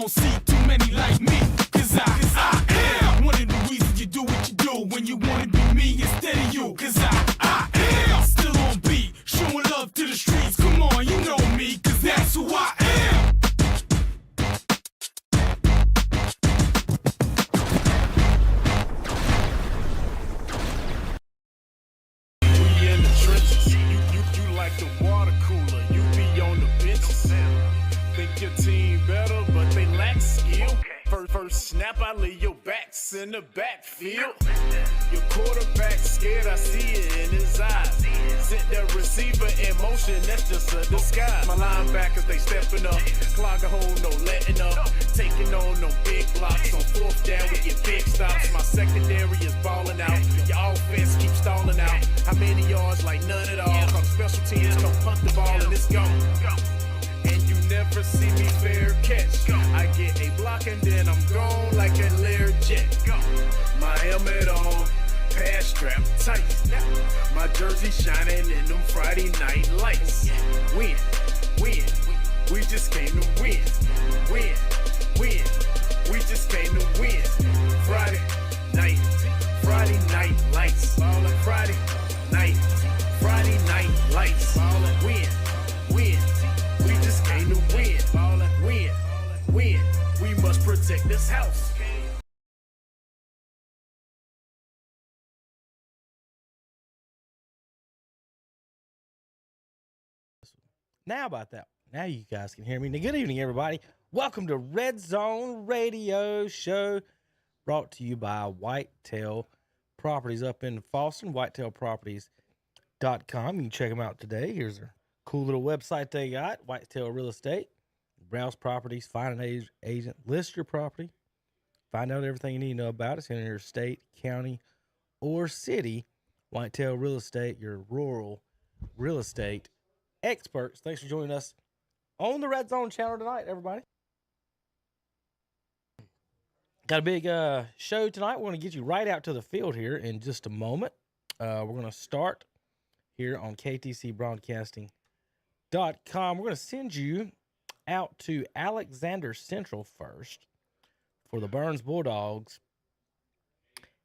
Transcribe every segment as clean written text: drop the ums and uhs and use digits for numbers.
don't see too many like me, cause I am one of the reasons you do what you do when you wanna be me instead of you, cause I am still on beat, showing love to the streets. Come on, you know me, cause that's who I am. We in the trenches, you like the water cooler, you be on the benches. Think your team better, but they lack skill. First snap, I leave your backs in the backfield. Your quarterback scared, I see it in his eyes. Sent the receiver in motion, that's just a disguise. My linebackers, they stepping up. Clog a hole, no letting up. Taking on no big blocks. On fourth down, we get big stops. My secondary is balling out. Your offense keeps stalling out. How many yards? Like none at all. Come special teams, come punt the ball and it's gone. And you never see me fair catch. I get a block and then I'm gone like a Lear jet. My helmet on, pass strap tight. My jersey shining in them Friday night lights. Win, we just came to win. Win, we just came to win. Friday night lights. Friday night lights. Win. We just came to win. Win. We must protect this house. Now about that. Now you guys can hear me. Now, good evening, everybody. Welcome to Red Zone Radio Show, brought to you by Whitetail Properties up in Falston, whitetailproperties.com. You can check them out today. Here's a cool little website they got, Whitetail Real Estate. Browse properties, find an agent, list your property, find out everything you need to know about it in your state, county, or city. Whitetail Real Estate, your rural real estate experts. Thanks for joining us on the Red Zone channel tonight, everybody. Got a big show tonight. We're going to get you right out to the field here in just a moment. We're going to start here on KTCBroadcasting.com. We're going to send you out to Alexander Central first for the Burns Bulldogs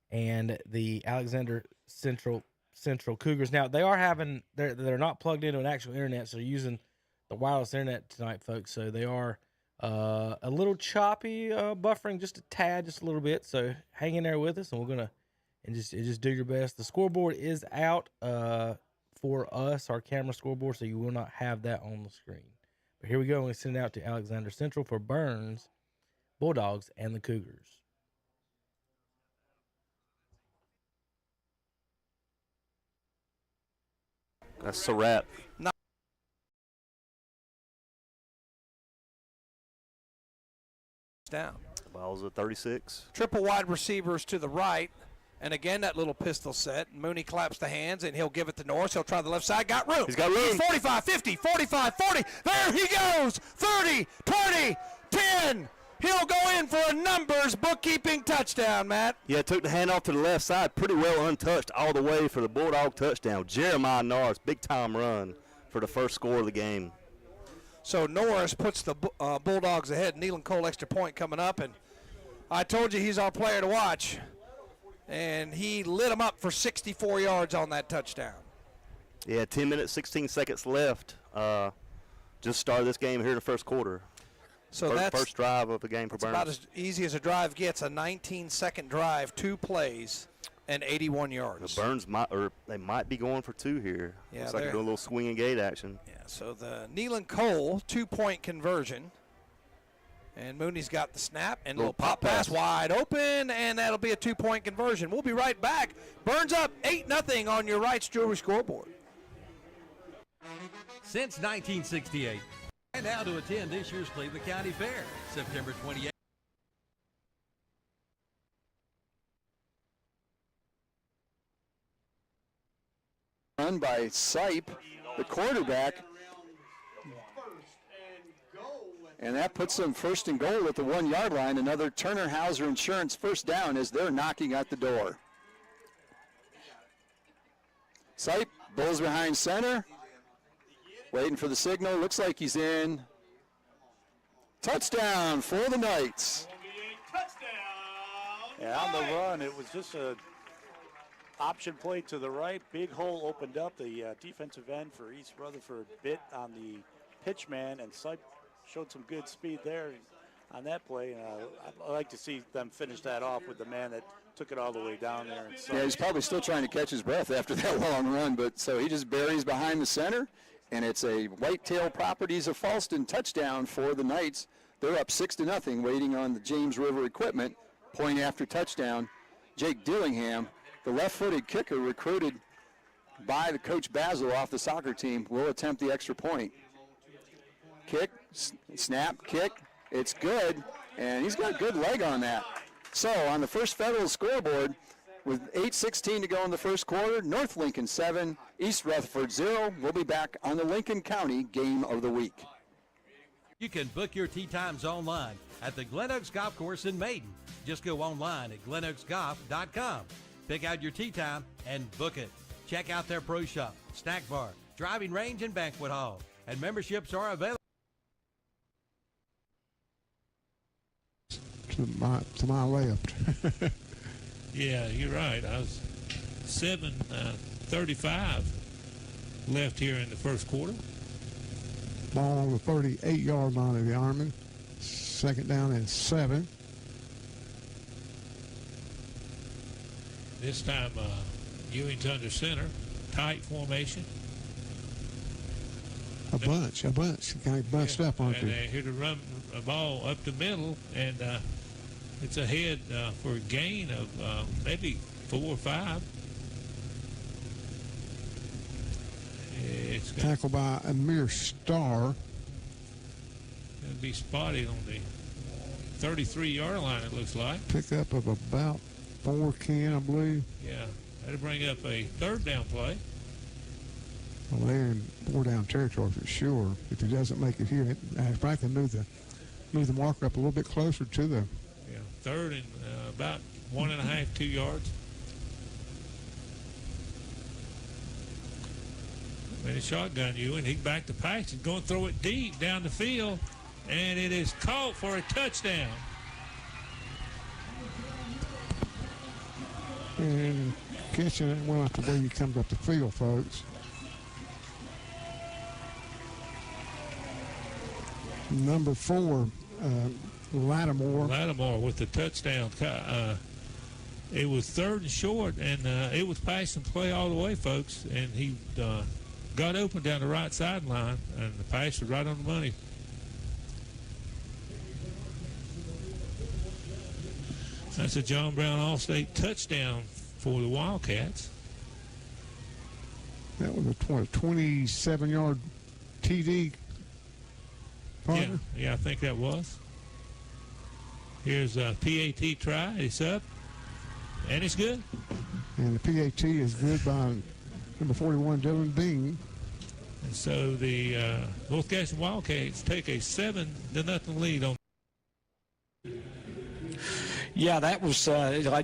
and the Alexander Central Cougars. Now they are they're not plugged into an actual internet, so they're using the wireless internet tonight, folks. So they are a little choppy, buffering just a tad, just a little bit. So hang in there with us, and we're gonna just do your best. The scoreboard is out for us, our camera scoreboard, so you will not have that on the screen. But here we go. We send it out to Alexander Central for Burns Bulldogs and the Cougars. That's a wrap. Down. Ball's at 36. Triple wide receivers to the right. And again, that little pistol set. Mooney claps the hands, and he'll give it to Norris. He'll try the left side. Got room. He's got room. 45, 50, 45, 40. There he goes. 30, 20, 10. He'll go in for a numbers bookkeeping touchdown, Matt. Yeah, took the handoff to the left side pretty well untouched all the way for the Bulldog touchdown. Jeremiah Norris, big-time run for the first score of the game. So Norris puts the Bulldogs ahead. Nealon Cole extra point coming up, and I told you he's our player to watch. And he lit him up for 64 yards on that touchdown. Yeah, 10 minutes, 16 seconds left. Just started this game here in the first quarter. So that's first drive of the game for Burns. About as easy as a drive gets. A 19-second drive, 2 plays, and 81 yards. The Burns might be going for 2 here. Yeah, looks like they're doing a little swing and gate action. Yeah. So the Nealon Cole 2-point conversion. And Mooney's got the snap and little pop pass wide open, and that'll be a 2-point conversion. We'll be right back. Burns up 8-0 on your Wright's Jewelry scoreboard. Since 1968. And now to attend this year's Cleveland County Fair, September 28th. Run by Sipe, the quarterback. And that puts them first and goal at the 1-yard line. Another Turner Hauser Insurance first down as they're knocking at the door. Sipe, Bulls behind center. Waiting for the signal. Looks like he's in. Touchdown for the Knights. Yeah, on the run, it was just a option play to the right. Big hole opened up. The defensive end for East Rutherford bit on the pitch man, and Sipe showed some good speed there on that play. I'd like to see them finish that off with the man that took it all the way down there. And Yeah, he's probably still trying to catch his breath after that long run, but so he just buries behind the center, and it's a Whitetail Properties of Falston touchdown for the Knights. They're up 6-0, waiting on the James River equipment. Point after touchdown. Jake Dillingham, the left-footed kicker recruited by the Coach Basil off the soccer team, will attempt the extra point. Kick, snap, kick. It's good, and he's got a good leg on that. So on the First Federal scoreboard, with 8:16 to go in the first quarter, North Lincoln 7, East Rutherford 0. We'll be back on the Lincoln County Game of the Week. You can book your tee times online at the Glen Oaks Golf Course in Maiden. Just go online at glenoaksgolf.com. Pick out your tee time and book it. Check out their pro shop, snack bar, driving range, and banquet hall. And memberships are available. To my left. Yeah, you're right. I was 7:35 left here in the first quarter. Ball on the 38-yard line of the Ironmen. Second down and 7. This time, Ewing's under center, tight formation. A bunch. Kind of bunched up, aren't And they? they're here to run a ball up the middle, and it's ahead for a gain of maybe 4 or 5. It's going Tackled by Amir Starr. to be spotted on the 33-yard line, it looks like. Pickup of about 4 Ken, I believe. Yeah, that'll bring up a third down play. Well, they're in 4-down territory for sure. If he doesn't make it here, Franklin move the marker up a little bit closer to the. Yeah, third and about 1.5, 2 yards. And a shotgun Ewing. He back to pass. He's going to throw it deep down the field, and it is caught for a touchdown. And catching it well after the way he comes up the field, folks. Number 4, Lattimore. Lattimore with the touchdown. It was third and short, and it was pass and play all the way, folks. And he got open down the right sideline, and the pass was right on the money. That's a John Brown All-State touchdown for the Wildcats. That was a 27-yard TD. Partner. Yeah, I think that was. Here's a PAT try. It's up, and it's good. And the PAT is good by number 41, Dylan Dean. And so the North Gaston Wildcats take a 7-0 lead on. Yeah, that was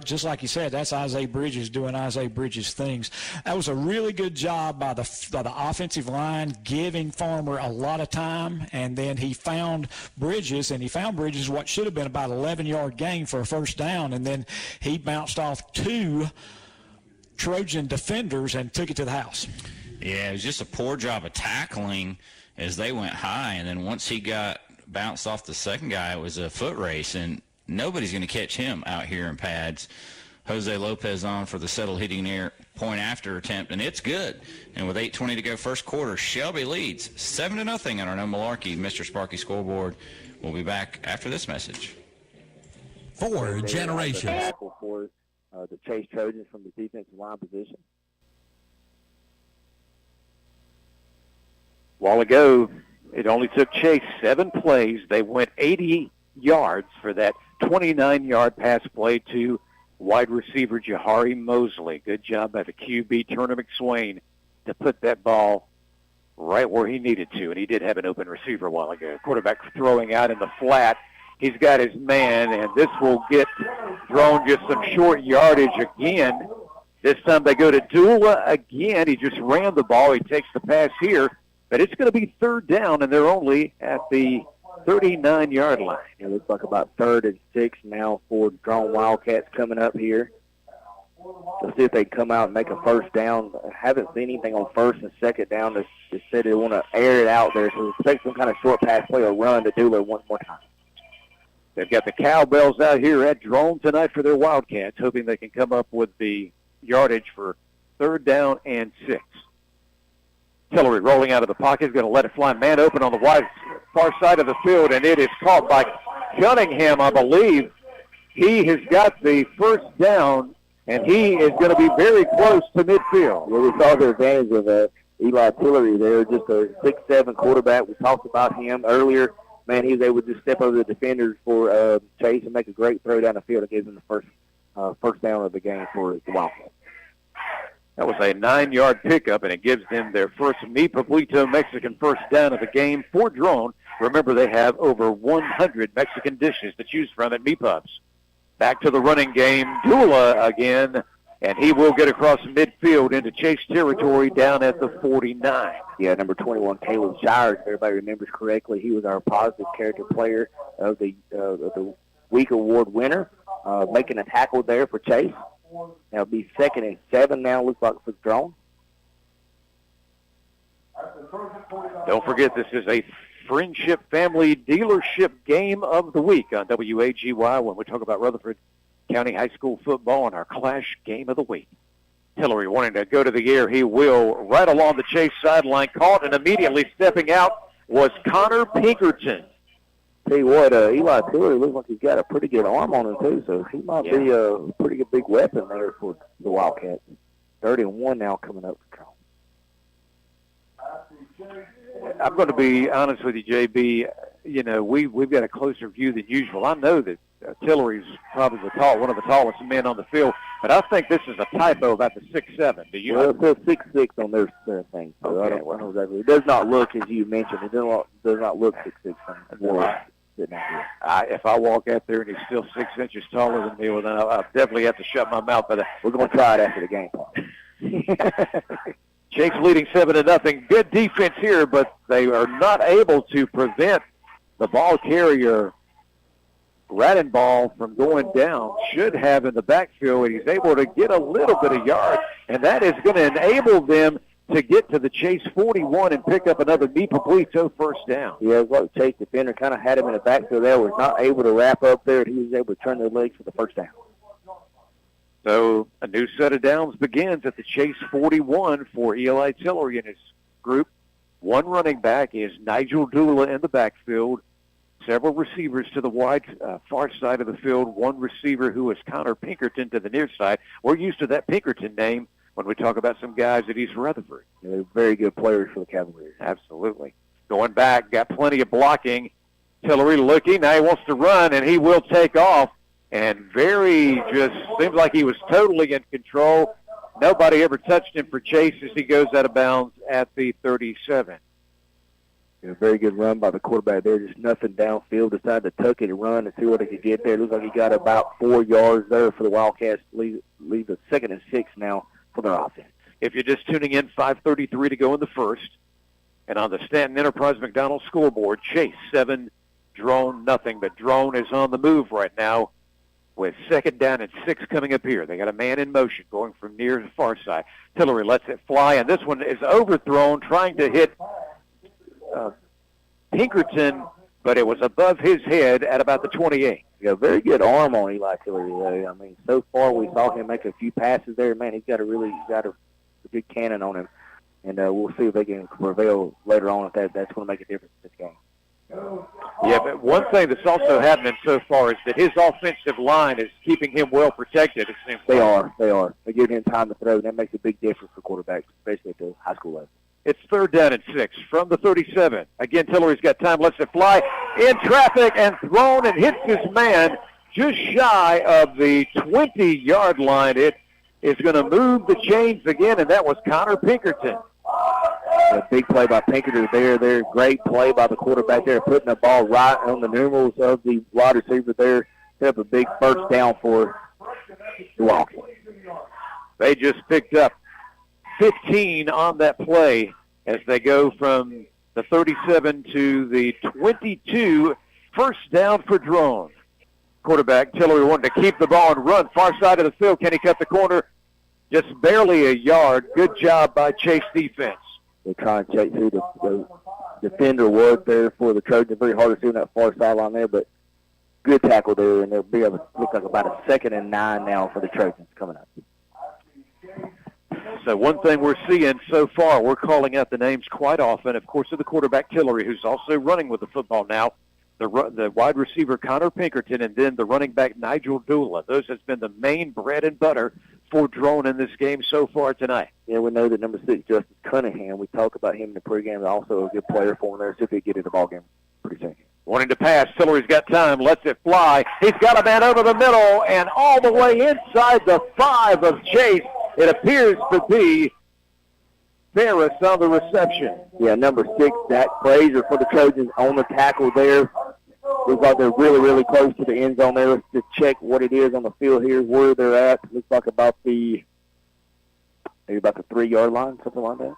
just like you said. That's Isaiah Bridges doing Isaiah Bridges things. That was a really good job by the offensive line, giving Farmer a lot of time, and then he found Bridges, what should have been about an 11-yard gain for a first down, and then he bounced off 2 Trojan defenders and took it to the house. Yeah, it was just a poor job of tackling as they went high, and then once he got bounced off the second guy, it was a foot race, and nobody's going to catch him out here in pads. Jose Lopez on for the settle hitting near point after attempt, and it's good. And with 8:20 to go first quarter, Shelby leads 7-0 on our No Malarkey Mr. Sparky scoreboard. We'll be back after this message. 4 generations. Tackle for the Chase Trojans from the defensive line position. A while ago, it only took Chase 7 plays. They went 80 yards for that 29-yard pass play to wide receiver Jahari Mosley. Good job by the QB, Turner McSwain, to put that ball right where he needed to, and he did have an open receiver a while ago. Quarterback throwing out in the flat. He's got his man, and this will get thrown just some short yardage again. This time they go to Dula again. He just ran the ball. He takes the pass here, but it's going to be third down, and they're only at the 39-yard line. It looks like about 3rd and 6 now for Drone Wildcats coming up here. Let's see if they come out and make a first down. I haven't seen anything on 1st and 2nd down. They said they want to air it out there, so expect some kind of short pass play or run to Dula one more time. They've got the cowbells out here at Drone tonight for their Wildcats, hoping they can come up with the yardage for 3rd down and 6. Tillery rolling out of the pocket is going to let it fly. Man open on the wide far side of the field, and it is caught by Cunningham, I believe. He has got the first down, and he is going to be very close to midfield. Yeah, we saw the advantage of Eli Tillery there, just a 6'7" quarterback. We talked about him earlier. Man, he was able to just step over the defenders for Chase and make a great throw down the field. It gives him the first down of the game for the Wildcats. That was a 9-yard pickup, and it gives them their first Mi Pueblito Mexican first down of the game for Drone. Remember, they have over 100 Mexican dishes to choose from at Mi Pubs. Back to the running game, Dula again, and he will get across midfield into Chase territory down at the 49. Yeah, number 21, Caleb Shires, if everybody remembers correctly. He was our positive character player of the week award winner, making a tackle there for Chase. That'll be 2nd and 7 now, looks like for Drone. Don't forget, this is a Friendship Family Dealership Game of the Week on WAGY when we talk about Rutherford County High School football and our Clash Game of the Week. Tillery wanting to go to the air. He will right along the Chase sideline. Caught and immediately stepping out was Connor Pinkerton. Tell you what, Eli Tillery looks like he's got a pretty good arm on him, too, so he might be a pretty good big weapon there for the Wildcats. 3rd and 1 now coming up for Drone. I'm going to be honest with you, JB. You know, we've got a closer view than usual. I know that Tillery's probably one of the tallest men on the field, but I think this is a typo about the 6'7". Do you? Well, it says 6'6" on their thing. So okay, I don't know exactly. It does not look, as you mentioned, it does not look 6'6". If I walk out there and he's still 6 inches taller than me, well, then I'll definitely have to shut my mouth. But we're going to try it after the game. Chase leading 7-0. Good defense here, but they are not able to prevent the ball carrier, Rattenball, from going down. Should have in the backfield, and he's able to get a little bit of yard, and that is going to enable them to get to the Chase 41 and pick up another Mi Pueblito first down. Yeah, what Chase defender kind of had him in the backfield there, was not able to wrap up there, and he was able to turn their legs for the first down. So a new set of downs begins at the Chase 41 for Eli Tillery and his group. One running back is Nigel Dula in the backfield. Several receivers to the wide far side of the field. One receiver who is Connor Pinkerton to the near side. We're used to that Pinkerton name when we talk about some guys at East Rutherford. Yeah, they're very good players for the Cavaliers. Absolutely. Going back, got plenty of blocking. Tillery looking. Now he wants to run, and he will take off. And just seems like he was totally in control. Nobody ever touched him for Chase as he goes out of bounds at the 37. A very good run by the quarterback there. Just nothing downfield. Decided to tuck it and run and see what he could get there. Looks like he got about 4 yards there for the Wildcats. Leave a 2nd and 6 now for their offense. If you're just tuning in, 5:33 to go in the first. And on the Stanton Enterprise McDonald scoreboard, Chase 7, Drone nothing. But Drone is on the move right now with 2nd down and 6 coming up here. They got a man in motion going from near to far side. Tillery lets it fly, and this one is overthrown, trying to hit Pinkerton, but it was above his head at about the 28. Yeah, very good arm on Eli Tillery, though. I mean, so far we saw him make a few passes there. Man, he's got a good cannon on him, and we'll see if they can prevail later on. If that's going to make a difference in this game. Yeah, but one thing that's also happening so far is that his offensive line is keeping him well protected, it seems. They are. They give him time to throw, and that makes a big difference for quarterbacks, especially at the high school level. It's 3rd down and 6 from the 37. Again, Tillery's got time, lets it fly in traffic and thrown and hits his man just shy of the 20-yard line. It is going to move the chains again, and that was Connor Pinkerton. A big play by Pinkerton there. Great play by the quarterback there, putting the ball right on the numerals of the wide receiver there. Set up a big first down for the Wildcats. They just picked up 15 on that play as they go from the 37 to the 22. First down for Drone. Quarterback Tillery wanted to keep the ball and run far side of the field. Can he cut the corner? Just barely a yard. Good job by Chase defense. They're trying to check who the defender was there for the Trojans. Very hard to see on that far sideline there, but good tackle there, and they'll be able to look like about a 2nd and 9 now for the Trojans coming up. So one thing we're seeing so far, we're calling out the names quite often, of course, of the quarterback Tillery, who's also running with the football now, the wide receiver Connor Pinkerton, and then the running back Nigel Dula. Those has been the main bread and butter for Drone in this game so far tonight. Yeah, we know that number 6, Justice Cunningham, we talked about him in the pregame, also a good player for him there, see if he can get in the ballgame pretty soon. Wanting to pass, Tillery's got time, lets it fly. He's got a man over the middle and all the way inside the 5 of Chase. It appears to be Ferris on the reception. Yeah, number 6, Zach Frazier for the Trojans on the tackle there. Looks like they're really, really close to the end zone there. Let's just check what it is on the field here, where they're at. Looks like maybe about the 3-yard line, something like that.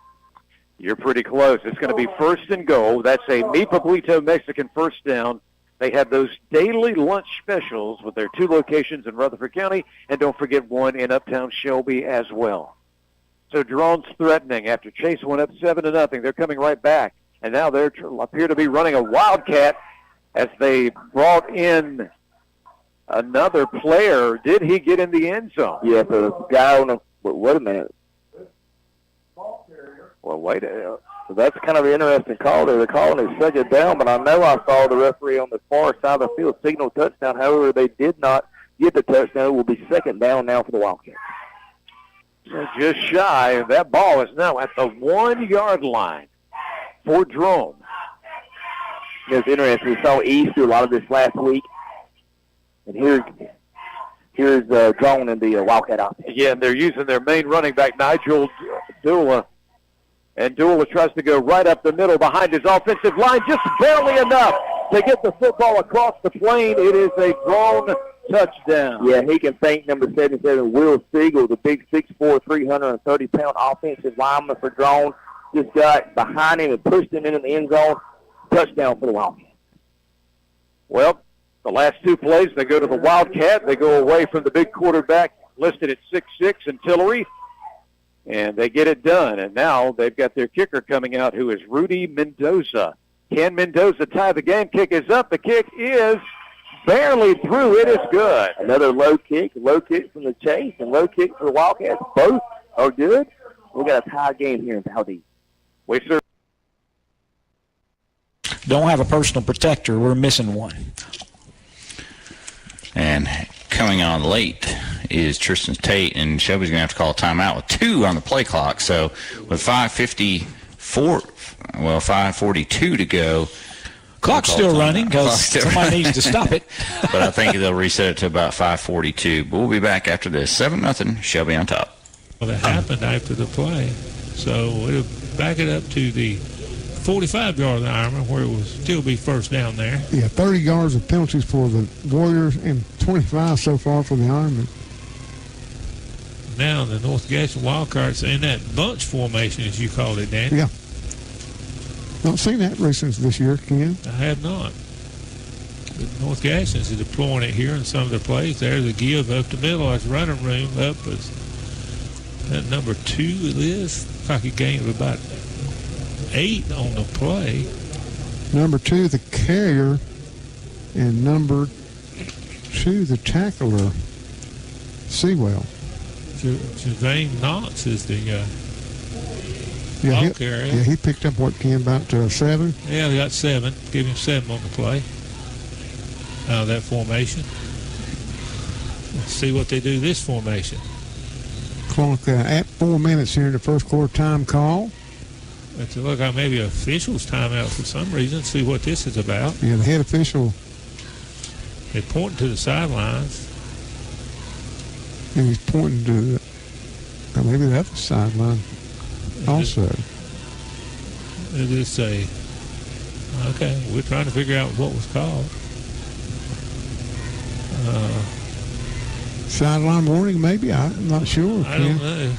You're pretty close. It's going to be 1st and goal. That's a Mi Pueblito Mexican first down. They have those daily lunch specials with their 2 locations in Rutherford County, and don't forget one in Uptown Shelby as well. So Drone's threatening after Chase went up 7-0. They're coming right back, and now they appear to be running a wildcat as they brought in another player. Did he get in the end zone? Yeah, the guy on the wait a minute. Well, wait a minute. So that's kind of an interesting call there. They're calling it second down, but I know I saw the referee on the far side of the field signal touchdown. However, they did not get the touchdown. It will be 2nd down now for the Wildcats. So just shy. That ball is now at the 1-yard line for Drone. It's interesting. We saw East do a lot of this last week. And here's Drone in the Wildcat offense. Yeah, and they're using their main running back, Nigel Dula. And Dula tries to go right up the middle behind his offensive line, just barely enough to get the football across the plane. It is a Drone touchdown. Yeah, he can thank number 77, Will Siegel, the big 6'4", 330-pound offensive lineman for Drone. Just got behind him and pushed him into the end zone. Touchdown for the Wildcats. Well, the last 2 plays, they go to the Wildcat. They go away from the big quarterback listed at 6'6" in Tillery. And they get it done. And now they've got their kicker coming out, who is Rudy Mendoza. Can Mendoza tie the game? Kick is up. The kick is barely through. It is good. Another low kick from the Chase, and low kick for the Wildcats. Both are good. We got a tie game here in Valdez. We sir. Don't have a personal protector. We're missing one. And coming on late is Tristan Tate, and Shelby's going to have to call a timeout with 2 on the play clock. So with 5:42 to go. Clock's still running because somebody needs to stop it. But I think they'll reset it to about 5:42. But we'll be back after this. 7-0, Shelby on top. Well, that happened after the play. So it'll back it up to the 45-yard line, where it will still be first down there. Yeah, 30 yards of penalties for the Warriors and 25 so far for the Ironmen. Now the North Gaston Wildcats in that bunch formation, as you called it, Danny. Yeah. Not seen that recently this year, Ken. I have not. But North Gaston is deploying it here in some of their plays. There's a give up the middle. That's running room up as that number 2 it is. Like a gain of about 8 on the play. Number 2, the carrier, and number 2, the tackler, Sewell. Javane Knox is the ball carrier. Yeah, he picked up what, Ken, about 7? Yeah, they got 7. Give him 7 on the play out of that formation. Let's see what they do this formation. Clock at 4 minutes here in the first quarter time call. It look like maybe officials timeout for some reason. See what this is about. Yeah, the head official. They're pointing to the sidelines. And he's pointing to maybe the other sideline also. It is say, okay, we're trying to figure out what was called. Sideline warning, maybe. I'm not sure. I don't know.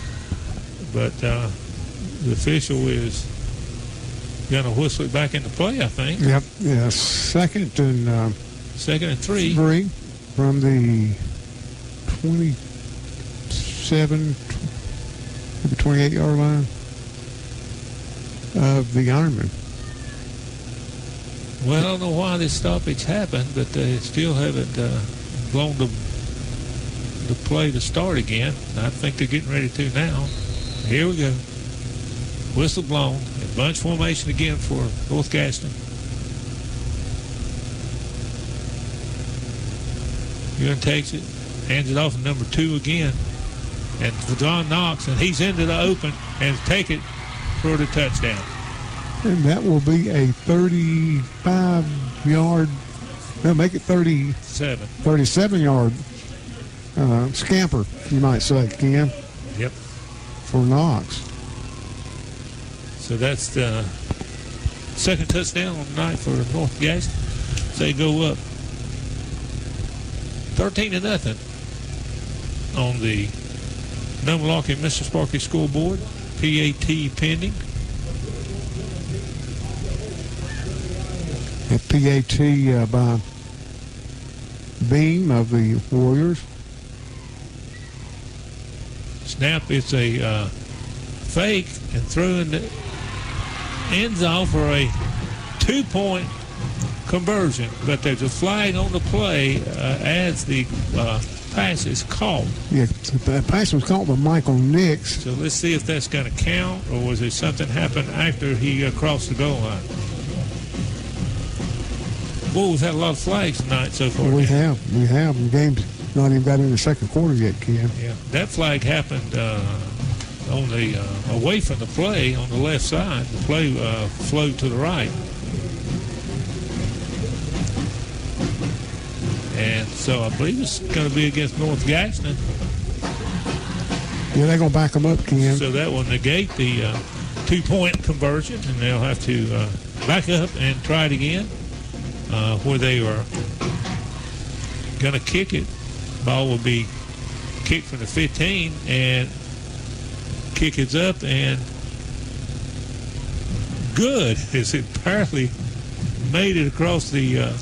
But the official is going to whistle it back into play, I think. Yep. Yeah. Second and 3. 3 from the 27, maybe 28-yard line of the Ironmen. Well, I don't know why this stoppage happened, but they still haven't blown the play to start again. I think they're getting ready to now. Here we go. Whistle blown. A bunch formation again for North Gaston. Ewing takes it, hands it off to number 2 again. And for John Knox, and he's into the open and take it for the touchdown. And that will be a 35-yard, no, make it 37-yard scamper, you might say, Ken. Yep. For Knox. So that's the second touchdown on the night for North Gaston. They go up 13-0 on the Numilawky Mr. Sparky scoreboard. PAT pending. A PAT by Beam of the Warriors. Snap, it's a fake and throw in the end zone for a 2-point conversion, but there's a flag on the play as the pass is caught. Yeah, the pass was caught by Michael Nix. So let's see if that's going to count, or was there something happen after he crossed the goal line? Boy, we've had a lot of flags tonight so far. We have. The game's not even got in the second quarter yet, Ken. Yeah, that flag happened on the away from the play on the left side. The play flowed to the right. And so I believe it's going to be against North Gaston. Yeah, they're going to back them up, Ken. So that will negate the 2-point conversion, and they'll have to back up and try it again, where they are going to kick it. Ball will be kicked from the 15, and kick is up, and good. It's apparently made it across the...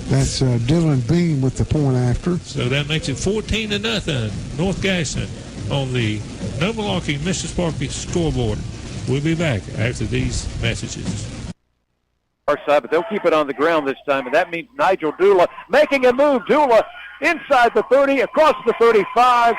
That's Dylan Beam with the point after. So that makes it 14-0. North Gaston on the Numilawky Mr. Sparky scoreboard. We'll be back after these messages. Our side, but they'll keep it on the ground this time, and that means Nigel Dula making a move. Dula inside the 30, across the 35.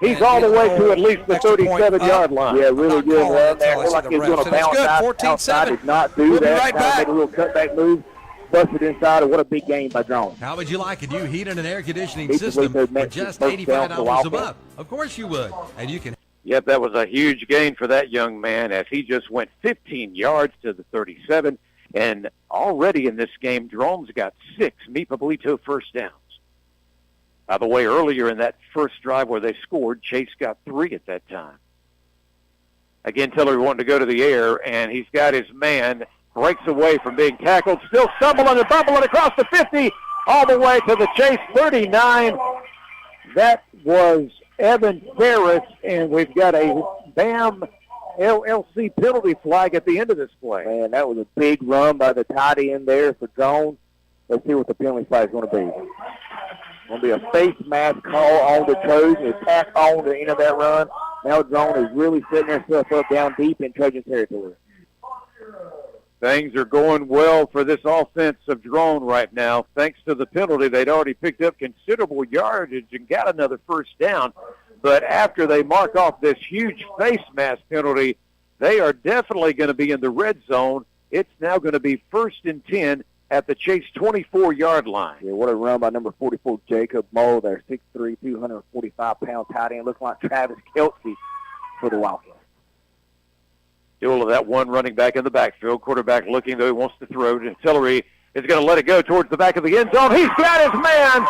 He's all the way to at least the 37-yard line. Yeah, really good run there. Looked like he was going to bounce outside. Did not do that. Right back. Made a little cutback move. Busted inside. What a big game by Drone. How would you like a new heating and air conditioning system for just $85 a month? Of course you would. And you can. Yep, that was a huge gain for that young man as he just went 15 yards to the 37. And already in this game, Drone's got 6 Meet Pablito first downs. By the way, earlier in that first drive where they scored, Chase got 3 at that time. Again, Tillery wanting to go to the air, and he's got his man, breaks away from being tackled, still stumbling and bumbling across the 50, all the way to the Chase 39. That was Evan Ferris, and we've got a BAM LLC penalty flag at the end of this play. Man, that was a big run by the tight end there for Drone. Let's see what the penalty flag is going to be. Going to be a face mask call on the toes and attack on the end of that run. Now Drone is really setting himself up down deep in Trojan territory. Things are going well for this offense of Drone right now. Thanks to the penalty, they'd already picked up considerable yardage and got another first down. But after they mark off this huge face mask penalty, they are definitely going to be in the red zone. It's now going to be 1st and 10 at the Chase 24-yard line. Yeah, what a run by number 44, Jacob Moe, their 6'3", 245-pound tight end. Looks like Travis Kelsey for the Wildcats. Duel of that one running back in the backfield. Quarterback looking, though he wants to throw. Tillery is going to let it go towards the back of the end zone. He's got his man,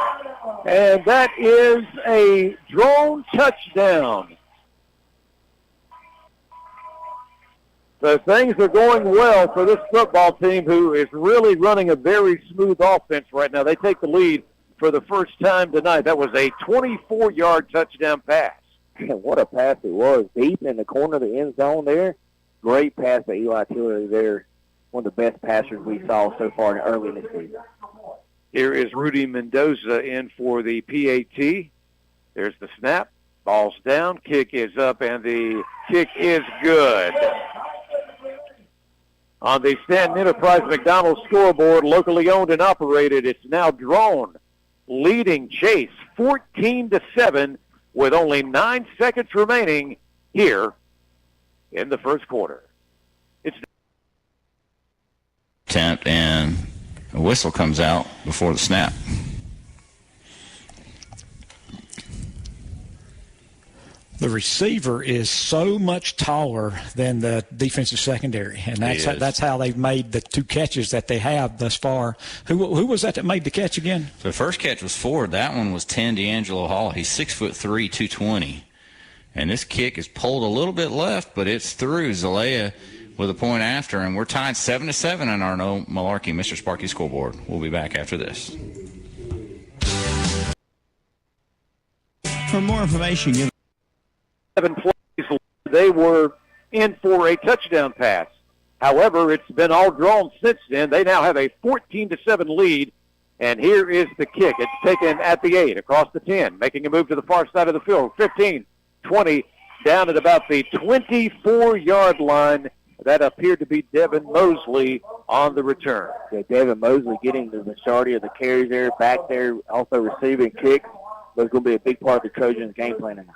and that is a Drone touchdown. So things are going well for this football team, who is really running a very smooth offense right now. They take the lead for the first time tonight. That was a 24-yard touchdown pass. What a pass it was. Deep in the corner of the end zone there. Great pass by Eli Tiller there. One of the best passers we saw so far early in the season. Here is Rudy Mendoza in for the PAT. There's the snap. Ball's down. Kick is up, and the kick is good. On the Stanton Enterprise McDonald scoreboard, locally owned and operated, it's now Drone leading Chase 14-7 with only 9 seconds remaining here in the first quarter. It's attempt, and a whistle comes out before the snap. The receiver is so much taller than the defensive secondary, and that's how they've made the 2 catches that they have thus far. Who was that made the catch again? The first catch was Ford. That one was 10 D'Angelo Hall. He's 6'3", 220. And this kick is pulled a little bit left, but it's through. Zalea with a point after, and we're tied 7-7 on our No Malarkey Mr. Sparky scoreboard. We'll be back after this. For more information, 7 plays, they were in for a touchdown pass. However, it's been all drawn since then. They now have a 14-7 lead, and here is the kick. It's taken at the 8, across the 10, making a move to the far side of the field. 15, 20, down at about the 24-yard line. That appeared to be Devin Mosley on the return. Yeah, Devin Mosley getting the majority of the carries there, back there, also receiving kicks. But it's going to be a big part of the Trojans' game plan tonight.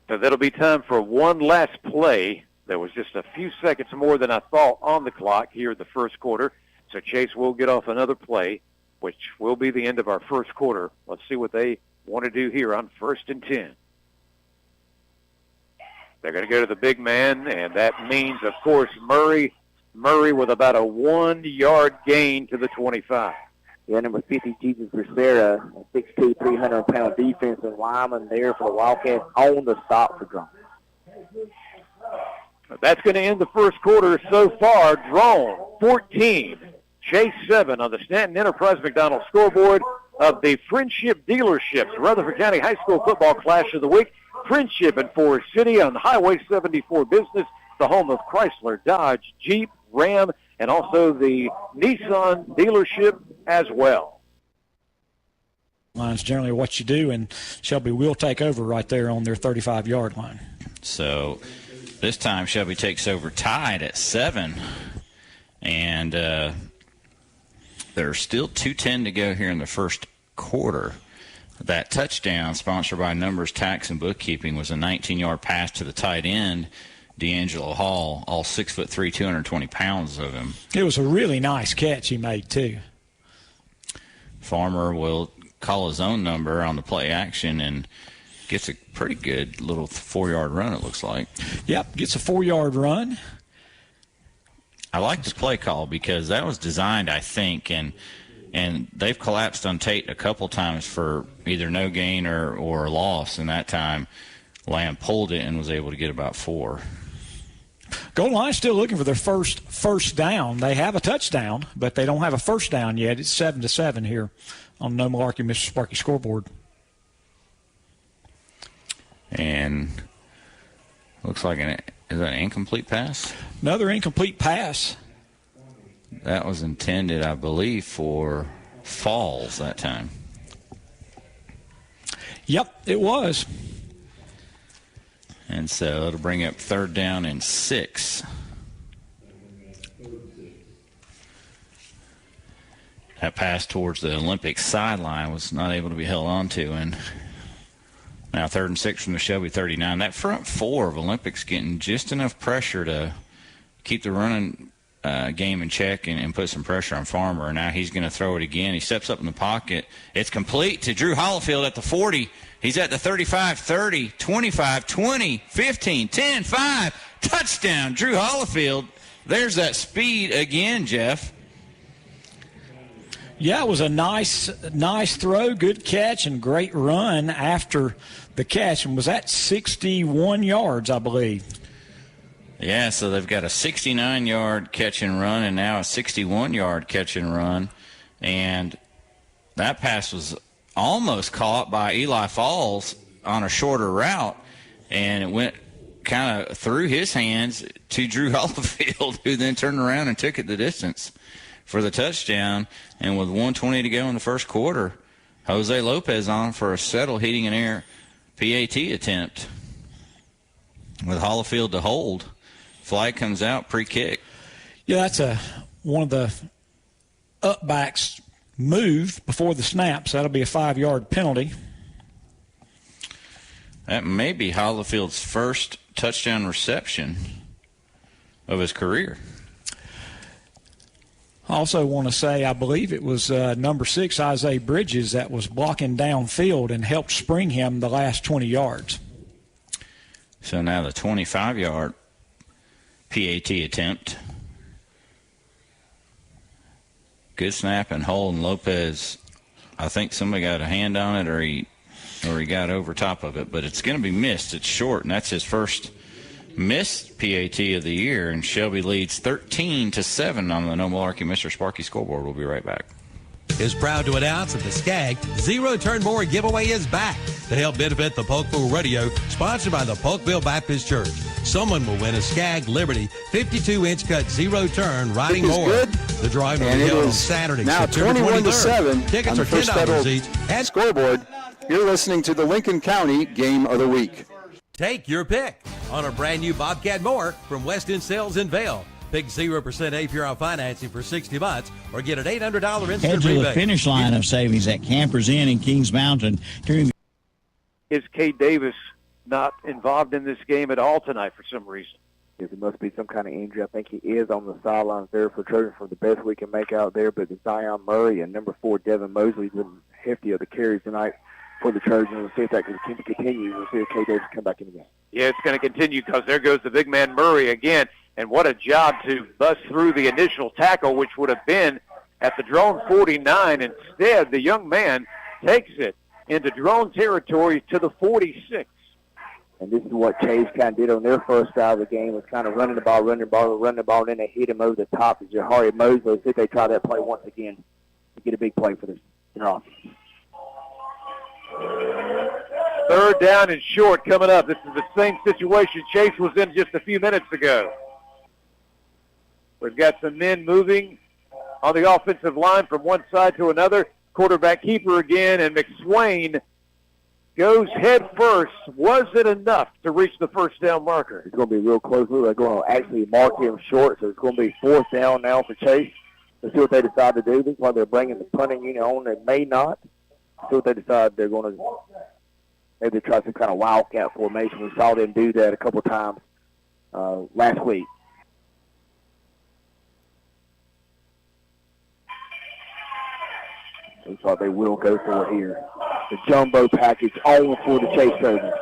So that'll be time for one last play. There was just a few seconds more than I thought on the clock here in the first quarter. So Chase will get off another play, which will be the end of our first quarter. Let's see what they want to do here on 1st and 10. They're going to go to the big man, and that means, of course, Murray with about a 1-yard gain to the 25. Yeah, number 50, Jesus Becerra, a 6'2", 300-pound defensive lineman there for the Wildcats on the stop for Drone. That's going to end the first quarter so far. Drone 14, Chase 7 on the Stanton Enterprise McDonald scoreboard of the Friendship Dealerships Rutherford County High School Football Clash of the Week. Friendship in Forest City on Highway 74 Business, the home of Chrysler, Dodge, Jeep, Ram, and also the Nissan dealership as well. Line's generally what you do, and Shelby will take over right there on their 35-yard line. So this time Shelby takes over tied at 7, and there's still 2:10 to go here in the first quarter. That touchdown, sponsored by Numbers Tax and Bookkeeping, was a 19-yard pass to the tight end, D'Angelo Hall, all 6'3", 220 pounds of him. It was a really nice catch he made, too. Farmer will call his own number on the play action and gets a pretty good little 4-yard run, it looks like. Yep, gets a 4-yard run. I like the play call because that was designed, I think, and they've collapsed on Tate a couple times for either no gain or loss, and that time Lamb pulled it and was able to get about 4. Goal line still looking for their first down. They have a touchdown, but they don't have a first down yet. It's 7-7 here on No Malarkey Mr. Sparky scoreboard. And looks like is that an incomplete pass? Another incomplete pass. That was intended, I believe, for Falls that time. Yep, it was. And so it'll bring up 3rd down and 6. That pass towards the Olympic sideline was not able to be held on to. And now 3rd and 6 from the Shelby 39. That front 4 of Olympics getting just enough pressure to keep the running game in check and put some pressure on Farmer. And now he's going to throw it again. He steps up in the pocket. It's complete to Drew Hollifield at the 40. He's at the 35, 30, 25, 20, 15, 10, 5. Touchdown, Drew Hollifield. There's that speed again, Jeff. Yeah, it was a nice throw, good catch, and great run after the catch. And was that 61 yards, I believe? Yeah, so they've got a 69-yard catch and run and now a 61-yard catch and run. And that pass was almost caught by Eli Falls on a shorter route, and it went kind of through his hands to Drew Hollifield, who then turned around and took it the distance for the touchdown. And with 1:20 to go in the first quarter, Jose Lopez on for a settle heating and air PAT attempt with Hollifield to hold. Flag comes out pre-kick. Yeah, that's one of the upbacks move before the snap, so that'll be a 5-yard penalty. That may be Hollifield's first touchdown reception of his career. I also want to say I believe it was number 6, Isaiah Bridges, that was blocking downfield and helped spring him the last 20 yards. So now the 25-yard PAT attempt. Good snap and hold, and Lopez, I think somebody got a hand on it or he got over top of it, but it's going to be missed. It's short, and that's his first missed PAT of the year, and Shelby leads 13-7 on the No Malarkey Mr. Sparky scoreboard. We'll be right back. Is proud to announce that the Skag Zero Turn More giveaway is back to help benefit the Polkville Rodeo, sponsored by the Polkville Baptist Church. Someone will win a Skag Liberty 52-inch cut zero turn riding mower. The drawing will be held on Saturday, now September 21-7 Tickets on are the First $10 Federal each. And Scoreboard. You're listening to the Lincoln County Game of the Week. take your pick on a brand new Bobcat mower from West End Sales in Vail. Pick 0% APR on financing for 60 months or get an $800 instant Head to rebate. the finish line of savings at Campers Inn in Kings Mountain. Is Cade Davis not involved in this game at all tonight for some reason? Yes, it must be some kind of injury. I think he is on the sidelines there for Trojan for the best we can make out there. But Zion Murray and number 4, Devin Mosley, been hefty of the carries tonight for the Trojans. We'll see if that can continue. We'll see if Cade Davis come back in the game. Yeah, it's going to continue because there goes the big man Murray again. And what a job to bust through the initial tackle, which would have been at the drone 49. Instead, the young man takes it into drone territory to the 46. And this is what Chase kind of did on their first side of the game, was kind of running the ball, and then they hit him over the top to Jahari Mosley. See if they try that play once again to get a big play for their offense. Third down and short coming up. This is the same situation Chase was in just a few minutes ago. We've got some men moving on the offensive line from one side to another. Quarterback keeper again, and McSwain goes head first. Was it enough to reach the first down marker? It's going to be real close. They're going to actually mark him short, so it's going to be 4th down now for Chase. Let's see what they decide to do. This is why they're bringing the punting unit on. They may not. Let's see what they decide they're going to maybe try some kind of wildcat formation. We saw them do that a couple times last week. Looks like they will go for it here. The jumbo package on for the Chase Trojans.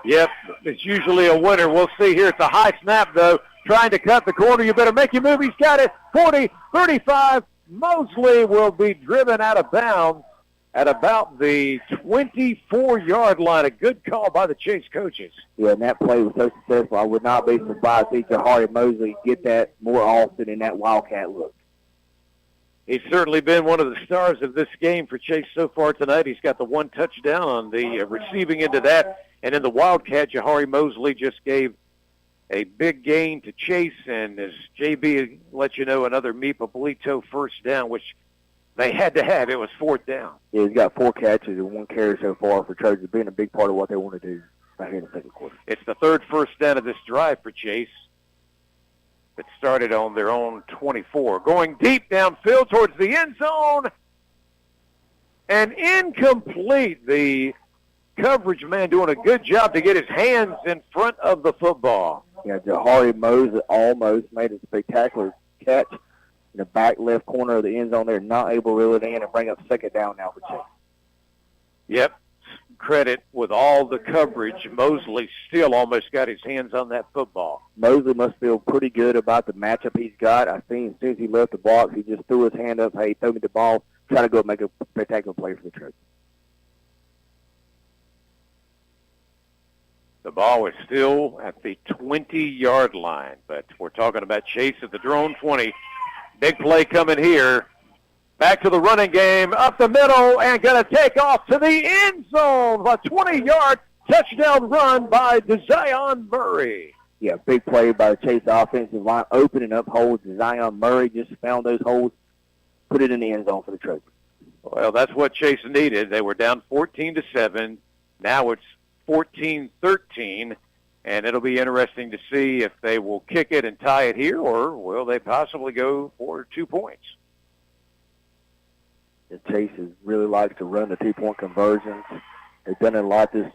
Yep, it's usually a winner. We'll see here. It's a high snap, though. Trying to cut the corner. You better make your move. He's got it. 40, 35. Mosley will be driven out of bounds at about the 24-yard line. A good call by the Chase coaches. Yeah, and that play was so successful. I would not be surprised to see Jahari Mosley get that more often in that wildcat look. He's certainly been one of the stars of this game for Chase so far tonight. He's got the one touchdown on the receiving end of that. And in the Wildcat, Jahari Mosley just gave a big gain to Chase. And as JB let you know, another Meepa-Polito first down, which they had to have. It was 4th down. Yeah, he's got 4 catches and 1 carry so far for Trojans, being a big part of what they want to do right here in the second quarter. It's the 3rd first down of this drive for Chase. It started on their own 24. Going deep downfield towards the end zone. And incomplete. The coverage man doing a good job to get his hands in front of the football. Yeah, Jahari Mosley almost made a spectacular catch in the back left corner of the end zone there. Not able to reel it in and bring up 2nd down now for Chase. Yep. Credit with all the coverage. Mosley still almost got his hands on that football. Mosley must feel pretty good about the matchup he's got. I think as soon as he left the box, he just threw his hand up. Hey, throw me the ball. Try to go make a spectacular play for the Trojans. The ball is still at the 20-yard line, but we're talking about Chase at the drone 20. Big play coming here. Back to the running game, up the middle, and going to take off to the end zone. A 20-yard touchdown run by Zion Murray. Yeah, big play by the Chase offensive line, opening up holes. Zion Murray just found those holes, put it in the end zone for the Trojans. Well, that's what Chase needed. They were down 14-7. Now it's 14-13, and it'll be interesting to see if they will kick it and tie it here, or will they possibly go for 2 points. The Chase really likes to run the 2-point conversions. They've done it a lot this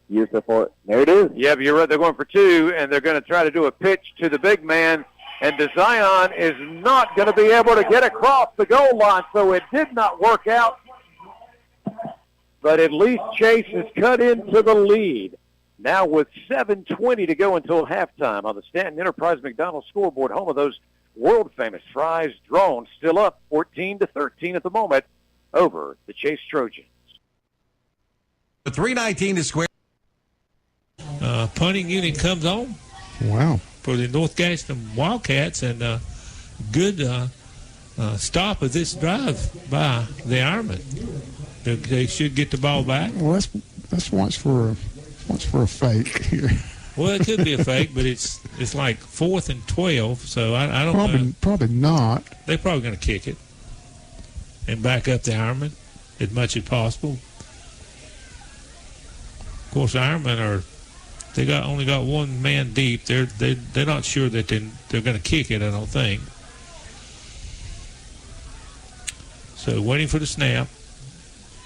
year so far. There it is. Yeah, but you're right. They're going for 2, and they're going to try to do a pitch to the big man, and Zion is not going to be able to get across the goal line, so it did not work out. But at least Chase has cut into the lead. Now with 7:20 to go until halftime on the Stanton Enterprise McDonald scoreboard, home of those world-famous Fry's drones, still up 14-13 at the moment over the Chase Trojans. The 319 is square. Punting unit comes on. Wow. For the North Gaston Wildcats, and good stop of this drive by the Ironmen. They should get the ball back. Well, let's watch for a fake here. Well, it could be a fake, but it's like 4th and 12, so I don't know. Probably not. They're probably going to kick it and back up the Ironmen as much as possible. Of course, the Ironmen only got one man deep. They're not sure that they're going to kick it, I don't think. So waiting for the snap,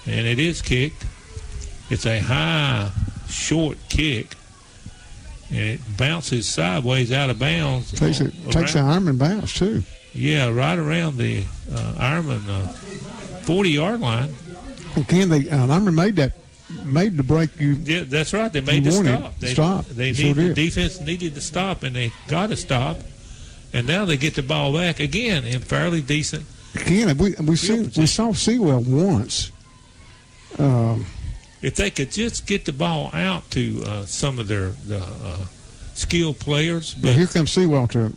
and it is kicked. It's a high, short kick, and it bounces sideways out of bounds. Takes the Ironman bounce too. Yeah, right around the Ironman 40-yard line. Well, Ironman made the break. Yeah, that's right. They made the stop. The defense needed to stop, and they got to stop. And now they get the ball back again in fairly decent. Again, we saw Sewell once. If they could just get the ball out to some of their skilled players. But here comes Sewell to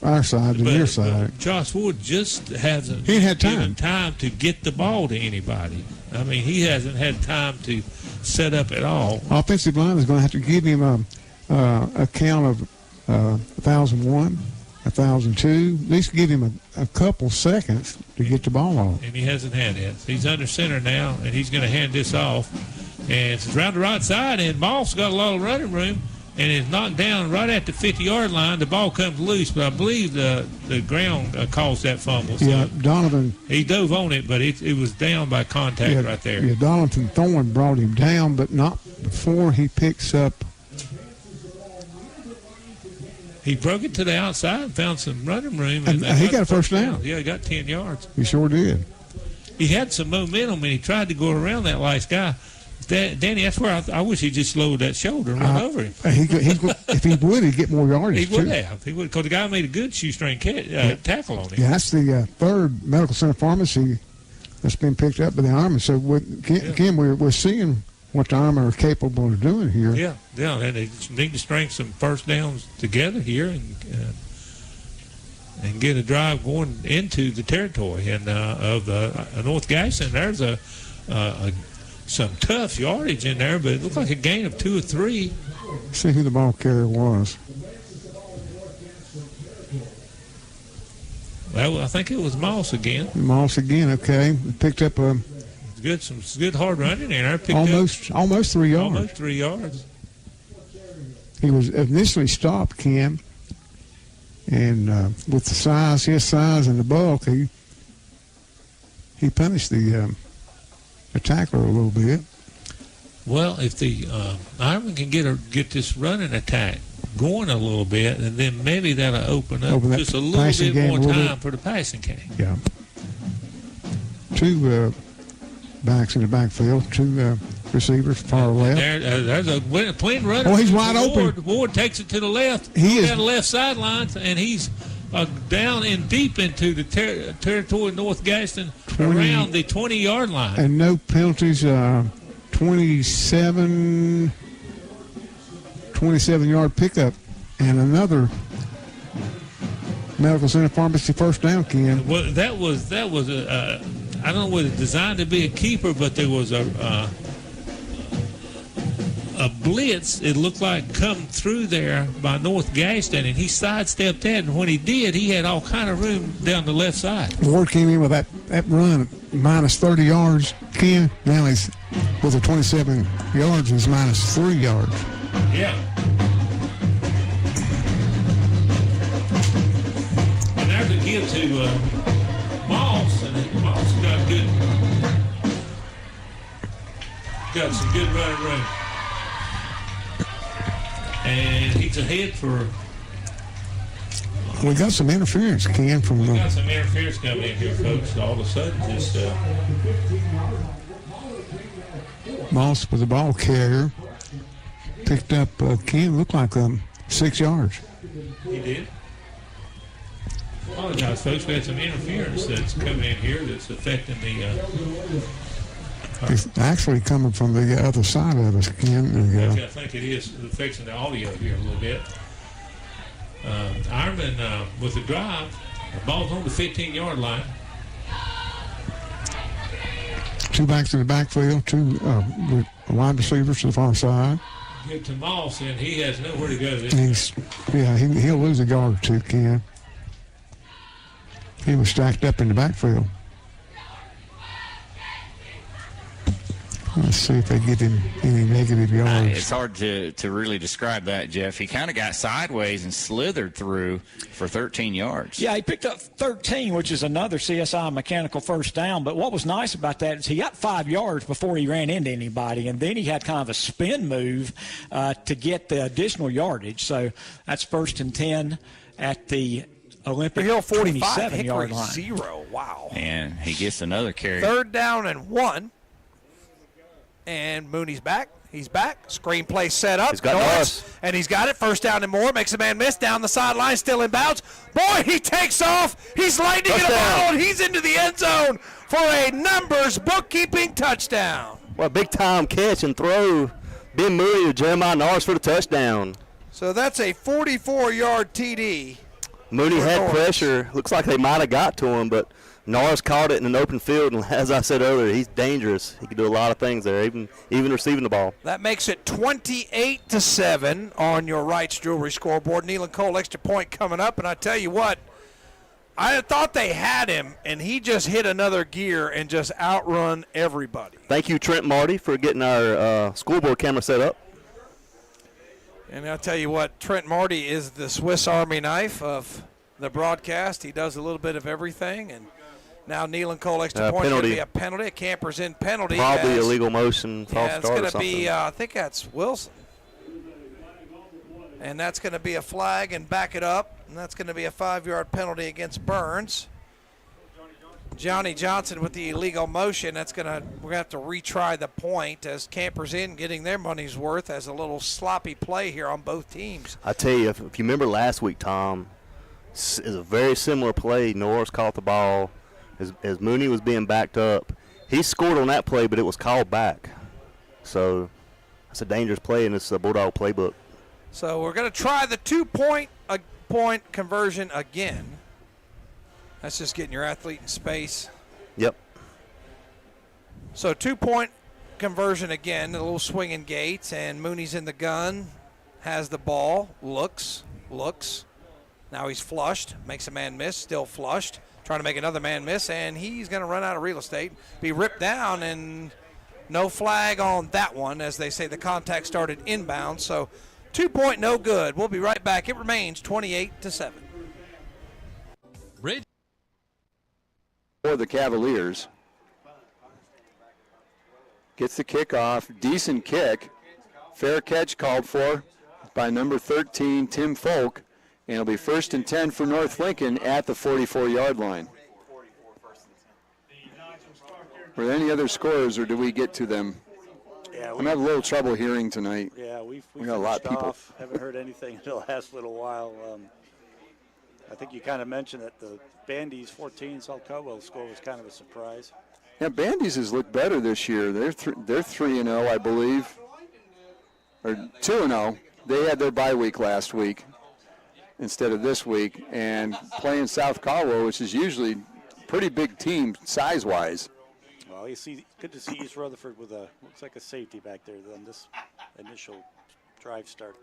our side, to your side. Josh Wood just hasn't had given time to get the ball to anybody. I mean, he hasn't had time to set up at all. Offensive line is going to have to give him a count of 1,001, 1,002. At least give him a couple seconds to get the ball off. And he hasn't had that. He's under center now, and he's going to hand this off. And it's around the right side, and Moss got a lot of running room, and it's knocked down right at the 50-yard line. The ball comes loose, but I believe the ground caused that fumble. So yeah, Donovan. He dove on it, but it was down by contact right there. Yeah, Donovan Thorne brought him down, but not before he picks up. He broke it to the outside and found some running room. And he got a first down. Yeah, he got 10 yards. He sure did. He had some momentum, and he tried to go around that last guy. Danny, that's where I wish he just lowered that shoulder and run over him. If he would, he'd get more yardage. He would have. He would, because the guy made a good shoestring tackle on him. Yeah, that's the third medical center pharmacy that's been picked up by the Army. So, again, we're seeing what the Army are capable of doing here. Yeah, and they need to string some first downs together here and get a drive going into the territory of North Gaston. There's some tough yardage in there, but it looked like a gain of 2 or 3. See who the ball carrier was. Well, I think it was Moss again. Moss again, okay. Picked up some good hard running in there. Almost 3 yards. Almost 3 yards. He was initially stopped, Ken, and with his size and the bulk, he punished the tackler a little bit. Well, if the Ironman can get this running attack going a little bit, and then maybe that'll open up just a little bit more time for the passing game. Yeah. 2 backs in the backfield, 2 receivers far left. There's a clean runner. Oh, he's wide open. Ward takes it to the left. He is down the left sideline, and he's down and deep into the territory of North Gaston around the 20-yard line. And no penalties, 27-yard pickup, and another Medical Center Pharmacy first down, Ken. Well, that was a I don't know whether it's designed to be a keeper, but there was a blitz. It looked like come through there by North Gaston, and he sidestepped that. And when he did, he had all kind of room down the left side. Ward came in with that run minus 30 yards. Ken, now he's with the 27 yards. He's minus 3 yards. Yeah. And there's a give to Moss, and Moss got some good running room. And he's ahead for. We got some interference, Ken, from We got some interference coming in here, folks. All of a sudden, just Moss was the ball carrier. Picked up, Ken, looked like 6 yards. he did. Apologize, folks. We had some interference that's coming in here that's affecting the. It's actually coming from the other side of us, Ken. I think it is affecting the audio here a little bit. Ironmen with the drive. The ball's on the 15-yard line. Two backs in the backfield, two wide receivers to the far side. Give to Moss, and he has nowhere to go. He'll lose a yard or two, Ken. He was stacked up in the backfield. Let's see if they get him any negative yards. It's hard to really describe that, Jeff. He kind of got sideways and slithered through for 13 yards. Yeah, he picked up 13, which is another CSI mechanical first down. But what was nice about that is he got 5 yards before he ran into anybody, and then he had kind of a spin move to get the additional yardage. So that's 1st and 10 at the Olympic 27-yard line. 0. Wow. And he gets another carry. 3rd down and 1. And Mooney's back. He's back. Screenplay set up. He's got Norris. And he's got it. 1st down and more. Makes a man miss down the sideline. Still in bounds. Boy, he takes off. He's lightning in a bottle, and he's into the end zone for a numbers bookkeeping touchdown. Well, big time catch and throw. Ben Mooney to Jeremiah Norris for the touchdown. So that's a 44-yard TD. Mooney had pressure. Looks like they might have got to him, but Norris caught it in an open field, and as I said earlier, he's dangerous. He can do a lot of things there, even receiving the ball. That makes it 28-7 on your Wright's Jewelry scoreboard. Neal and Cole extra point coming up, and I tell you what, I thought they had him, and he just hit another gear and just outrun everybody. Thank you, Trent Marty, for getting our scoreboard camera set up. And I'll tell you what, Trent Marty is the Swiss Army knife of the broadcast. He does a little bit of everything, and now Neal and Cole extra point is going to be a penalty, a Campers in penalty. Probably illegal motion, false yeah, it's start going or to something. be, I think that's Wilson. And that's going to be a flag and back it up, and that's going to be a 5-yard penalty against Burns. Johnny Johnson with the illegal motion. We're going to have to retry the point as Campers in getting their money's worth as a little sloppy play here on both teams. I tell you, if you remember last week, Tom, it's a very similar play. Norris caught the ball as Mooney was being backed up. He scored on that play, but it was called back. So it's a dangerous play in this Bulldog playbook. So we're going to try the 2-point point conversion again. That's just getting your athlete in space. Yep. So 2-point conversion again, a little swinging gates, and Mooney's in the gun, has the ball, looks. Now he's flushed, makes a man miss, still flushed, trying to make another man miss, and he's going to run out of real estate, be ripped down, and no flag on that one. As they say, the contact started inbound, so 2-point no good. We'll be right back. It remains 28-7. Bridge. For the Cavaliers. Gets the kickoff. Decent kick. Fair catch called for by number 13, Tim Folk. And it'll be 1st and 10 for North Lincoln at the 44-yard line. Were there any other scores, or do we get to them? Yeah, I'm having a little trouble hearing tonight. Yeah, we got a lot of people. Haven't heard anything in the last little while. I think you kind of mentioned that the Bandy's 14, South Caldwell's score was kind of a surprise. Yeah, Bandy's has looked better this year. They're 3-0, I believe, or 2-0. They had their bye week last week, instead of this week, and playing South Caldwell, which is usually a pretty big team size-wise. Well, you see, good to see East Rutherford with a, looks like a safety back there on this initial drive start.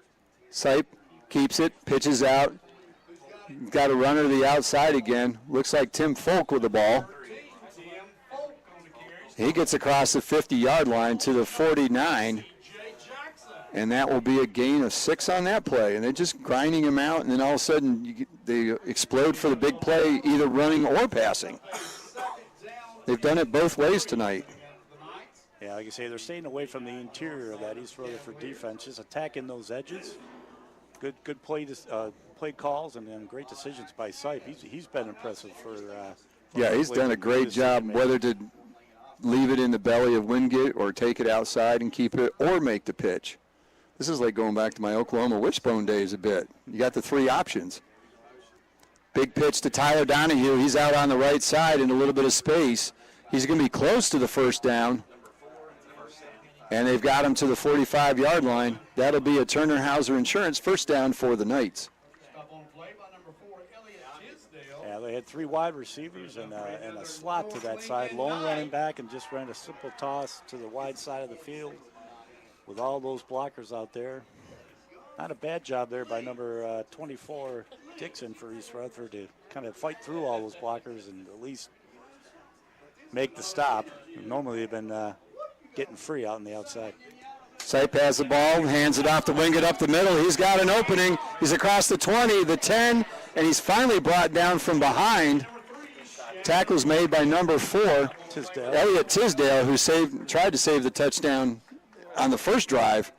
Sipe keeps it, pitches out. Got a runner to the outside again. Looks like Tim Folk with the ball. He gets across the 50-yard line to the 49, and that will be a gain of 6 on that play. And they're just grinding him out, and then all of a sudden they explode for the big play, either running or passing. They've done it both ways tonight. Yeah, like you say, they're staying away from the interior of that East Rutherford defense, just attacking those edges. Good play calls and then great decisions by Sipe. He's been impressive for. Yeah, he's done a great job, whether to leave it in the belly of Wingate or take it outside and keep it or make the pitch. This is like going back to my Oklahoma Wishbone days a bit. You got the 3 options. Big pitch to Tyler Donahue. He's out on the right side in a little bit of space. He's going to be close to the first down. And they've got him to the 45-yard line. That'll be a Turner Hauser Insurance first down for the Knights. Yeah, they had 3 wide receivers and a slot to that side. Lone running back and just ran a simple toss to the wide side of the field with all those blockers out there. Not a bad job there by number 24, Dixon, for East Rutherford to kind of fight through all those blockers and at least make the stop. Normally they've been getting free out on the outside. Sipe has the ball, hands it off to Wingate up the middle. He's got an opening. He's across the 20, the 10, and he's finally brought down from behind. Tackle's made by number 4, Tisdale. Elliott Tisdale, who tried to save the touchdown on the first drive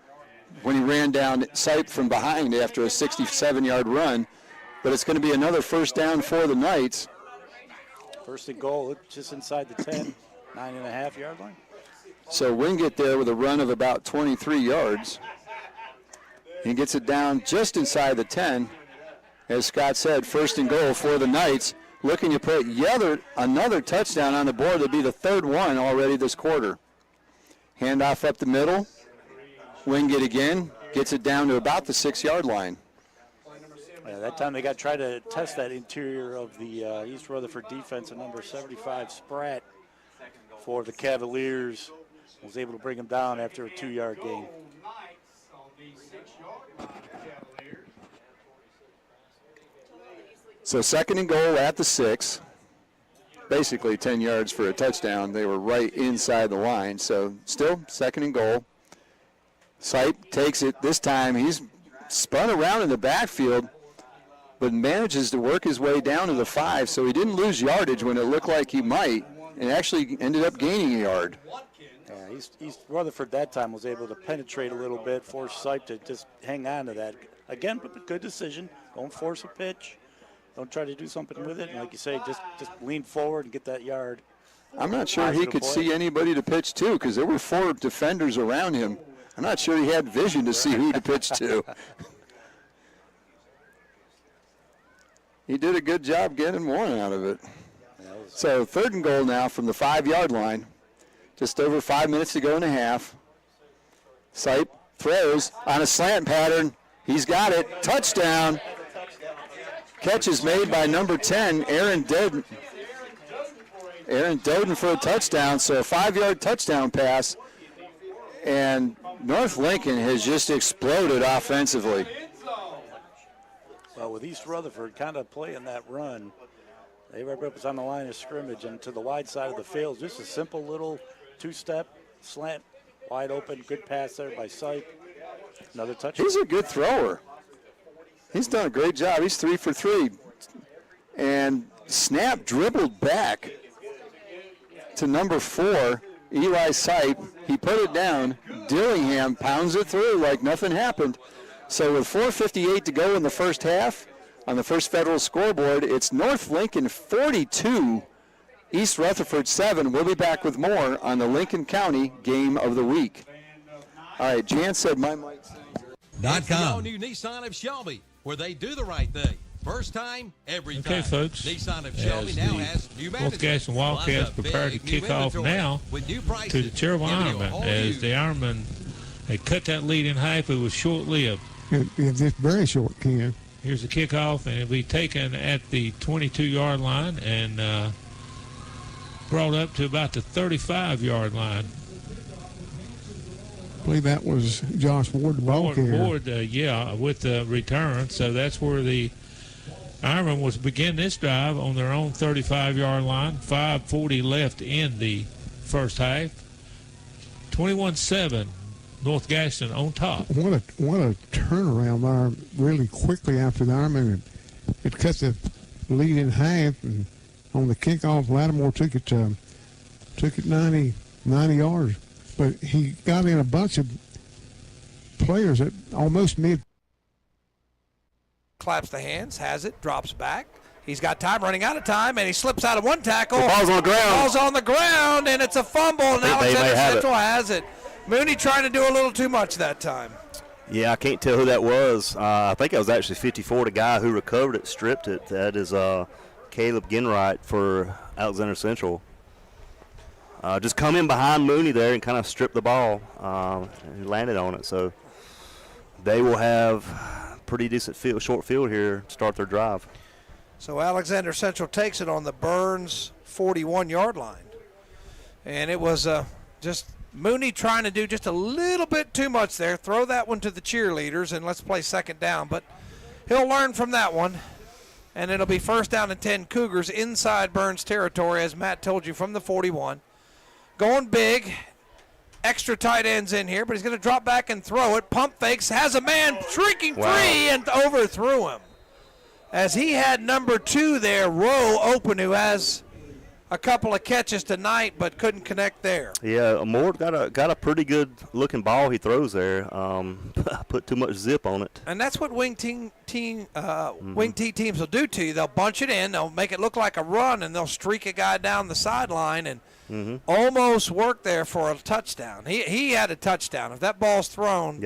when he ran down Sipe from behind after a 67-yard run. But it's going to be another first down for the Knights. First and goal, just inside the 10, 9.5-yard line. So Wingate there with a run of about 23 yards. He gets it down just inside the 10. As Scott said, first and goal for the Knights. Looking to put another touchdown on the board. It'll be the 3rd one already this quarter. Handoff up the middle. Wingate again. Gets it down to about the 6-yard line. Yeah, that time they got to try to test that interior of the East Rutherford defense, and number 75, Spratt, for the Cavaliers. Was able to bring him down after a 2-yard gain. So second and goal at the 6. Basically 10 yards for a touchdown. They were right inside the line. So still second and goal. Sipe takes it. This time he's spun around in the backfield, but manages to work his way down to the 5. So he didn't lose yardage when it looked like he might, and actually ended up gaining a yard. Yeah, East Rutherford that time was able to penetrate a little bit, force Sipe to just hang on to that. Again, but a good decision. Don't force a pitch. Don't try to do something with it. And like you say, just lean forward and get that yard. I'm not sure he could see anybody to pitch to because there were 4 defenders around him. I'm not sure he had vision to see who to pitch to. He did a good job getting one out of it. So 3rd and goal now from the 5-yard line. Just over 5 minutes to go in a half. Sipe throws on a slant pattern. He's got it. Touchdown. Catch is made by number 10, Aaron Doden. Aaron Doden for a touchdown. So a 5-yard touchdown pass. And North Lincoln has just exploded offensively. Well, with East Rutherford kind of playing that run, they represent on the line of scrimmage and to the wide side of the field. Just a simple little 2-step slant, wide open, good pass there by Sipe. Another touchdown. He's a good thrower. He's done a great job. He's 3 for 3. And snap dribbled back to number 4, Eli Sipe. He put it down. Dillingham pounds it through like nothing happened. So with 4:58 to go in the first half, on the First Federal Scoreboard, it's North Lincoln 42, East Rutherford 7. We'll be back with more on the Lincoln County Game of the Week. All right, Jan said my mic's It's the all-new Nissan of Shelby, where they do the right thing. First time, every time. Okay, folks, Nissan of Shelby now has new both Gaston Wildcats prepare to kick off now to the Cherville Ironmen, as the Ironmen had cut that lead in half. It was short-lived. It's very short, Ken. Here's the kickoff, and it'll be taken at the 22-yard line and brought up to about the 35-yard line. I believe that was Josh Ward, the ball carrier. Ward, with the return. So that's where the Ironmen was begin this drive on their own 35-yard line. 5:40 left in the first half. 21-7, North Gaston on top. What a turnaround there really quickly after the Ironmen it cut the lead in half, and on the kickoff, Lattimore took it 90 yards. But he got in a bunch of players at almost mid. Claps the hands, has it, drops back. He's got time, running out of time, and he slips out of one tackle. The ball's on the ground. Ball's on the ground, and it's a fumble, and Alexander Central has it. Mooney trying to do a little too much that time. Yeah, I can't tell who that was. I think it was actually 54, the guy who recovered it, stripped it. That is Caleb Ginwright for Alexander Central. Just come in behind Mooney there and kind of strip the ball. And he landed on it. So they will have pretty decent short field here to start their drive. So Alexander Central takes it on the Burns 41-yard line. And it was just Mooney trying to do just a little bit too much there. Throw that one to the cheerleaders and let's play second down. But he'll learn from that one. And it'll be first down and 10 Cougars inside Burns territory, as Matt told you, from the 41. Going big. Extra tight ends in here, but he's going to drop back and throw it. Pump fakes, has a man shrieking free and overthrew him. As he had number 2 there, Rowe open, who has a couple of catches tonight but couldn't connect there. Yeah, Moore got a pretty good looking ball he throws there. Put too much zip on it. And that's what wing T teams will do to you. They'll bunch it in, they'll make it look like a run, and they'll streak a guy down the sideline and almost work there for a touchdown. He had a touchdown. If that ball's thrown,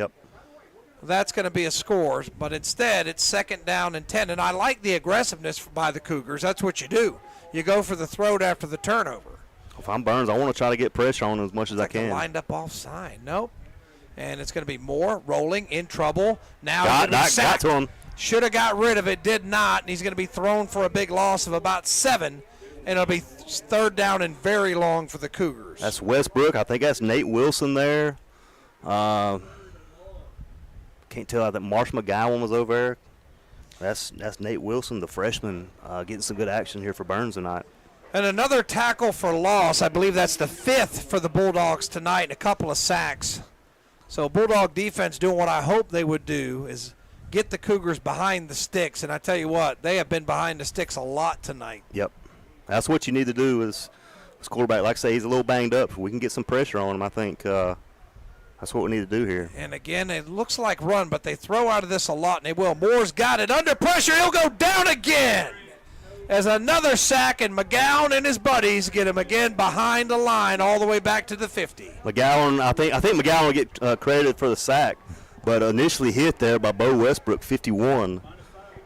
that's going to be a score. But instead, it's second down and 10. And I like the aggressiveness by the Cougars. That's what you do. You go for the throat after the turnover. If I'm Burns, I want to try to get pressure on him as much as I can. Lined up offside. Nope. And it's going to be Moore rolling in trouble. Now got to him. Should have got rid of it, did not. And he's going to be thrown for a big loss of about 7. And it'll be third down and very long for the Cougars. That's Westbrook. I think that's Nate Wilson there. Can't tell that Marsh McGowan was over there. That's Nate Wilson, the freshman, getting some good action here for Burns tonight. And another tackle for loss. I believe that's the 5th for the Bulldogs tonight, and a couple of sacks. So Bulldog defense doing what I hope they would do is get the Cougars behind the sticks. And I tell you what, they have been behind the sticks a lot tonight. Yep. That's what you need to do as quarterback. Like I say, he's a little banged up. We can get some pressure on him, I think. That's what we need to do here. And again, it looks like run, but they throw out of this a lot, and they will. Moore's got it under pressure. He'll go down again. As another sack, and McGowan and his buddies get him again behind the line all the way back to the 50. McGowan, I think McGowan will get credited for the sack, but initially hit there by Bo Westbrook, 51,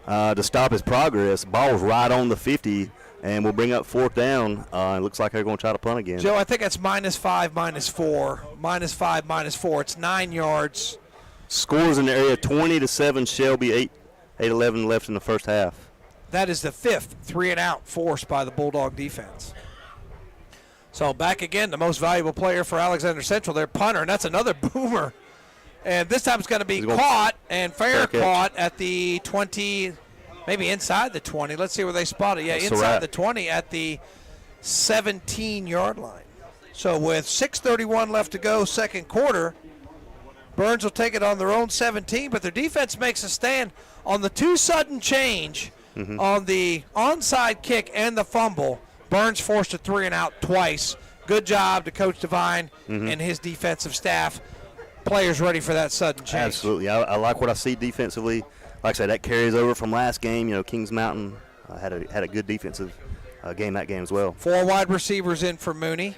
to stop his progress. Ball was right on the 50. And we'll bring up fourth down. It looks like they're going to try to punt again. Joe, I think it's -5, -4. -5, -4. It's 9 yards. Scores in the area 20-7 Shelby, 8:11 left in the first half. That is the 5th 3-and-out forced by the Bulldog defense. So back again, the most valuable player for Alexander Central, their punter, and that's another boomer. And this time it's going to be caught and fair caught at the 20. Maybe inside the 20. Let's see where they spot it. Yeah, inside the 20 at the 17-yard line. So with 6:31 left to go, second quarter, Burns will take it on their own 17, but their defense makes a stand on the 2 sudden change on the onside kick and the fumble. Burns forced a 3-and-out twice. Good job to Coach Devine and his defensive staff. Players ready for that sudden change. Absolutely. I like what I see defensively. Like I said, that carries over from last game. You know, Kings Mountain had a good defensive game that game as well. 4 wide receivers in for Mooney,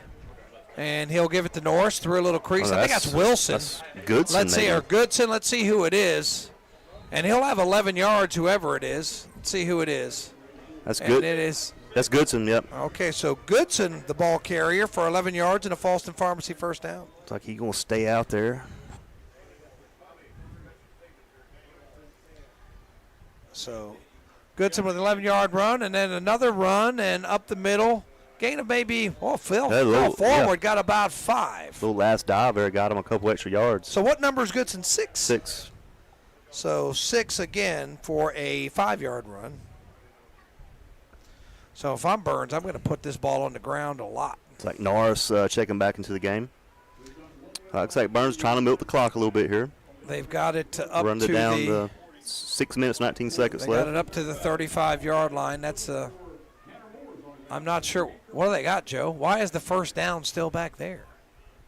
and he'll give it to Norris through a little crease. I think that's Wilson. That's Goodson. Let's see, or Goodson. Let's see who it is, and he'll have 11 yards. Whoever it is, let's see who it is. That's good. And it is. That's Goodson. Yep. Okay, so Goodson, the ball carrier for 11 yards and a Falston Pharmacy first down. Looks like he's gonna stay out there. So Goodson with an 11-yard run, and then another run, and up the middle. Gain of maybe, Phil forward got about 5. Little last dive there got him a couple extra yards. So what number is Goodson? 6? 6. So 6 again for a 5-yard run. So if I'm Burns, I'm going to put this ball on the ground a lot. It's like Norris checking back into the game. Looks like Burns trying to milk the clock a little bit here. They've got it up Run to it down the to 6 minutes, 19 seconds They left. got it up to the 35-yard line. That's I'm not sure. What do they got, Joe? Why is the first down still back there?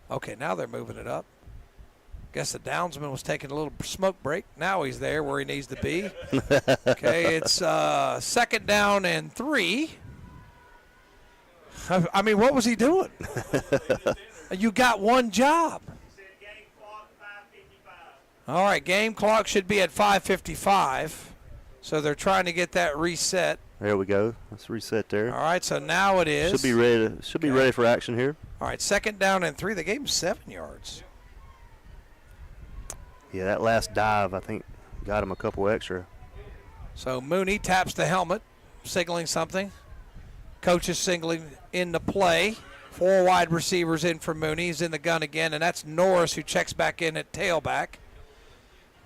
Okay, now they're moving it up. Guess the downsman was taking a little smoke break. Now he's there where he needs to be. Okay, it's 2nd down and 3. I mean, what was he doing? You got one job. All right, game clock should be at 5:55. So they're trying to get that reset. There we go. Let's reset there. All right, so now it is. Should be ready for action here. All right, 2nd down and 3. They gave him 7 yards. Yeah, that last dive, I think, got him a couple extra. So Mooney taps the helmet, signaling something. Coach is signaling into play. 4 wide receivers in for Mooney. He's in the gun again, and that's Norris who checks back in at tailback.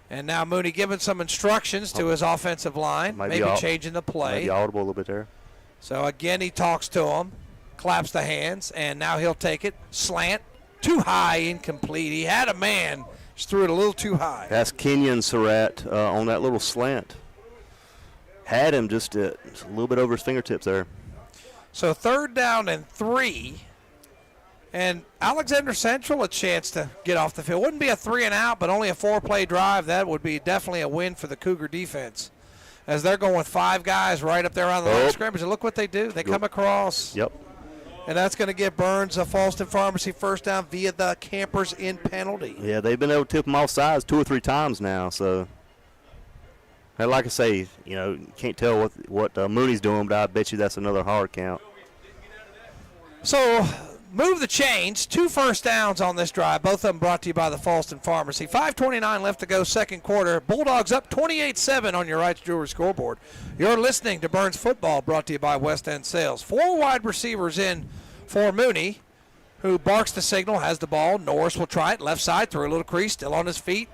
And now Mooney giving some instructions to his offensive line, maybe changing the play. Maybe audible a little bit there. So again, he talks to him, claps the hands, and now he'll take it. Slant, too high, incomplete. He had a man, just threw it a little too high. That's Kenyon Surratt on that little slant. Had him just a little bit over his fingertips there. So 3rd down and 3. And Alexander Central a chance to get off the field. Wouldn't be a 3 and out, but only a 4-play drive. That would be definitely a win for the Cougar defense. As they're going with 5 guys right up there on the line of scrimmage. And look what they do. They come across. Yep. And that's going to give Burns a Falston Pharmacy first down via the campers in penalty. Yeah, they've been able to tip them off sides 2 or 3 times now. So, and like I say, can't tell what Mooney's doing, but I bet you that's another hard count. So, move the chains. 2 first downs on this drive. Both of them brought to you by the Falston Pharmacy. 5:29 left to go, 2nd quarter. Bulldogs up 28-7 on your Wrights Jewelry scoreboard. You're listening to Burns Football, brought to you by West End Sales. 4 wide receivers in for Mooney, who barks the signal, has the ball. Norris will try it. Left side, through a little crease, still on his feet.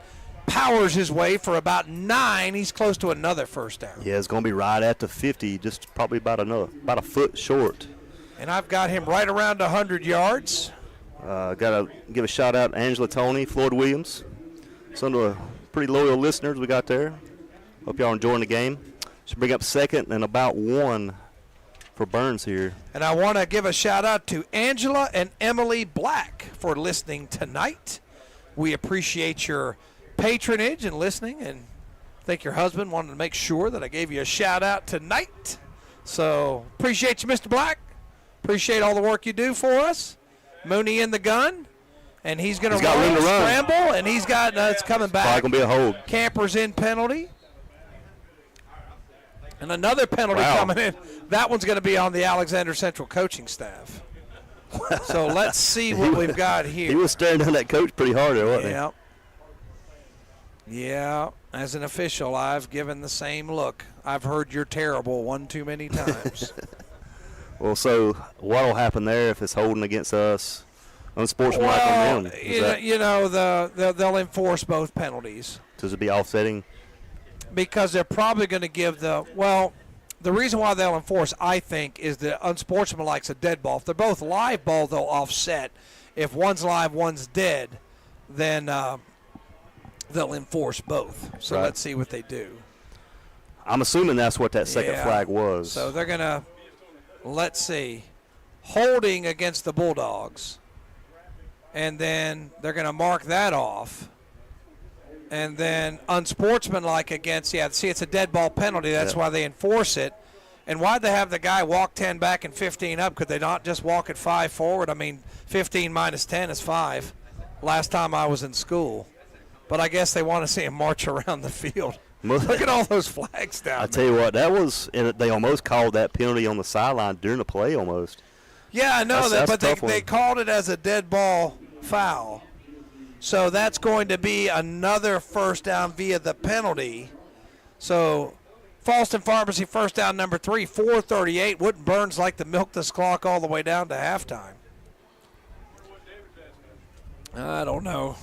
Powers his way for about 9. He's close to another first down. Yeah, it's going to be right at the 50, just probably about a foot short. And I've got him right around 100 yards. Got to give a shout out to Angela Tony, Floyd Williams. Some of the pretty loyal listeners we got there. Hope y'all enjoying the game. Should bring up 2nd and about 1 for Burns here. And I want to give a shout out to Angela and Emily Black for listening tonight. We appreciate your patronage and listening, and I think your husband wanted to make sure that I gave you a shout out tonight. So appreciate you, Mr. Black. Appreciate all the work you do for us. Mooney in the gun, and he's going to scramble, and he's got it's coming back. Probably going to be a hold. Campers in penalty. And another penalty coming in. That one's going to be on the Alexander Central coaching staff. So let's see what we've got here. He was staring down that coach pretty hard there, wasn't he? Yeah. As an official, I've given the same look. I've heard you're terrible one too many times. Well, so what will happen there if it's holding against us? Unsportsmanlike on them. They'll enforce both penalties. Does it be offsetting? Because they're probably going to give the reason why they'll enforce, I think, is the unsportsmanlike's a dead ball. If they're both live ball, they'll offset. If one's live, one's dead, then they'll enforce both. So let's see what they do. I'm assuming that's what that second flag was. So they're going to, let's see, holding against the Bulldogs. And then they're going to mark that off. And then unsportsmanlike against, it's a dead ball penalty. That's why they enforce it. And why'd they have the guy walk 10 back and 15 up? Could they not just walk at 5 forward? I mean, 15 minus 10 is 5. Last time I was in school. But I guess they want to see him march around the field. Look at all those flags down there. I tell you what, that was, they almost called that penalty on the sideline during the play almost. Yeah, I know that, but they called it as a dead ball foul. So that's going to be another first down via the penalty. So Falston Pharmacy first down number 3, 4:38. Wouldn't Burns like to milk this clock all the way down to halftime? I don't know.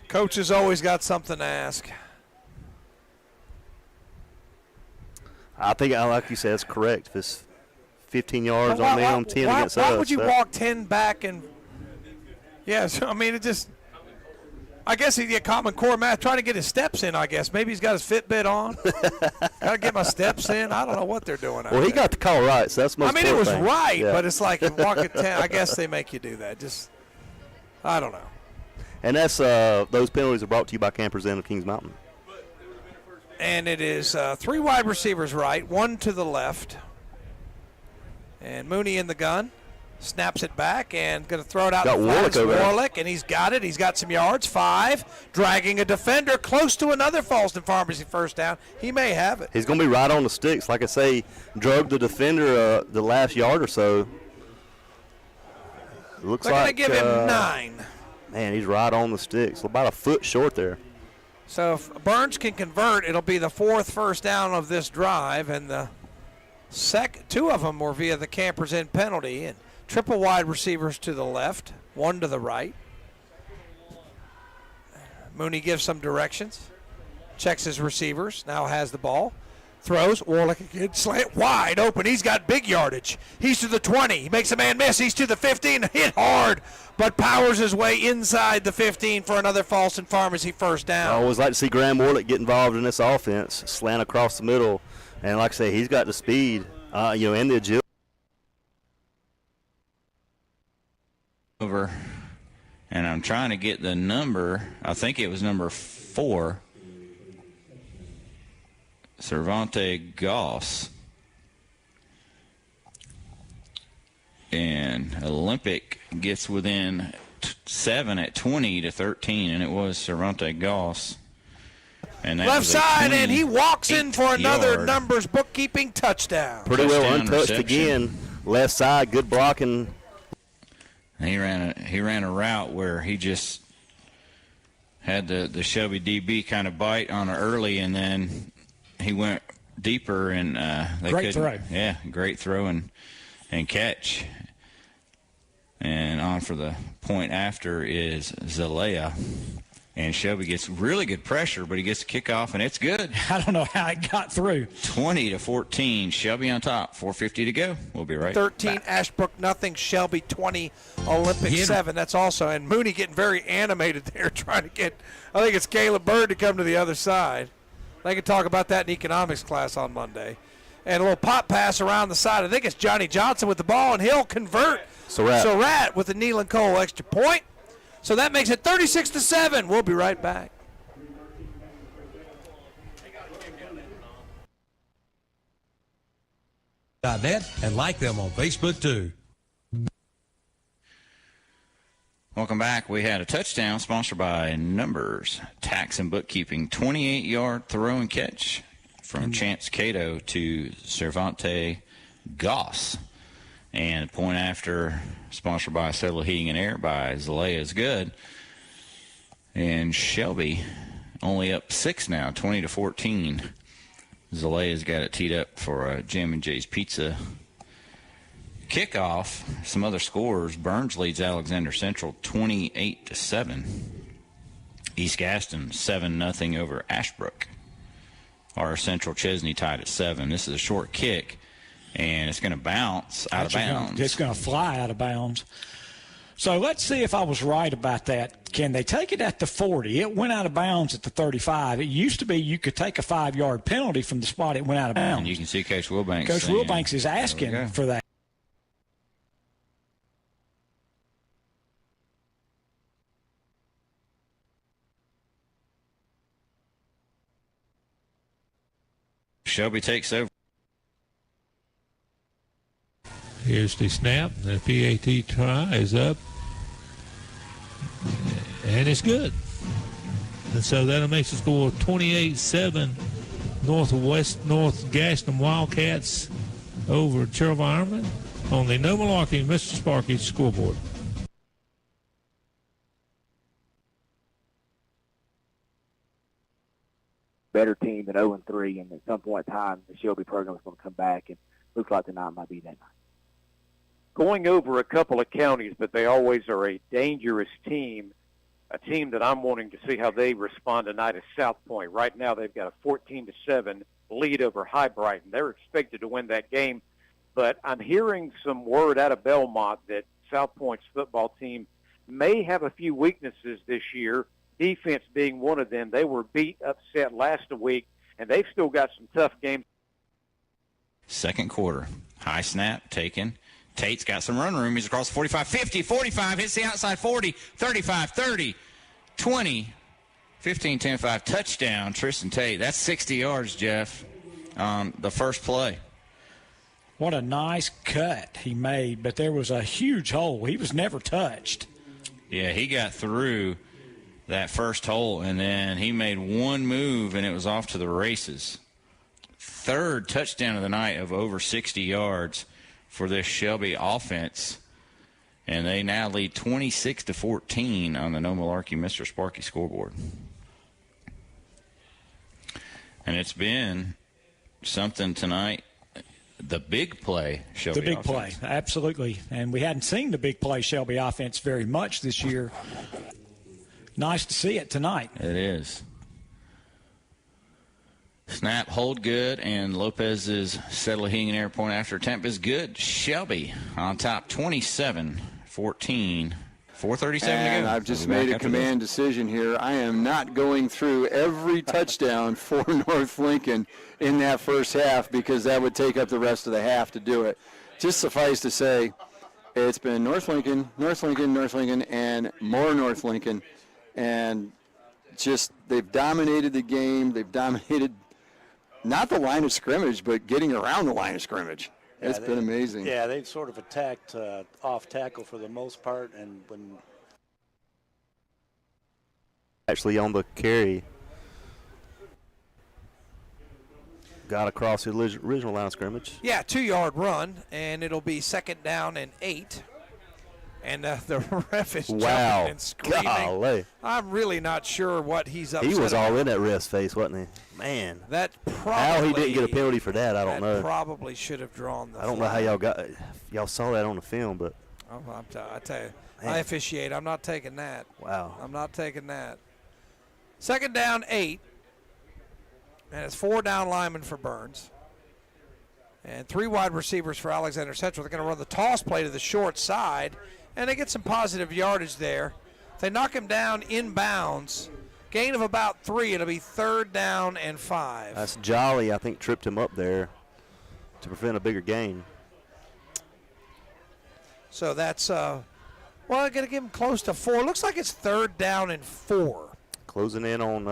Coach has always got something to ask. I think, like you said, it's correct. If it's 15 yards on them, 10 against us. Why would you walk 10 back and – yes, I mean, it just – I guess he get Common Core math, trying to get his steps in, I guess. Maybe he's got his Fitbit on. Got to get my steps in. I don't know what they're doing out Well, he there. got the call right, so that's most I mean, it was important thing. right, Yeah. but it's like walking 10. I guess they make you do that. Just, I don't know. And that's those penalties are brought to you by Campers Inn of Kings Mountain. And it is 3 wide receivers right, 1 to the left. And Mooney in the gun. Snaps it back and going to throw it out. Got in the Warlick flat. over there. Warlick, and he's got it. He's got some yards. 5. Dragging a defender close to another Falston Pharmacy first down. He may have it. He's going to be right on the sticks. Like I say, drug the defender the last yard or so. Looks They're going to like give him 9. Man, he's right on the sticks. About a foot short there. So if Burns can convert, it'll be the 4th first down of this drive, and the 2 of them were via the Campers Inn penalty. And triple wide receivers to the left, 1 to the right. Mooney gives some directions. Checks his receivers. Now has the ball. Throws. Warlick again. Slant wide open. He's got big yardage. He's to the 20. He makes a man miss. He's to the 15. Hit hard, but powers his way inside the 15 for another Falston Pharmacy first down. I always like to see Graham Warlick get involved in this offense. Slant across the middle. And like I say, he's got the speed, and the agility. Over, and I'm trying to get the number. I think it was number 4. Cervante Goss. And Olympic gets within 7 at 20-13, and it was Cervante Goss. And that Left was a side, and he walks in for another 28-yard numbers bookkeeping touchdown. Pretty well touchdown untouched reception. again. Left side, good blocking. He ran a route where he just had the Shelby DB kind of bite on it early, and then he went deeper, and they Great couldn't. throw. Yeah, great throw and catch. And on for the point after is Zalea. And Shelby gets really good pressure, but he gets the kickoff, and it's good. I don't know how it got through. 20-14, Shelby on top. 4:50 to go. We'll be right 13, back. Ashbrook nothing, Shelby 20, Olympic Get him. 7. That's also, and Mooney getting very animated there trying to get, I think it's Caleb Bird to come to the other side. They can talk about that in economics class on Monday. And a little pop pass around the side. I think it's Johnny Johnson with the ball, and he'll convert. Surratt with the Nealon Cole extra point. So that makes it 36-7. We'll be right back. .net and like them on Facebook too. Welcome back. We had a touchdown sponsored by Numbers Tax and Bookkeeping. 28-yard throw and catch from Chance Cato to Cervante Goss. And point after, sponsored by Settle Heating and Air by Zalea is good. And Shelby only up 6 now, 20-14. Zalea's got it teed up for a Jam and Jay's Pizza kickoff. Some other scores. Burns leads Alexander Central 28-7. East Gaston 7-0 over Ashbrook. Our Central Chesney tied at 7. This is a short kick, and it's going to bounce out of bounds. It's going to fly out of bounds. So let's see if I was right about that. Can they take it at the 40? It went out of bounds at the 35. It used to be you could take a 5-yard penalty from the spot it went out of bounds. And you can see Coach Wilbanks. Coach saying, Wilbanks is asking for that. Shelby takes over. Here's the snap. The PAT try is up. And it's good. And so that'll make the score 28-7 North Gaston Wildcats over Cherville Ironmen on the No Malarkey Mr. Sparky scoreboard. Better team at 0-3, and at some point in time, the Shelby program is going to come back, and looks like tonight might be that night. Going over a couple of counties, but they always are a dangerous team. A team that I'm wanting to see how they respond tonight is South Point. Right now, they've got a 14-7 lead over High Brighton. They're expected to win that game, but I'm hearing some word out of Belmont that South Point's football team may have a few weaknesses this year, defense being one of them. They were beat, upset last week, and they've still got some tough games. Second quarter, high snap taken. Tate's got some run room. He's across 45, 50, 45, hits the outside 40, 35, 30, 20, 15, 10, 5. Touchdown, Tristan Tate. That's 60 yards, Jeff, on the first play. What a nice cut he made, but there was a huge hole. He was never touched. Yeah, he got through that first hole, and then he made one move, and it was off to the races. Third touchdown of the night of over 60 yards for this Shelby offense, and they now lead 26-14 on the No Malarkey Mr. Sparky scoreboard. And it's been something tonight. The big play Shelby The big offense. play, absolutely. And we hadn't seen the big play Shelby offense very much this year. Nice to see it tonight. It is. Snap, hold good, and Lopez's settling air point after attempt is good. Shelby on top, 27-14, 4:37 to go. And I've just made a command decision here. I am not going through every touchdown for North Lincoln in that first half because that would take up the rest of the half to do it. Just suffice to say, it's been North Lincoln, North Lincoln, North Lincoln, and more North Lincoln. And just they've dominated the game. They've dominated not the line of scrimmage, but getting around the line of scrimmage. Yeah, It's been amazing. Yeah, they've sort of attacked off tackle for the most part, and when Actually on the carry, got across the original line of scrimmage. Yeah, 2-yard run, and it'll be 2nd down and 8. And the ref is jumping and screaming. Golly. I'm really not sure what he's upset He was all about. in that ref's face, wasn't he? Man. That probably, how he didn't get a penalty for that, I don't know. Probably should have drawn the I don't know how y'all saw that on the film, but I tell you, Man. I officiate. I'm not taking that. Wow. I'm not taking that. 2nd down, 8. And it's 4 down linemen for Burns. And 3 wide receivers for Alexander Central. They're going to run the toss play to the short side. And they get some positive yardage there. If they knock him down inbounds, gain of about 3. It'll be 3rd down and 5. that's Jolly, I think, tripped him up there to prevent a bigger gain. So that's, well, I'm going to give him close to 4. Looks like it's 3rd down and 4. Closing in on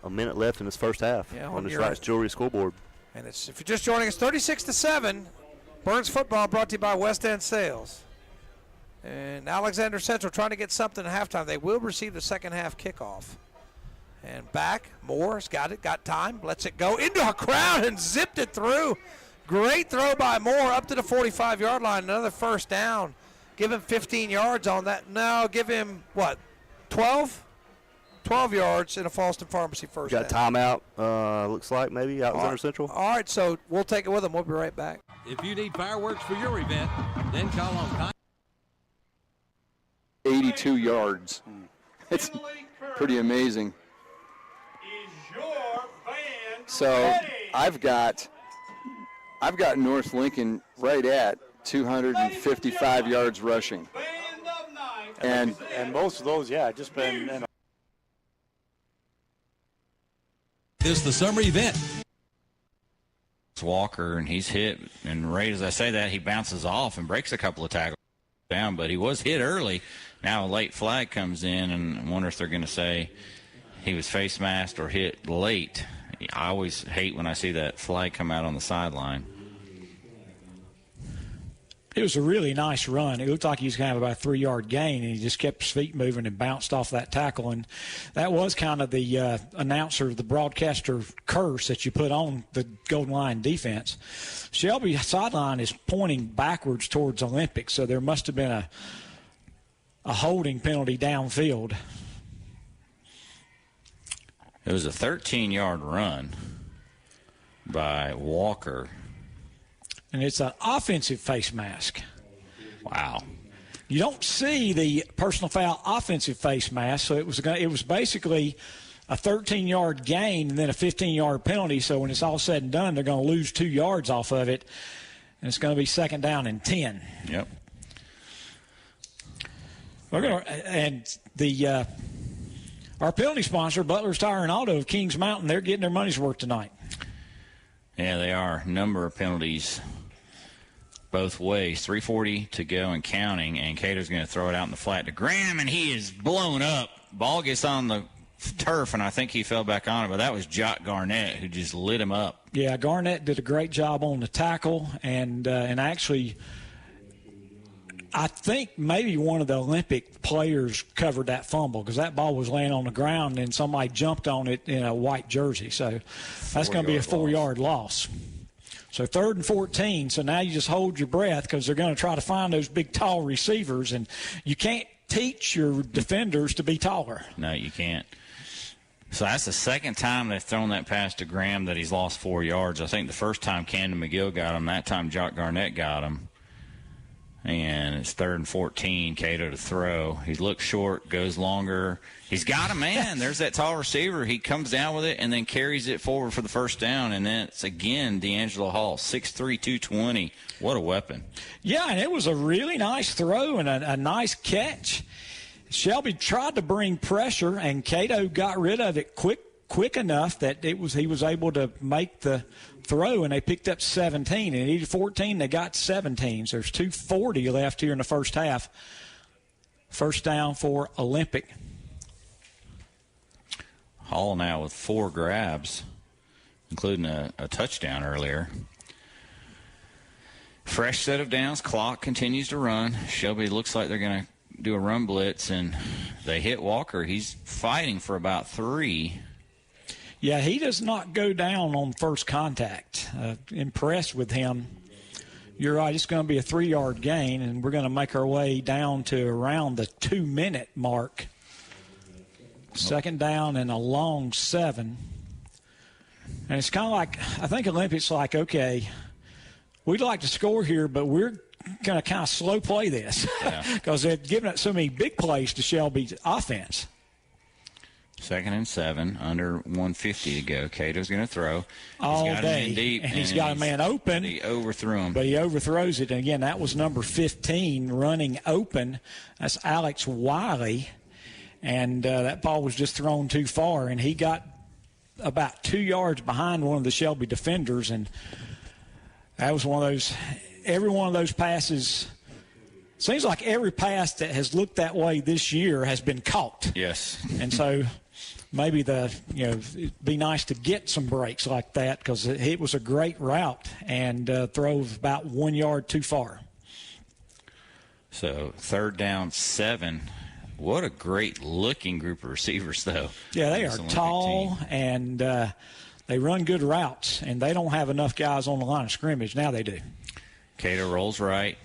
a minute left in this first half Yeah, on this you're Rice Jewelry scoreboard. And it's, if you're just joining us, 36-7. Burns football brought to you by West End Sales. And Alexander Central trying to get something at halftime. They will receive the second half kickoff. And back, Moore's got it, got time, lets it go into a crowd and zipped it through. Great throw by Moore up to the 45-yard line. Another 1st down. Give him 15 yards on that. No, give him, what, 12? 12 yards in a Falston Pharmacy first Got down. timeout, looks like, maybe, Alexander Central. All right, so we'll take it with them. We'll be right back. If you need fireworks for your event, then call on 82 yards. It's pretty amazing. So I've got North Lincoln right at 255 yards rushing. And most of those, yeah, just been. Is the summer event. It's Walker, and he's hit, and right as I say that, he bounces off and breaks a couple of tackles down, but he was hit early. Now a late flag comes in, and I wonder if they're going to say he was face masked or hit late. I always hate when I see that flag come out on the sideline. It was a really nice run. It looked like he was going to have about a 3-yard gain, and he just kept his feet moving and bounced off that tackle. And that was kind of the announcer, the broadcaster curse that you put on the Golden Lion defense. Shelby sideline is pointing backwards towards Olympic, so there must have been a holding penalty downfield. It was a 13-yard run. by Walker. And it's an offensive face mask. Wow. You don't see the personal foul offensive face mask, so it was basically a 13-yard gain and then a 15-yard penalty. So when it's all said and done, they're going to lose 2 yards off of it, and it's going to be 2nd down and 10. Yep. Our penalty sponsor, Butler's Tire and Auto of Kings Mountain, they're getting their money's worth tonight. Yeah, they are. Number of penalties both ways. 3:40 to go and counting, and Cato's going to throw it out in the flat to Graham, and he is blown up. Ball gets on the turf, and I think he fell back on it, but that was Jock Garnett who just lit him up. Yeah, Garnett did a great job on the tackle, and actually I think maybe one of the Olympic players covered that fumble because that ball was laying on the ground and somebody jumped on it in a white jersey. So that's going to be a 4-yard loss. So 3rd and 14. So now you just hold your breath because they're going to try to find those big, tall receivers, and you can't teach your defenders to be taller. No, you can't. So that's the second time they've thrown that pass to Graham that he's lost 4 yards. I think the first time Camden McGill got him, that time Jock Garnett got him. And it's 3rd and 14, Cato to throw. He looks short, goes longer. He's got a man. There's that tall receiver. He comes down with it and then carries it forward for the first down. And then it's again D'Angelo Hall, 6'3", 220. What a weapon. Yeah, and it was a really nice throw and a nice catch. Shelby tried to bring pressure, and Cato got rid of it quick enough that he was able to make the throw, and they picked up 17. And needed 14, they got 17. So there's 2:40 left here in the first half. First down for Olympic. Hall now with 4 grabs, including a touchdown earlier. Fresh set of downs. Clock continues to run. Shelby looks like they're going to do a run blitz, and they hit Walker. He's fighting for about 3. Yeah, he does not go down on first contact. Impressed with him. You're right, it's going to be a 3-yard gain, and we're going to make our way down to around the 2-minute mark. 2nd down and a long 7. And it's kind of like, I think Olympics like, okay, we'd like to score here, but we're going to kind of slow play this because they're giving up so many big plays to Shelby's offense. 2nd and 7, under 150 to go. Cato's going to throw. All he's got day. Him in deep, and he's got a man open. He overthrew him. But he overthrows it. And, again, that was number 15 running open. That's Alex Wiley. And that ball was just thrown too far. And he got about 2 yards behind one of the Shelby defenders. And that was one of those – every one of those passes – seems like every pass that has looked that way this year has been caught. Yes. And so maybe it'd be nice to get some breaks like that because it was a great route and throw about 1 yard too far. So 3rd down 7. What a great looking group of receivers, though. Yeah, they are tall and they run good routes, and they don't have enough guys on the line of scrimmage. Now they do. Cato rolls right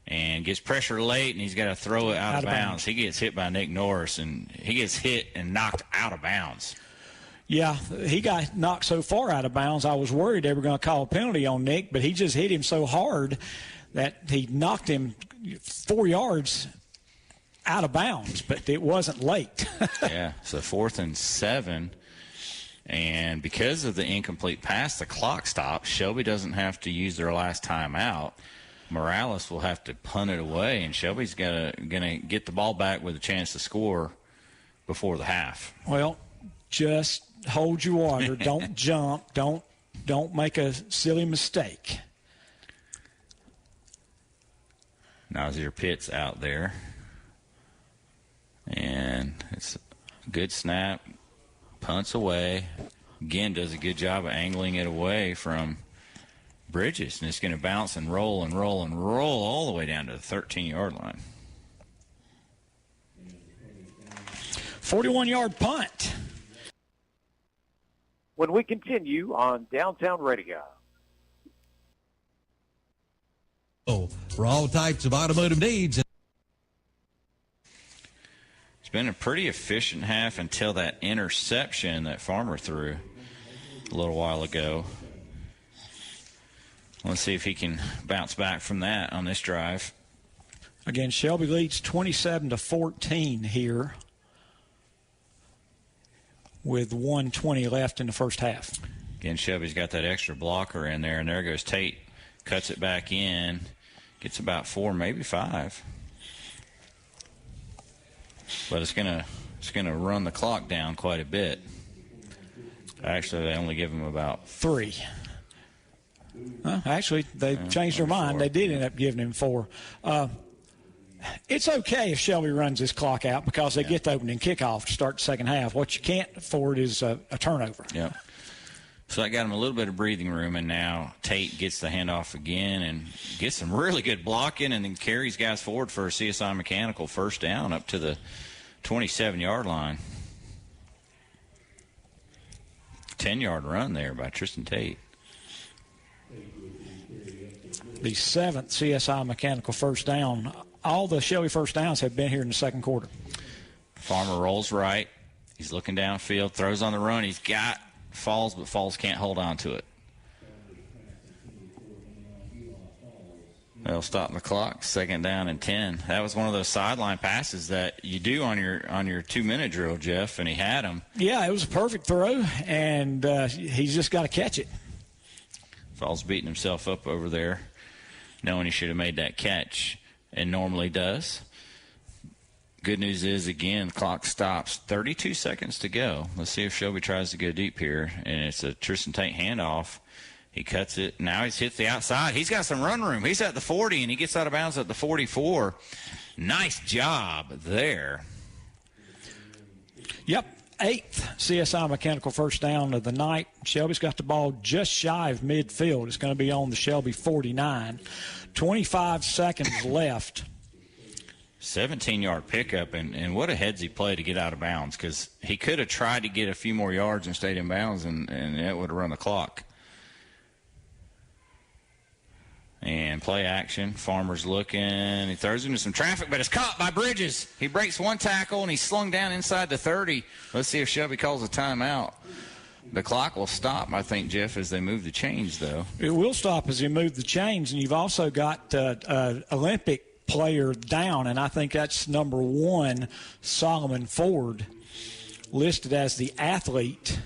and gets pressure late, and he's got to throw it out of bounds. He gets hit by Nick Norris, and he gets hit and knocked out of bounds. Yeah, he got knocked so far out of bounds, I was worried they were going to call a penalty on Nick, but he just hit him so hard that he knocked him 4 yards out of bounds, but it wasn't late. Yeah, so 4th and 7. And because of the incomplete pass, the clock stops. Shelby doesn't have to use their last timeout. Morales will have to punt it away, and Shelby's going to get the ball back with a chance to score before the half. Well, just hold your water. Don't jump. Don't make a silly mistake. Nazir Pitts out there. And it's a good snap. Punts away. Again, does a good job of angling it away from Bridges. And it's going to bounce and roll and roll and roll all the way down to the 13-yard line. 41-yard punt. When we continue on Downtown Radio. For all types of automotive needs. It's been a pretty efficient half until that interception that Farmer threw a little while ago. Let's see if he can bounce back from that on this drive. Again, Shelby leads 27-14 here with 1:20 left in the first half. Again, Shelby's got that extra blocker in there, and there goes Tate. Cuts it back in. Gets about 4, maybe 5. But it's gonna run the clock down quite a bit. Actually, they only give him about 3. Actually, they changed their mind. 4. They did end up giving him 4. It's okay if Shelby runs this clock out because they get the opening kickoff to start the second half. What you can't afford is a turnover. Yeah. So that got him a little bit of breathing room, and now Tate gets the handoff again and gets some really good blocking and then carries guys forward for a CSI Mechanical first down up to the 27-yard line. 10-yard run there by Tristan Tate. The 7th CSI Mechanical first down. All the Shelby first downs have been here in the second quarter. Farmer rolls right. He's looking downfield, throws on the run. He's got Falls, but Falls can't hold on to it. They'll stop the clock. 2nd down and 10. That was one of those sideline passes that you do on your 2-minute drill, Jeff, and he had him. Yeah, it was a perfect throw, and he's just got to catch it. Falls beating himself up over there, knowing he should have made that catch, and normally does. Good news is, again, the clock stops. 32 seconds to go. Let's see if Shelby tries to go deep here, and it's a Tristan Tate handoff. He cuts it. Now he's hit the outside. He's got some run room. He's at the 40, and he gets out of bounds at the 44. Nice job there. Yep, 8th CSI Mechanical first down of the night. Shelby's got the ball just shy of midfield. It's going to be on the Shelby 49. 25 seconds left. 17-yard pickup, and what a headsy play to get out of bounds, because he could have tried to get a few more yards and stayed in bounds, and it would have run the clock. And play action. Farmer's looking. He throws into some traffic, but it's caught by Bridges. He breaks one tackle, and he's slung down inside the 30. Let's see if Shelby calls a timeout. The clock will stop, I think, Jeff, as they move the chains, though. It will stop as they move the chains, and you've also got Olympic player down, and I think that's number 1, Solomon Ford, listed as the athlete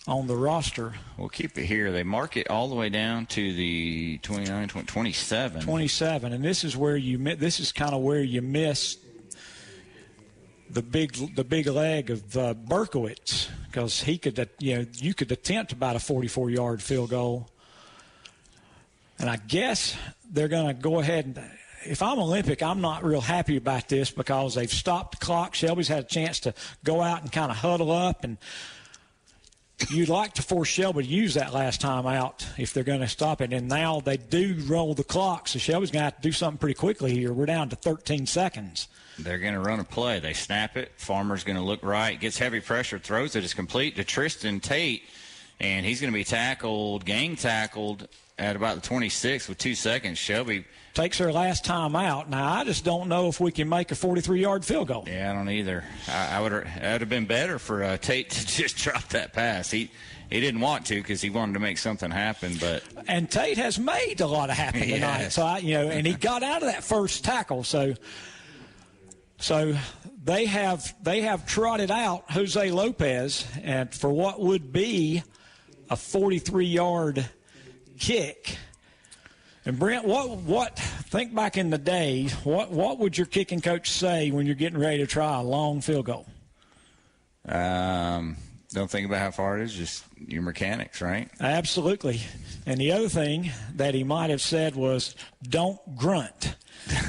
on the roster. We'll keep it here. They mark it all the way down to the 27. 27, and this is where this is kind of where you miss the big leg of Berkowitz, because he could, you could attempt about a 44-yard field goal, and I guess they're going to go ahead and. If I'm Olympic, I'm not real happy about this because they've stopped the clock. Shelby's had a chance to go out and kind of huddle up, and you'd like to force Shelby to use that last time out if they're going to stop it. And now they do roll the clock, so Shelby's going to have to do something pretty quickly here. We're down to 13 seconds. They're going to run a play. They snap it. Farmer's going to look right, gets heavy pressure, throws it. It's complete to Tristan Tate, and he's going to be gang tackled at about the 26 with 2 seconds. Shelby takes her last time out. Now, I just don't know if we can make a 43-yard field goal. Yeah, I don't either. It would have been better for Tate to just drop that pass. He didn't want to because he wanted to make something happen. And Tate has made a lot of happen tonight. So and he got out of that first tackle. So they have trotted out Jose Lopez and for what would be a 43-yard kick. And Brent, what? Think back in the day. What would your kicking coach say when you're getting ready to try a long field goal? Don't think about how far it is. Just your mechanics, right? Absolutely. And the other thing that he might have said was, "Don't grunt,"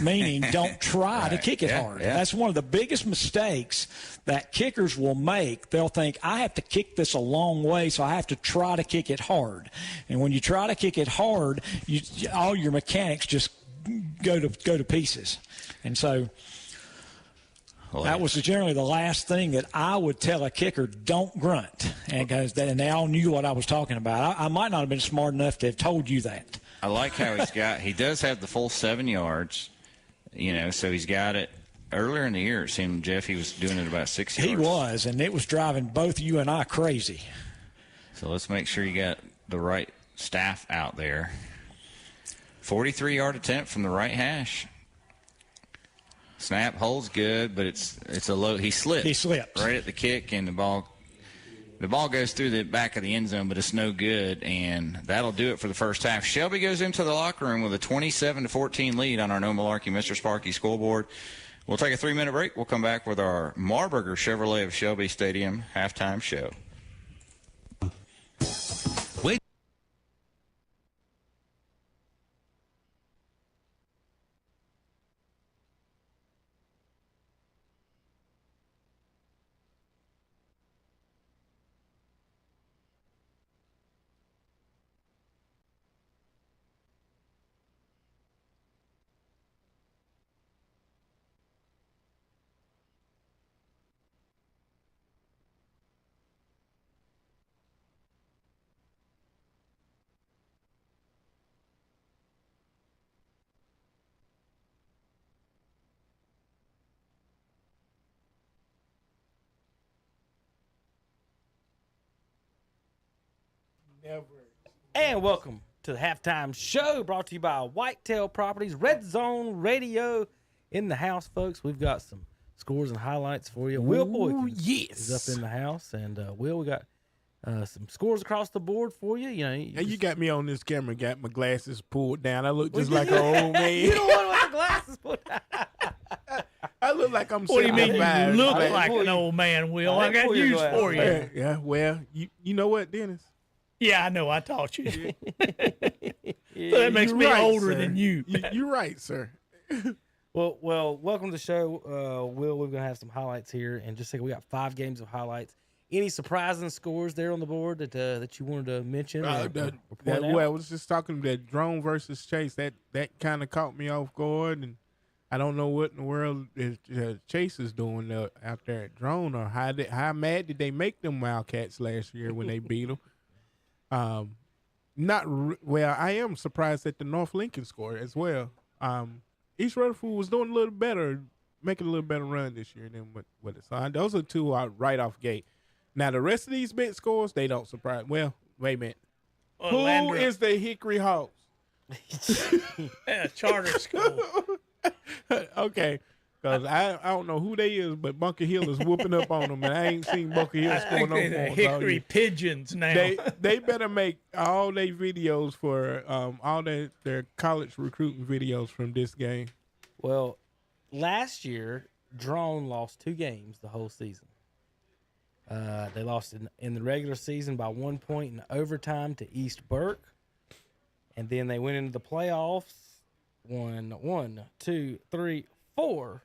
meaning don't try to kick it hard. Yeah. That's one of the biggest mistakes that kickers will make. They'll think, I have to kick this a long way, so I have to try to kick it hard. And when you try to kick it hard, all your mechanics just go to pieces. And so that was generally the last thing that I would tell a kicker, don't grunt. And they all knew what I was talking about. I might not have been smart enough to have told you that. I like how he does have the full 7 yards, so he's got it. Earlier in the year, it seemed, Jeff, he was doing it about 6 yards. He was, and it was driving both you and I crazy. So let's make sure you got the right staff out there. 43-yard attempt from the right hash. Snap holds good, but it's a low. He slipped. He slipped right at the kick, and the ball goes through the back of the end zone, but it's no good, and that'll do it for the first half. Shelby goes into the locker room with a 27-14 lead on our No Malarkey Mr. Sparky scoreboard. We'll take a 3-minute break. We'll come back with our Marburger Chevrolet of Shelby Stadium halftime show. And welcome to the halftime show brought to you by Whitetail Properties, Redzone Radio in the house, folks. We've got some scores and highlights for you. Will Boykins is up in the house. And, Will, we got some scores across the board for you. You know, you got me on this camera, got my glasses pulled down. I look just like an old man. You don't want with the glasses pulled down. I look like I'm What do you mean you look like like an old man, Will? I got news for you. Yeah, well, you know what, Dennis? Yeah, I know. I taught you. So that makes me older than you. You're right, sir. Well, welcome to the show. Will, we're going to have some highlights here. And just a second, we got 5 games of highlights. Any surprising scores there on the board that you wanted to mention? Well, I was just talking that drone versus Chase. That kind of caught me off guard, and I don't know what in the world Chase is doing out there at drone, or how mad did they make them Wildcats last year when they beat them? I am surprised at the North Lincoln score as well. East Rutherford was doing a little better, making a little better run this year than what it. So those are 2 right off gate. Now the rest of these big scores, they don't surprise. Well, wait a minute. Who is the Hickory Hawks? Charter school. Okay. Because I don't know who they is, but Bunker Hill is whooping up on them, and I ain't seen Bunker Hill score no points. Hickory Pigeons now. They better make all their videos for all their college recruiting videos from this game. Well, last year, Drone lost 2 games the whole season. They lost in the regular season by 1 point in overtime to East Burke. And then they went into the playoffs, won 1, 2, 3, 4,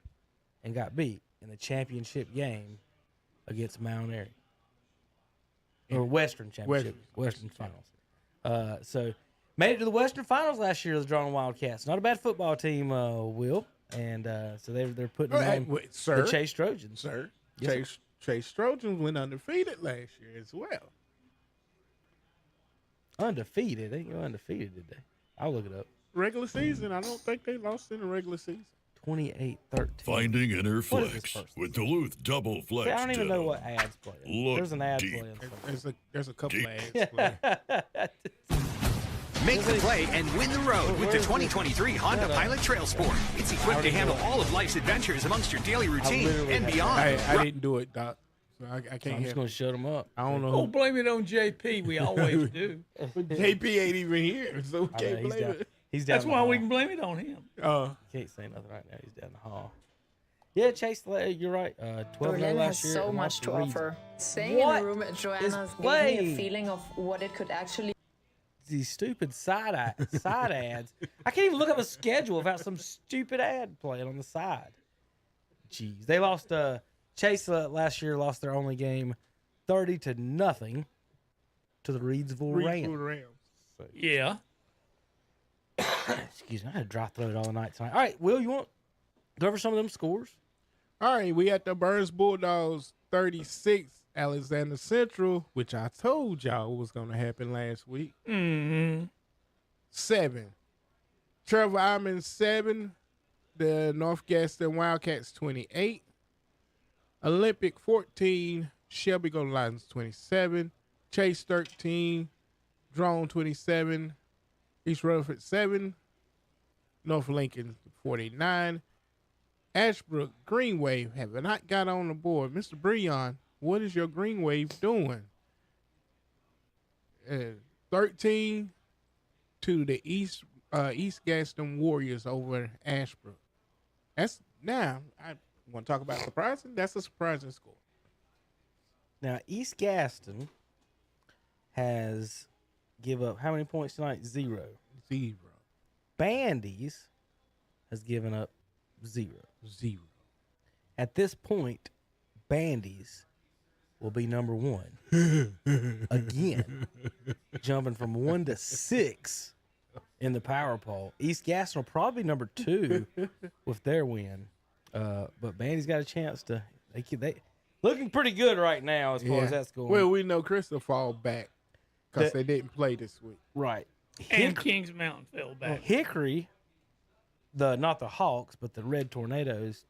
and got beat in the championship game against Mount Airy. Or Western Championship. Western Finals. So made it to the Western Finals last year, the Drone Wildcats. Not a bad football team, Will. And so they're putting on the Chase Trojans. Sir, Yes, Chase Trojans went undefeated last year as well. Undefeated? They didn't go undefeated, did they? I'll look it up. Regular season, I don't think they lost in the regular season. 28-13. Finding inner flex with Duluth Double Flex. See, I don't even know what ads play. There's an ad deep. playing. There's a couple of ads playing. Make the play and win the road with the 2023 Honda Pilot Trail Sport. It's equipped to handle all of life's adventures amongst your daily routine and beyond. I didn't do it, Doc. So I can't. I'm just going to shut them up. I don't know. Oh, blame it on JP. We always do. JP ain't even here, so we can't blame it. He's down. That's why we can blame it on him. Can't say nothing right now. He's down the hall. Yeah, Chase, you're right. 12 Berlin last has year. so much to offer. Staying What in the room at Joanna's is gave me playing? a feeling of what it could actually. These stupid side ads. I can't even look up a schedule without some stupid ad playing on the side. Jeez, they lost. Chase last year lost their only game, 30-0, to the Reedsville Rams. So. Yeah. Excuse me, I had a dry throat all night tonight. All right, Will, you want to go over some of them scores? All right, we got the Burns Bulldogs 36, Alexander Central, which I told y'all was going to happen last week. 7. Trevor Ironmen 7, the North Gaston Wildcats 28. Olympic 14, Shelby Golden Lions 27. Chase 13, Drone 27, East Rutherford 7, North Lincoln 49. Ashbrook Green Wave have not got on the board. Mr. Breon, what is your Green Wave doing? 13 to the East Gaston Warriors over Ashbrook. That's now I want to talk about surprising. That's a surprising score. Now East Gaston has give up how many points tonight? 0. Bandy's has given up 0. At this point, Bandy's will be number 1 again, jumping from 1 to 6 in the power poll. East Gaston will probably be number 2 with their win, but Bandy's got a chance to. They looking pretty good right now as far as that's going. Well, we know Chris will fall back because they didn't play this week. Right. And Kings Mountain fell back. Hickory, not the Hawks, but the Red Tornadoes,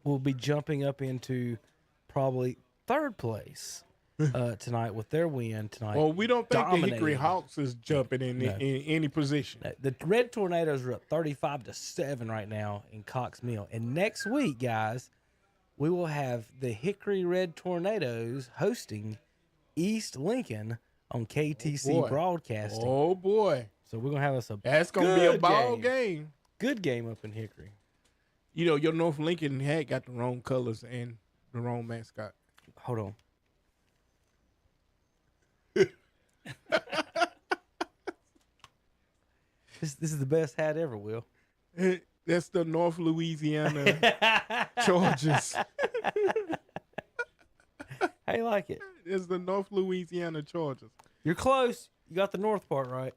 will be jumping up into probably 3rd place tonight with their win tonight. Well, we don't think the Hickory Hawks is jumping in any position. The Red Tornadoes are up 35-7 right now in Cox Mill. And next week, guys, we will have the Hickory Red Tornadoes hosting East Lincoln on KTC Broadcasting. Oh, boy. So we're going to have us That's going to be a ball game. Good game up in Hickory. You know, your North Lincoln had got the wrong colors and the wrong mascot. Hold on. This is the best hat ever, Will. That's the North Louisiana Chargers. How you like it? It's the North Louisiana Chargers. You're close. You got the north part right.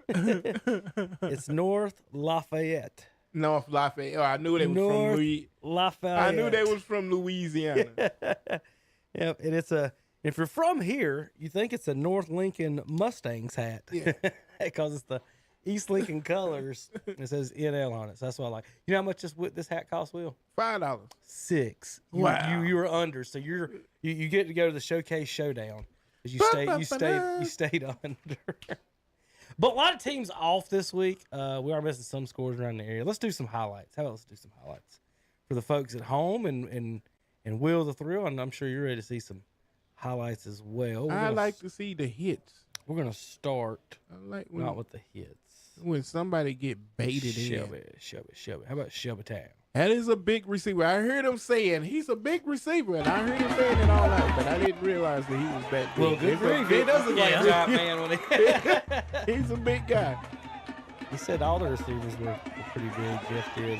It's North Lafayette. North Lafayette. Oh, I knew they was from Lafayette. I knew they was from Louisiana. Yep, and if you're from here, you think it's a North Lincoln Mustangs hat. Yeah. Because it's the East Lincoln colors. It says NL on it. So that's what I like. You know how much this hat costs, Will? $5. $6. Wow. You were under, so you get to go to the Showcase Showdown because you stayed under. But a lot of teams off this week. We are missing some scores around the area. Let's do some highlights. How about let's do some highlights for the folks at home and Will the Thrill, and I'm sure you're ready to see some highlights as well. I like to see the hits. We're gonna start not with the hits. When somebody get baited Shelby. How about Shelby Town? That is a big receiver. I heard him saying he's a big receiver, and I heard him saying it all night, but I didn't realize that he was that big. Well, good grief. He does look like a giant man when he. He's a big guy. He said all the receivers were pretty big. Jeff did.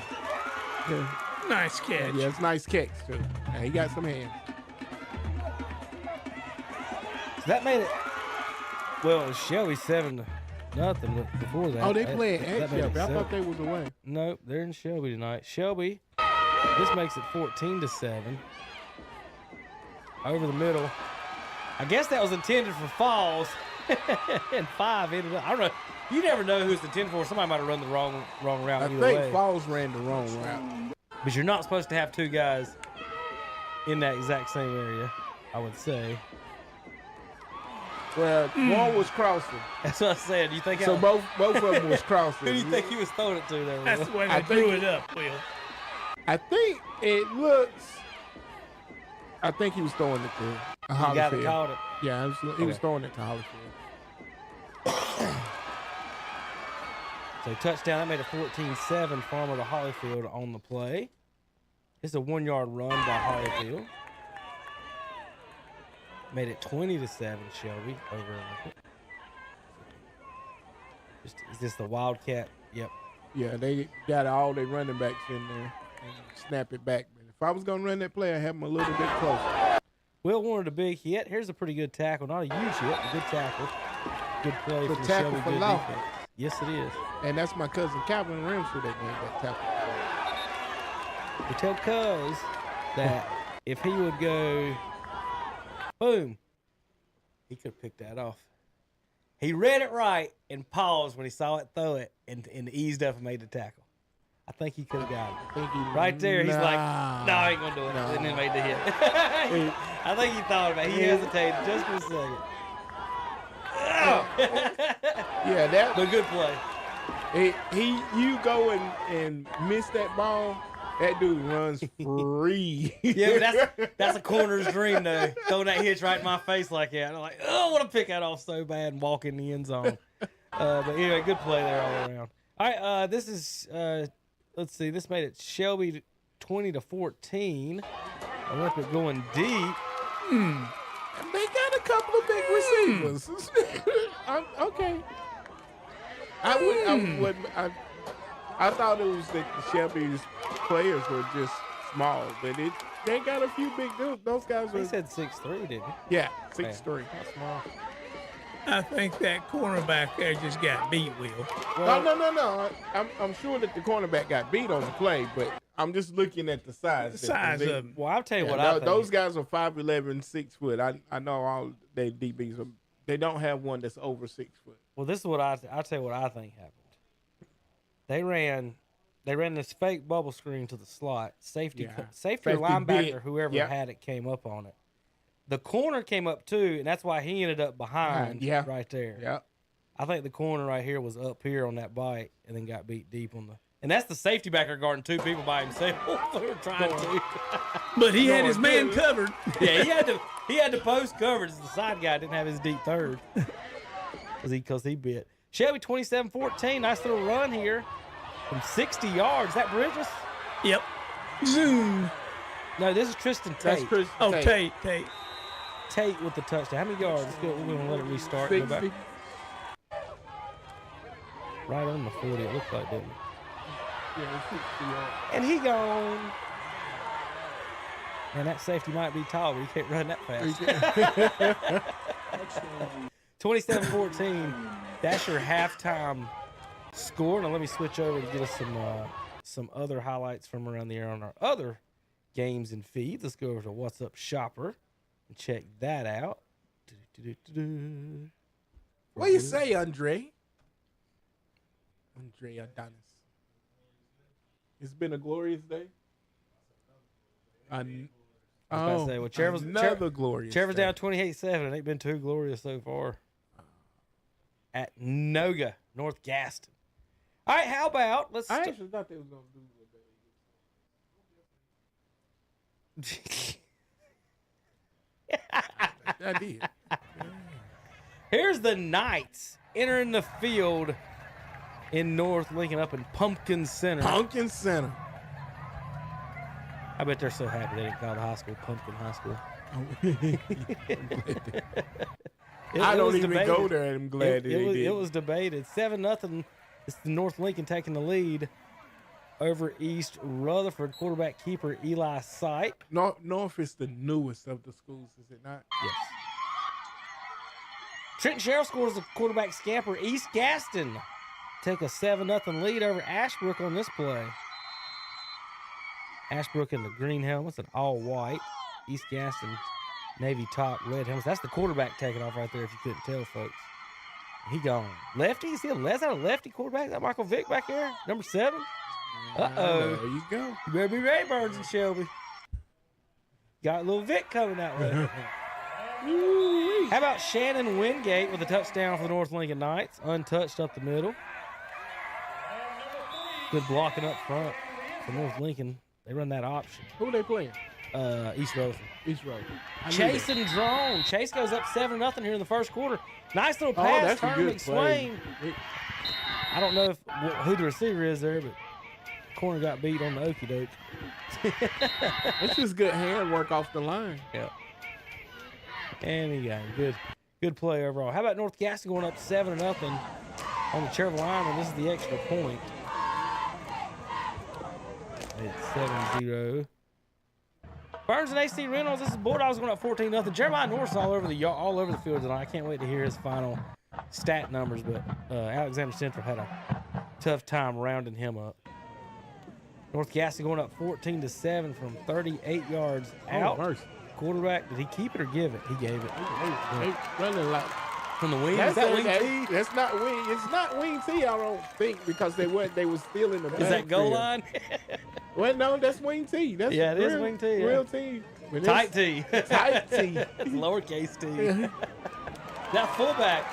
Yeah. Nice catch. Yeah, it's nice catch too. Now, he got some hands. So that made it. Well, it was Shelby 7-0 before that. Oh, they playing at Shelby. I thought they was away. Nope, they're in Shelby tonight. Shelby, this makes it 14-7. Over the middle. I guess that was intended for Falls. And 5 ended up. I don't know. You never know who's intended for. Somebody might have run the wrong route. I either think way. Falls ran the wrong route. But you're not supposed to have 2 guys in that exact same area, I would say. Well, one was crossing. That's what I said. You think so? Both of them was crossing. Who do you think he was throwing it to there? That's the way they threw it up, Will. I think it looks. I think he was throwing it to Hollyfield. The guy that called it? Yeah, he was throwing it to Hollyfield. So touchdown, that made it 14-7 Farmer to Hollyfield on the play. It's a 1-yard run by Hollyfield. Made it 20-7 Shelby over. Is this the Wildcat? Yep. Yeah, they got all their running backs in there and snap it back. But if I was gonna run that play, I'd have them a little bit closer. Will wanted a big hit. Here's a pretty good tackle. Not a huge hit, a good tackle. Good play The for tackle Shelby. for Good law. defense. Yes, it is. And that's my cousin Calvin Ramsey that made that tackle. We tell Cuz that if he would go, boom, he could have picked that off. He read it right and paused when he saw it throw it and eased up and made the tackle. I think he could have got it. Right there, he's like, no, I ain't going to do it. And then made the hit. I think he thought about it. He hesitated just for a second. Yeah, that. But good play. You go and miss that ball. That dude runs free. Yeah, but that's a corner's dream, though. Throwing that hitch right in my face like that. I'm like, oh, I want to pick that off so bad and walk in the end zone. But anyway, good play there all around. All right, this is, let's see, this made it Shelby 20-14. Olympic going deep. They got a couple of big receivers. Okay. I thought it was that the Shelby's players were just small, but they got a few big dudes. Those guys He said 6'3", didn't he? Yeah, 6'3". Not small. I think that cornerback there just got beat, Will. No. I'm sure that the cornerback got beat on the play, but I'm just looking at the size. Well, I'll tell you what I think. Those guys are 5'11", 6 foot. I know all they DBs. They don't have one that's over 6 foot. Well, this is what I'll tell you what I think happened. They ran this fake bubble screen to the slot. Safety linebacker, bit. whoever had it, came up on it. The corner came up too, and that's why he ended up behind right there. Yeah. I think the corner right here was up here on that bite and then got beat deep on the. And that's the safety backer guarding two people by himself. They were trying to. But he had his man covered. Yeah, he had to post coverage. The side guy didn't have his deep third because he bit. Shelby 27-14. Nice little run here from 60 yards. That Bridges? Yep. Zoom. No, this is Tristan Tate. Tate. Tate with the touchdown. How many yards? We're going to let it restart. Go back. Right on the 40, it looked like, didn't it? Yeah, 60 yards. And he gone. Man, that safety might be tall, but he can't run that fast. 27-14. That's your halftime score. Now let me switch over to get us some other highlights from around the air on our other games and feeds. Let's go over to What's Up Shopper and check that out. What do you say, Andre? Andre Adonis. It's been a glorious day. Trevor's glorious. Trevor's down 28-7. It ain't been too glorious so far. At Noga, North Gaston. All right, how about I actually thought they was gonna do better. I did. Here's the Knights entering the field in North Lincoln up in Pumpkin Center. Pumpkin Center. I bet they're so happy they didn't call the high school Pumpkin High School. I don't even go there, and I'm glad it was debated. 7-0. It's the North Lincoln taking the lead over East Rutherford. Quarterback keeper Eli Sight. North is the newest of the schools, is it not? Yes. Trenton Sherrill scores a quarterback scamper. East Gaston take a 7-0 lead over Ashbrook on this play. Ashbrook in the green helmets and all white. East Gaston, navy top, red helmets. That's the quarterback taking off right there if you couldn't tell, folks. He gone. Lefty? Is that a lefty quarterback? Is that Michael Vick back there? Number 7? Uh-oh. There you go. You better be ready, Burns and Shelby. Got a little Vic coming that way. How about Shannon Wingate with a touchdown for the North Lincoln Knights? Untouched up the middle. Good blocking up front for North Lincoln. They run that option. Who are they playing? East Rutherford. East Rutherford. Chase and Drone. Chase goes up 7-0 here in the first quarter. Nice little pass. That's a good McSwain. I don't know who the receiver is there, but corner got beat on the okie doke. That's just good hand work off the line. Yeah. And he got him. Good play overall. How about North Gaston going up 7-0 on the Cherville Ironmen? This is the extra point. It's 7-0. Burns and AC Reynolds. This is Bulldogs going up 14-0. Jeremiah Norris all over the field tonight. I can't wait to hear his final stat numbers, but Alexander Central had a tough time rounding him up. North Gaston going up 14-7 from 38 yards out. Mercy. Quarterback, did he keep it or give it? He gave it. They running like from the wing. Is that wing T? That's not wing. It's not wing T. I don't think because they were still in the backfield. Is that goal line? Well, no, that's wing T. That's it is wing T. Real T. Tight T. Tight T. It's lowercase T. That fullback,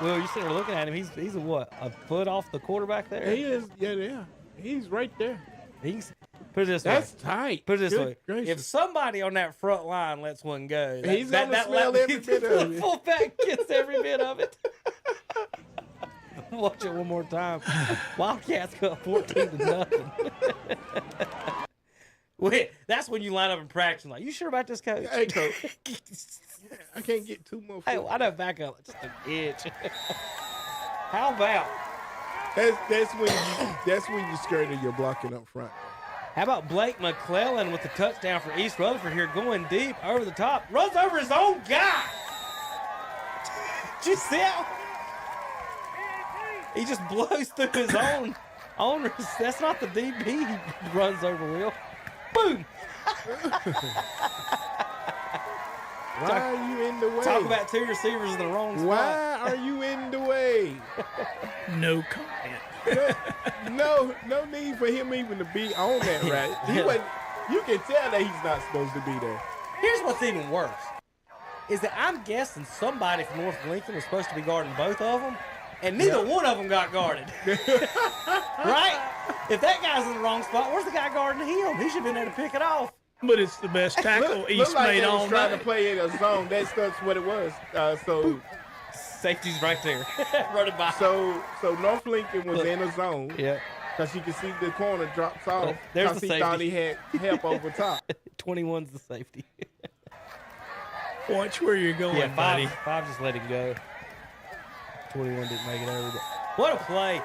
Will, you sitting there looking at him. He's a foot off the quarterback there? He is. Yeah. He's right there. Put it this way. That's tight. Put it this Good way. gracious. If somebody on that front line lets one go, He's gonna smell every bit of it. Fullback gets every bit of it. Watch it one more time. Wildcats go up 14-0. Wait, that's when you line up in practice. Like, you sure about this, coach? Hey, coach. I can't get 2 more. Hey, I know, back up just an inch. How about? That's when you scared of your blocking up front. How about Blake McClellan with the touchdown for East Rutherford here, going deep over the top, runs over his own guy. Did you see how he just blows through his own? That's not the DB he runs over, Will. Boom. Why are you in the way? Talk about 2 receivers in the wrong spot. Why are you in the way? No comment. No need for him even to be on that, right? He wasn't. You can tell that he's not supposed to be there. Here's what's even worse, is that I'm guessing somebody from North Lincoln was supposed to be guarding both of them, and neither one of them got guarded. Right? If that guy's in the wrong spot, where's the guy guarding him? He should have been there to pick it off. But it's the best tackle East like made they was all trying night. to play in a zone. That's what it was. So safety's right there, running by. So North Lincoln was in a zone. Yeah. Because you can see the corner drops off. There's because the he safety. thought he had help over top. 21's the safety. Watch where you're going, Yeah, buddy. five just let him go. 21 didn't make it over. But what a play.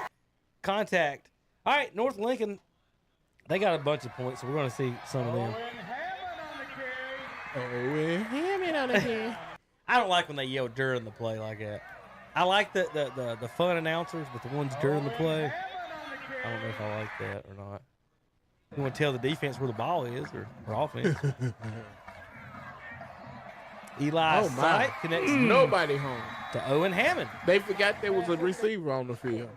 Contact. All right, North Lincoln, they got a bunch of points, so we're going to see some of them. I don't like when they yell during the play like that. I like the fun announcers, but the ones during the play, I don't know if I like that or not. You want to tell the defense where the ball is or offense. Eli Sight connects nobody home to Owen Hammond. They forgot there was a receiver on the field.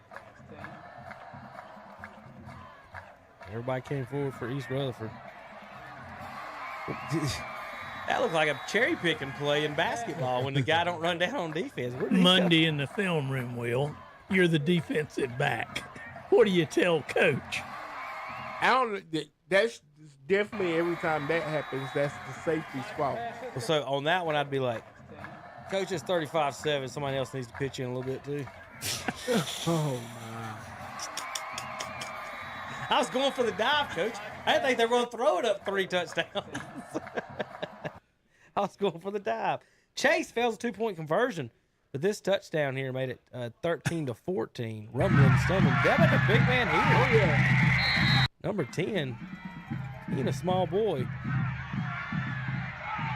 Everybody came forward for East Rutherford. That looked like a cherry picking play in basketball when the guy don't run down on defense. Monday in the film room, Will, you're the defensive back. What do you tell Coach? I don't. That's definitely every time that happens, that's the safety's fault. So on that one, I'd be like, Coach is 35-7. Somebody else needs to pitch in a little bit too. Oh my! I was going for the dive, Coach. I didn't think they were going to throw it up 3 touchdowns. I was going for the dive. Chase fails a 2-point conversion, but this touchdown here made it 13-14. Rumbling, stumbling. Devin, the big man here. Oh yeah. Number 10, being a small boy.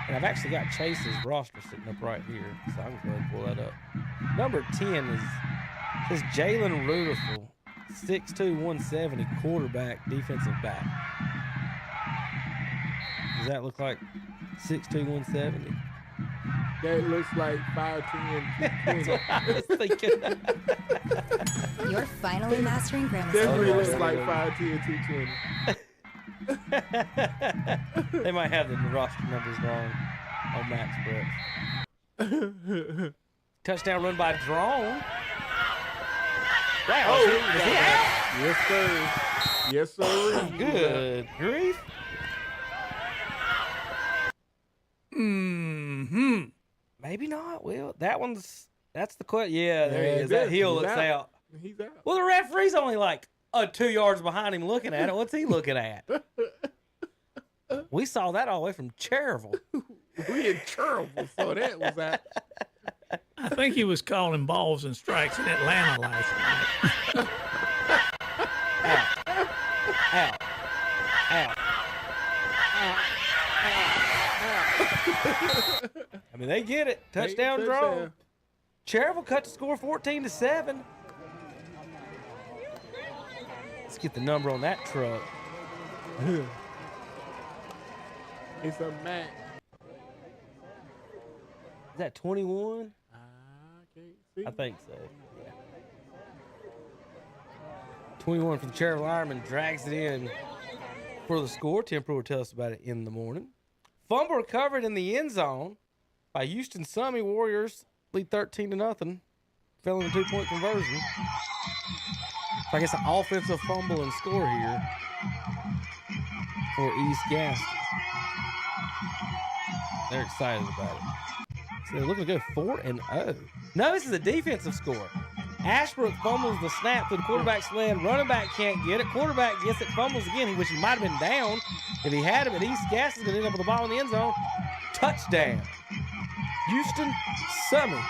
And I've actually got Chase's roster sitting up right here, so I'm going to go ahead and pull that up. Number 10 is Jalen Rutherford, 6'2", 170, quarterback, defensive back. Does that look like 6'2", 170? That looks like 5'10", 220. That's what I was thinking. You're finally mastering grammar. Definitely looks like 5'10", 220. They might have the roster numbers wrong on Max Brooks. Touchdown run by Drone. Wow, is he out? Yes, sir. Yes, sir. Good grief. Mm-hmm. Maybe not, Will. That's the question. Yeah, there he is. That heel he's looks out. He's out. Well, the referee's only like 2 yards behind him looking at it. What's he looking at? We saw that all the way from Cherville. We in Cherville, so that was that. I think he was calling balls and strikes in Atlanta last night. Out. I mean, they get it. Touchdown draw. Cherville cut the score 14-7. Let's get the number on that truck. It's a Mac. Is that 21? I can't see. I think so. Yeah. 21 from the Cherville Ironmen drags it in for the score. Tim Brewer will tell us about it in the morning. Fumble recovered in the end zone by Houston Summey. Warriors lead 13-0. fell in the 2-point conversion. So I guess an offensive fumble and score here for East Gaston. They're excited about it. So they're looking to go 4-0. No, this is a defensive score. Ashbrook fumbles the snap to the quarterback's leg. Running back can't get it. Quarterback gets it, fumbles again. He wish he might have been down if he had it, but East Gaston's going to end up with the ball in the end zone. Touchdown. Houston Summit.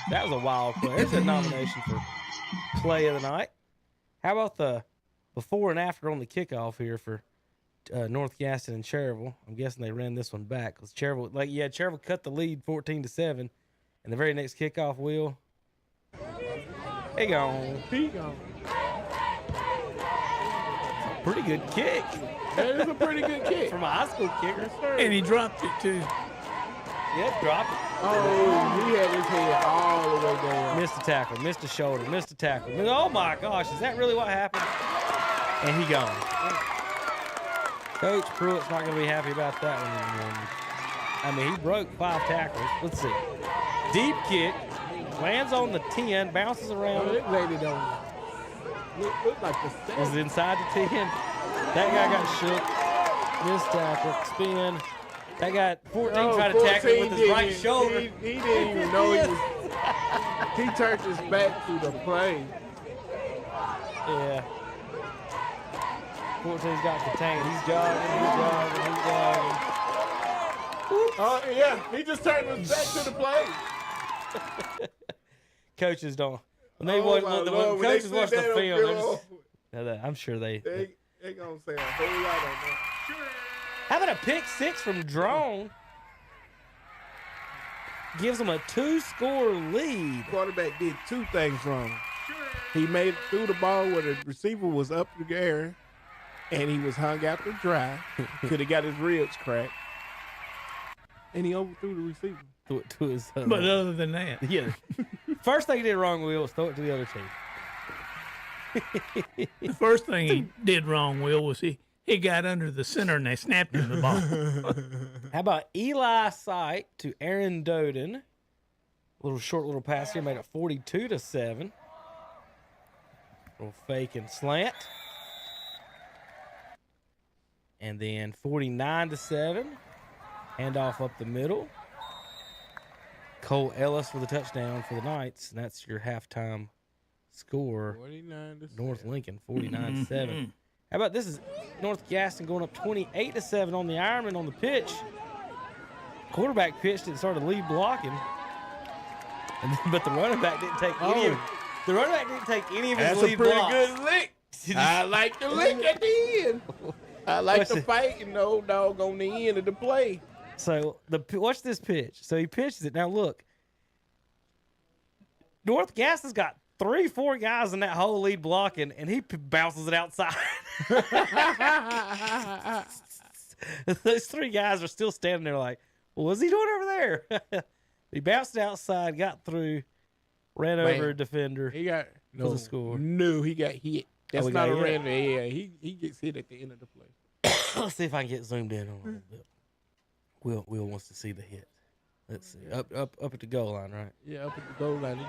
That was a wild play. There's a nomination for play of the night. How about the before and after on the kickoff here for North Gaston and Cherryville? I'm guessing they ran this one back because Cherryville, Cherryville cut the lead 14-7, and the very next kickoff, Will. He gone. Pretty good kick. That is a pretty good kick from a high school kicker. And he dropped it too. Yep, dropped it. Oh, he had his head all the way down. Missed a tackle, missed a shoulder, missed a tackle. Oh my gosh, is that really what happened? And he gone. Coach Pruitt's not going to be happy about that one. I mean, he broke 5 tackles. Let's see. Deep kick, lands on the 10, bounces around. Oh, it landed on. Look like the 7. Was it inside the 10? That guy got shook. Missed tackle, spin. That guy 14 tried to tackle him with his right shoulder. He didn't even know he was. He turned his back to the play. Yeah. 14's got contained. He's jogging. Oh, yeah. He just turned his back to the play. Coaches don't. When coaches watch the film, I'm sure they going to say a whole lot on that. How about a pick 6 from Drone? Gives them a 2-score lead. Quarterback did 2 things wrong. He threw the ball where the receiver was up in the air, and he was hung out to dry. Could have got his ribs cracked. And he overthrew the receiver. To his, but other than that. Yeah. First thing he did wrong, Will, was throw it to the other team. The first thing he did wrong, Will, was he got under the center and they snapped him the ball. How about Eli Sight to Aaron Doden? Short little pass here, made it 42-7. Little fake and slant. And then 49-7. Handoff up the middle. Cole Ellis for the touchdown for the Knights. And that's your halftime score. 49-7. North Lincoln, 49-7. How about this is North Gaston going up 28-7 on the Ironmen on the pitch. Quarterback pitched it and started lead blocking. But the running back didn't take any of the running back didn't take any of his lead blocks. That's a pretty good lick. I like the lick at the end. I like the fight and the old dog on the end of the play. So watch this pitch. So he pitches it. Now look. North Gaston's got 3-4 guys in that whole lead blocking, and he bounces it outside. Those 3 guys are still standing there like, well, what's he doing over there? He bounced it outside, got through, ran over a defender. He got for the score. No, he got hit. That's not a random. Yeah, he gets hit at the end of the play. Let's see if I can get zoomed in on a little bit. Will wants to see the hit. Let's see. Up at the goal line, right? Yeah, up at the goal line. He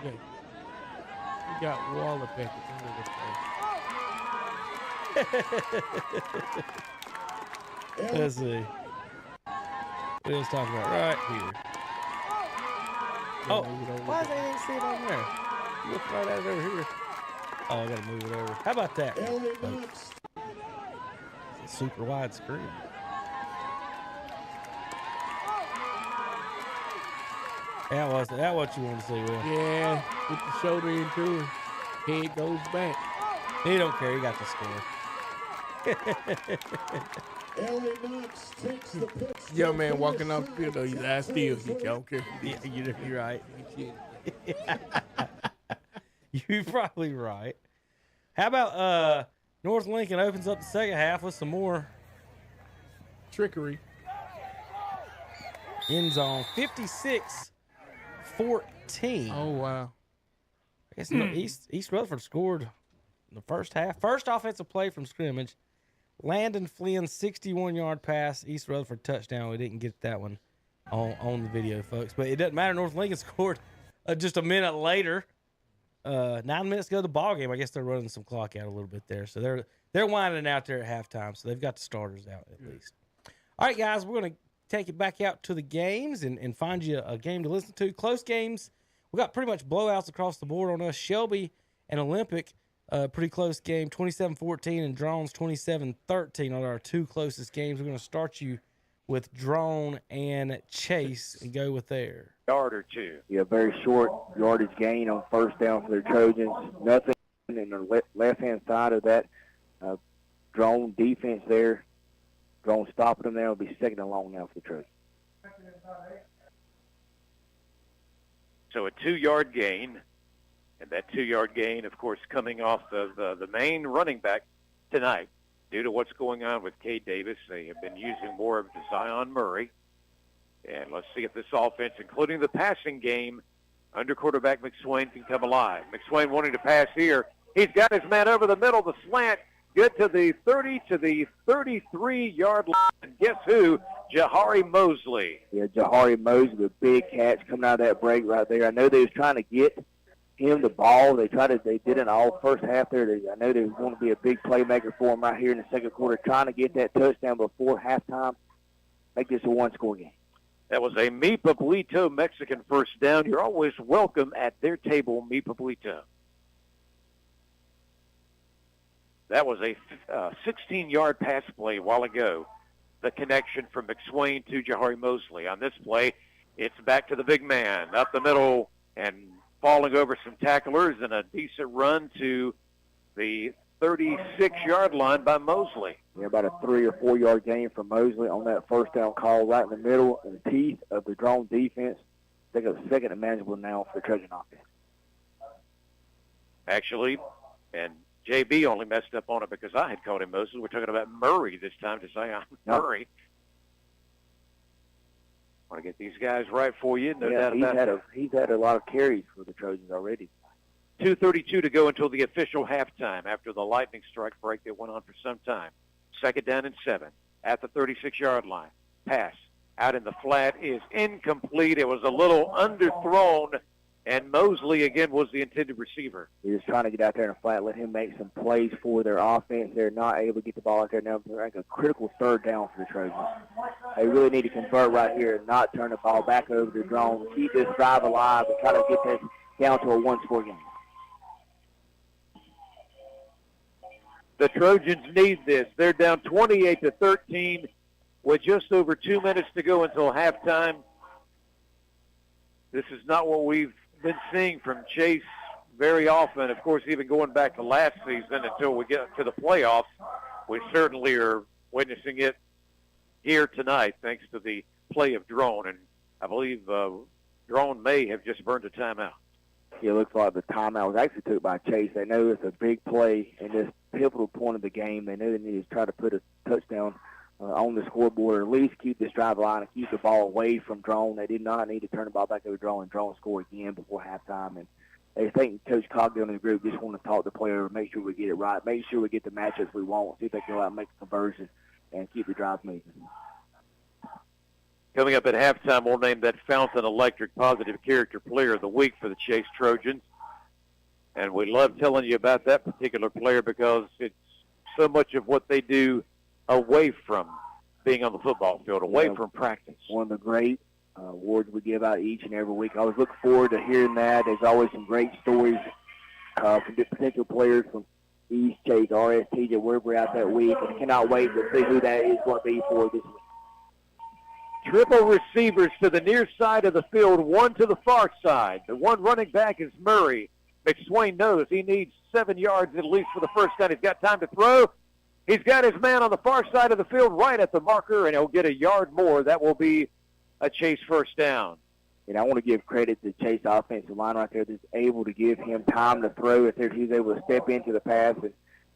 got Waller back at the end of the play. Let's see. What else talking about? Right here. Oh, why is anything sitting on there? Look right at it over here. Oh, I gotta move it over. How about that? It's a super wide screen. That what you want to see, Will? Yeah, with the shoulder into it. Head goes back. He don't care. He got the score. Young man walking off the field, though, he's eyes still. He don't care. Yeah, you're right. You're probably right. How about North Lincoln opens up the second half with some more trickery. End zone 56-14. Oh, wow. I guess East Rutherford scored in the first half. First offensive play from scrimmage. Landon Flynn's 61-yard pass. East Rutherford touchdown. We didn't get that one on the video, folks. But it doesn't matter. North Lincoln scored just a minute later. 9 minutes to go to the ball game. I guess they're running some clock out a little bit there. So they're winding out there at halftime. So they've got the starters out at least. All right, guys, we're going to take it back out to the games and find you a game to listen to. Close games. We got pretty much blowouts across the board on us. Shelby and Olympic, pretty close game, 27-14, and Drones 27-13 are our two closest games. We're going to start you with Drone and Chase and go with there. Yard or two. Yeah, very short yardage gain on first down for the Trojans. Nothing in the left-hand side of that Drone defense there. Drone stopping them there. It'll be second and long now for the Trojans. So a 2-yard gain, and that 2-yard gain, of course, coming off of the main running back tonight. Due to what's going on with Cade Davis, they have been using more of Zion Murray. And let's see if this offense, including the passing game, under quarterback McSwain can come alive. McSwain wanting to pass here. He's got his man over the middle, the slant, good to the 30 to the 33-yard line. And guess who? Jahari Mosley. Yeah, Jahari Mosley with big catch coming out of that break right there. I know they was trying to get him the ball. They did it all first half there. I know they was going to be a big playmaker for him right here in the second quarter, trying to get that touchdown before halftime. Make this a one-score game. That was a Mi Pablito Mexican first down. You're always welcome at their table, Mi Pablito. That was a 16-yard pass play a while ago. The connection from McSwain to Jahari Mosley. On this play, it's back to the big man, up the middle, and falling over some tacklers, and a decent run to the 36-yard line by Mosley. Yeah, about a 3 or 4 yard gain from Mosley on that first down call right in the middle in the teeth of the Drone defense. They got second and manageable now for the Trojan offense. Actually, and JB only messed up on it because I had called him Mosley. We're talking about Murray this time to say I'm Murray. Want to get these guys right for you, no doubt about it. He's had a lot of carries for the Trojans already. 2:32 to go until the official halftime after the lightning strike break that went on for some time. Second down and 7 at the 36-yard line. Pass out in the flat is incomplete. It was a little underthrown, and Mosley again was the intended receiver. He was trying to get out there in the flat, let him make some plays for their offense. They're not able to get the ball out there now. They're like a critical third down for the Trojans. They really need to convert right here and not turn the ball back over to Drone. Keep this drive alive and try to get this down to a one-score game. The Trojans need this. They're down 28-13 with just over 2 minutes to go until halftime. This is not what we've been seeing from Chase very often. Of course, even going back to last season until we get to the playoffs, we certainly are witnessing it here tonight thanks to the play of Drone. And I believe Drone may have just burned a timeout. It looks like the timeout was actually took by Chase. They know it's a big play in this pivotal point of the game. They know they need to try to put a touchdown on the scoreboard, or at least keep this drive line and keep the ball away from Drone. They did not need to turn the ball back over to Drone, and Drone score again before halftime. And they think Coach Cogdon and the group just want to talk to the player, make sure we get it right, make sure we get the matchups we want, see if they can go out and make a conversion and keep the drive moving. Coming up at halftime, we'll name that Fountain Electric Positive Character Player of the Week for the Chase Trojans. And we love telling you about that particular player because it's so much of what they do away from being on the football field, away from practice. One of the great awards we give out each and every week. I always look forward to hearing that. There's always some great stories from potential players from East Chase, RSTJ, wherever we're out that week. And I cannot wait to see who that is going to be for this week. Triple receivers to the near side of the field, one to the far side. The one running back is Murray. McSwain knows he needs 7 yards at least for the first down. He's got time to throw. He's got his man on the far side of the field right at the marker, and he'll get a yard more. That will be a Chase first down. And I want to give credit to Chase offensive line right there that's able to give him time to throw. If he's able to step into the pass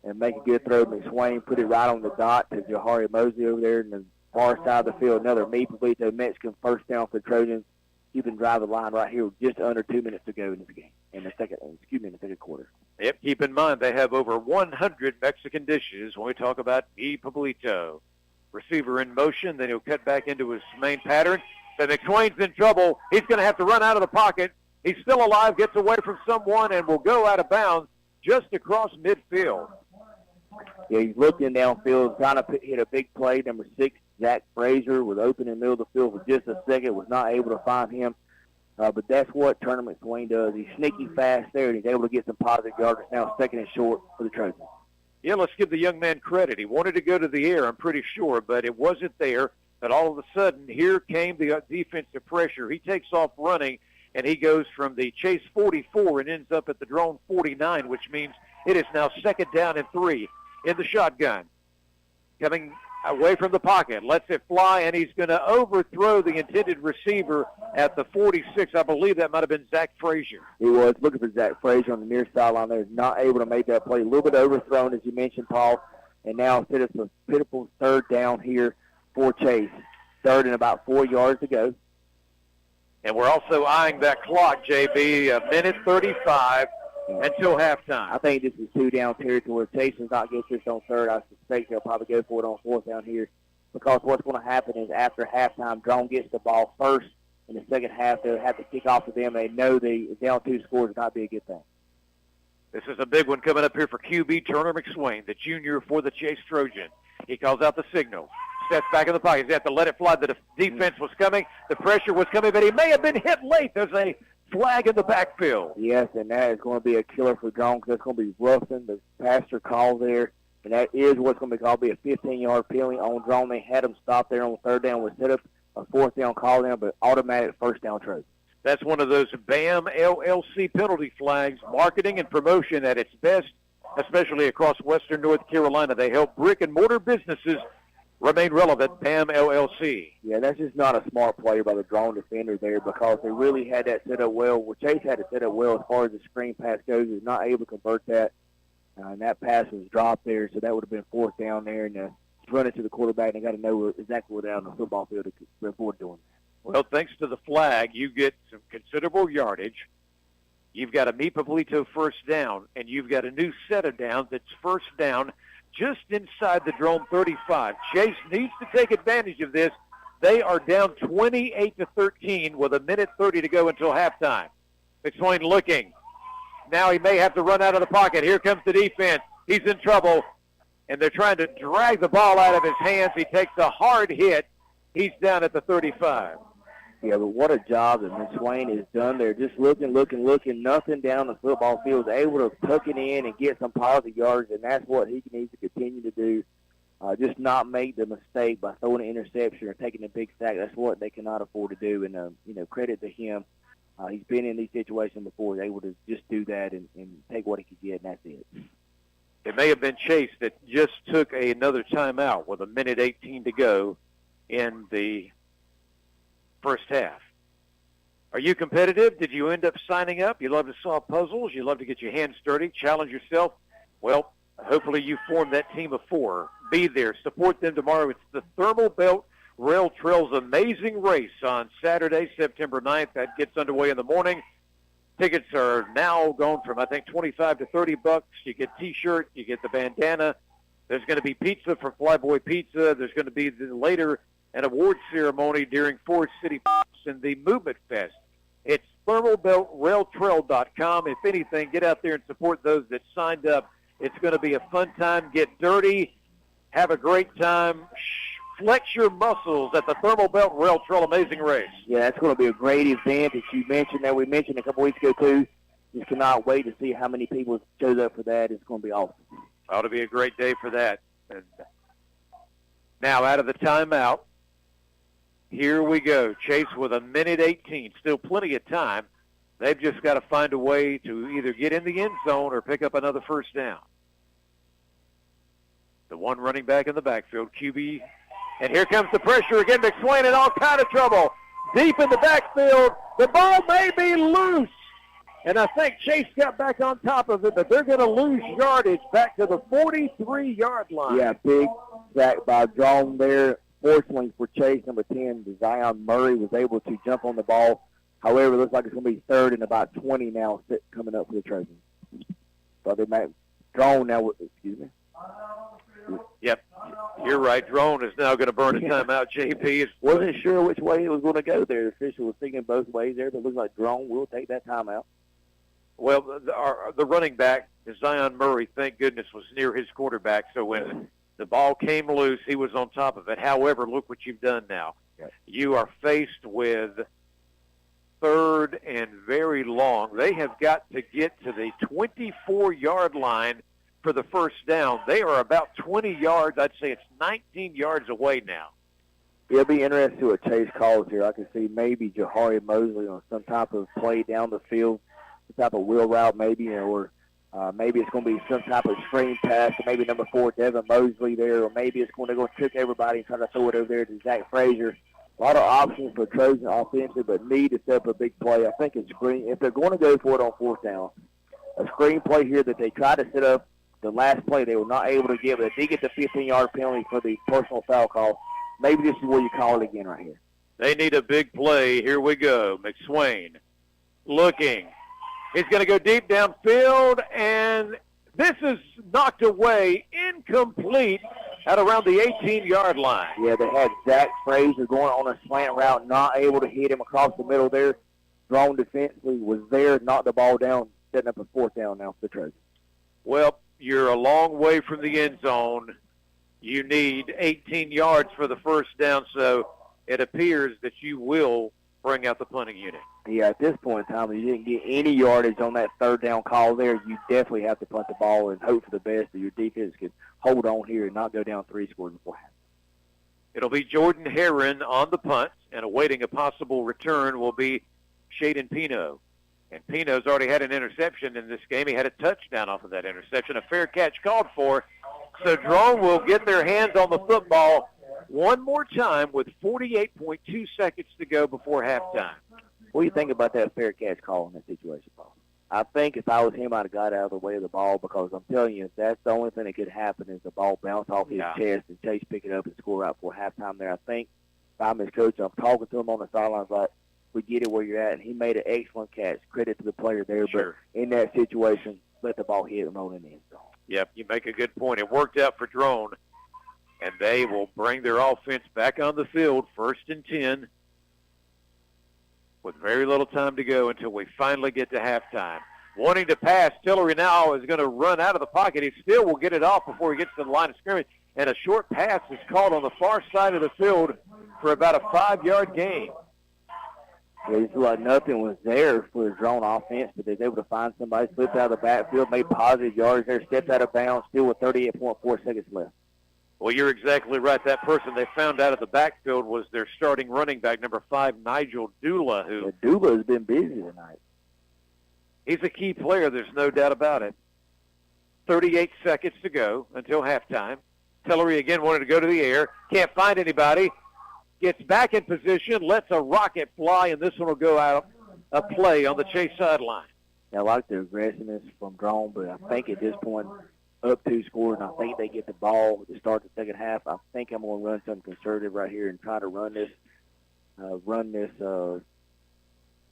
and make a good throw. McSwain put it right on the dot to Jahari Mosley over there in the far side of the field. Another Mi Pablito Mexican first down for the Trojans. Keeping drive the line right here with just under 2 minutes to go in this game, in the second quarter. Yep, keep in mind they have over 100 Mexican dishes when we talk about Mi Pablito. Receiver in motion, then he'll cut back into his main pattern. So McSwain's in trouble. He's going to have to run out of the pocket. He's still alive, gets away from someone, and will go out of bounds just across midfield. Yeah, he's looking downfield, trying to hit a big play. Number 6, Zach Frazier, was open in the middle of the field for just a second, was not able to find him. But that's what Tournament Swain does. He's sneaky fast there, and he's able to get some positive yardage. Now 2nd and short for the Trojans. Yeah, let's give the young man credit. He wanted to go to the air, I'm pretty sure, but it wasn't there. But all of a sudden, here came the defensive pressure. He takes off running, and he goes from the Chase 44 and ends up at the Drone 49, which means it is now 2nd down and 3 in the shotgun. Coming away from the pocket, lets it fly, and he's going to overthrow the intended receiver at the 46. I believe that might have been Zach Frazier. He was looking for Zach Frazier on the near sideline there, not able to make that play. A little bit overthrown, as you mentioned, Paul, and now it's a pitiful 3rd down here for Chase. 3rd and about 4 yards to go. And we're also eyeing that clock, JB, a minute 35 until halftime. I think this is 2-down territory. Chase does not get this on 3rd. I suspect they'll probably go for it on 4th down here, because what's going to happen is after halftime, Drone gets the ball first in the 2nd half. They'll have to kick off to them. They know the down 2 scores would not be a good thing. This is a big one coming up here for QB Turner McSwain, the junior for the Chase Trojan. He calls out the signal. Steps back in the pocket. He's got to let it fly. The defense was coming. The pressure was coming, but he may have been hit late. There's a flag in the backfield. Yes, and that is going to be a killer for Drone, because that's going to be roughing the passer call there, and that is what's going to be called be a 15-yard penalty on Drone. They had him stop there on 3rd down. Instead of a 4th down call down, but automatic 1st down Trojan. That's one of those BAM LLC penalty flags, marketing and promotion at its best, especially across western North Carolina. They help brick-and-mortar businesses remain relevant. BAM LLC. Yeah, that's just not a smart play by the Drone defender there, because they really had that set up well. Well, Chase had it set up well as far as the screen pass goes. He was not able to convert that, and that pass was dropped there, so that would have been 4th down there, and run it to the quarterback, and they got to know exactly where they're on the football field to avoid doing that. Well, thanks to the flag, you get some considerable yardage. You've got a Meet Pablito 1st down, and you've got a new set of downs that's 1st down just inside the Drone 35. Chase needs to take advantage of this. They are down 28-13 with a minute 30 to go until halftime. McSwain looking. Now he may have to run out of the pocket. Here comes the defense. He's in trouble, and they're trying to drag the ball out of his hands. He takes a hard hit. He's down at the 35. Yeah, but what a job that McSwain has done there. Just looking, nothing down the football field. Able to tuck it in and get some positive yards, and that's what he needs to continue to do. Just not make the mistake by throwing an interception or taking a big sack. That's what they cannot afford to do, and credit to him. He's been in these situations before. He's able to just do that and take what he could get, and that's it. It may have been Chase that just took another timeout with a minute 18 to go in the first half. Are you competitive? Did you end up signing up? You love to solve puzzles? You love to get your hands dirty, challenge yourself? Well, hopefully you form that team of 4. Be there. Support them tomorrow. It's the Thermal Belt Rail Trail's amazing race on Saturday, September 9th. That gets underway in the morning. Tickets are now going from, I think, $25 to $30. You get T-shirt. You get the bandana. There's going to be pizza from Flyboy Pizza. There's going to be later an award ceremony during Forest City and the Movement Fest. It's thermalbeltrailtrail.com. If anything, get out there and support those that signed up. It's going to be a fun time. Get dirty. Have a great time. Flex your muscles at the Thermal Belt Rail Trail Amazing Race. Yeah, that's going to be a great event that you mentioned, that we mentioned a couple weeks ago, too. Just cannot wait to see how many people shows up for that. It's going to be awesome. Ought to be a great day for that. And now out of the timeout, here we go. Chase with a minute 18. Still plenty of time. They've just got to find a way to either get in the end zone or pick up another first down. The one running back in the backfield, QB. And here comes the pressure again. McSwain in all kind of trouble. Deep in the backfield. The ball may be loose. And I think Chase got back on top of it, but they're going to lose yardage back to the 43-yard line. Yeah, big sack by Drone there. Fortunately for Chase, number 10, Zion Murray was able to jump on the ball. However, it looks like it's going to be 3rd and about 20 now coming up for the Trojans. So they might Drone now. Excuse me. Yep. You're right. Drone is now going to burn a timeout. JP wasn't sure which way it was going to go there. The official was thinking both ways there, but it looks like Drone will take that timeout. Well, the running back, Zion Murray, thank goodness, was near his quarterback. So when the ball came loose, he was on top of it. However, look what you've done now. Yes. You are faced with 3rd and very long. They have got to get to the 24-yard line for the first down. They are about 20 yards. I'd say it's 19 yards away now. It'll be interesting to see what Chase calls here. I can see maybe Jahari Mosley on some type of play down the field, some type of wheel route maybe, or maybe it's going to be some type of screen pass to maybe number 4, Devin Mosley there, or maybe it's going to go trick everybody and try to throw it over there to Zach Frazier. A lot of options for Trojan offensively, but need to set up a big play. I think it's screen. If they're going to go for it on 4th down, a screen play here that they try to set up. The last play they were not able to get, but they did get the 15-yard penalty for the personal foul call. Maybe this is where you call it again right here. They need a big play. Here we go. McSwain looking. He's going to go deep downfield, and this is knocked away, incomplete, at around the 18-yard line. Yeah, they had Zach Frazier going on a slant route, not able to hit him across the middle there. Drone defensively was there, knocked the ball down, setting up a 4th down now for the Trojans. Well, you're a long way from the end zone. You need 18 yards for the first down, so it appears that you will bring out the punting unit. Yeah, at this point in time, if you didn't get any yardage on that 3rd down call there, you definitely have to punt the ball and hope for the best that your defense can hold on here and not go down 3 scores before half. It'll be Jordan Herron on the punt, and awaiting a possible return will be Shaden Pino. And Pino's already had an interception in this game. He had a touchdown off of that interception, a fair catch called for. So Drone will get their hands on the football one more time with 48.2 seconds to go before halftime. What do you think about that fair catch call in that situation, Paul? I think if I was him, I'd have got out of the way of the ball, because I'm telling you, that's the only thing that could happen is the ball bounce off his chest and Chase pick it up and score out for halftime there. I think if I'm his coach, I'm talking to him on the sidelines like, we get it where you're at, and he made an excellent catch. Credit to the player there, Sure. But in that situation, let the ball hit and roll in the end zone. Yep, you make a good point. It worked out for Drone, and they will bring their offense back on the field, 1st and 10, with very little time to go until we finally get to halftime. Wanting to pass, Tillery now is going to run out of the pocket. He still will get it off before he gets to the line of scrimmage, and a short pass is called on the far side of the field for about a 5-yard gain. Yeah, it like nothing was there for the Drone offense, but they was able to find somebody, slipped out of the backfield, made positive yards there, stepped out of bounds, still with 38.4 seconds left. Well, you're exactly right. That person they found out of the backfield was their starting running back, number 5, Nigel Dula. Dula has been busy tonight. He's a key player, there's no doubt about it. 38 seconds to go until halftime. Tillery again wanted to go to the air. Can't find anybody. Gets back in position, lets a rocket fly, and this one will go out a play on the Chase sideline. I like the aggressiveness from Drone, but I think at this point, up 2 scores, and I think they get the ball to start the second half. I think I'm going to run something conservative right here and try to run this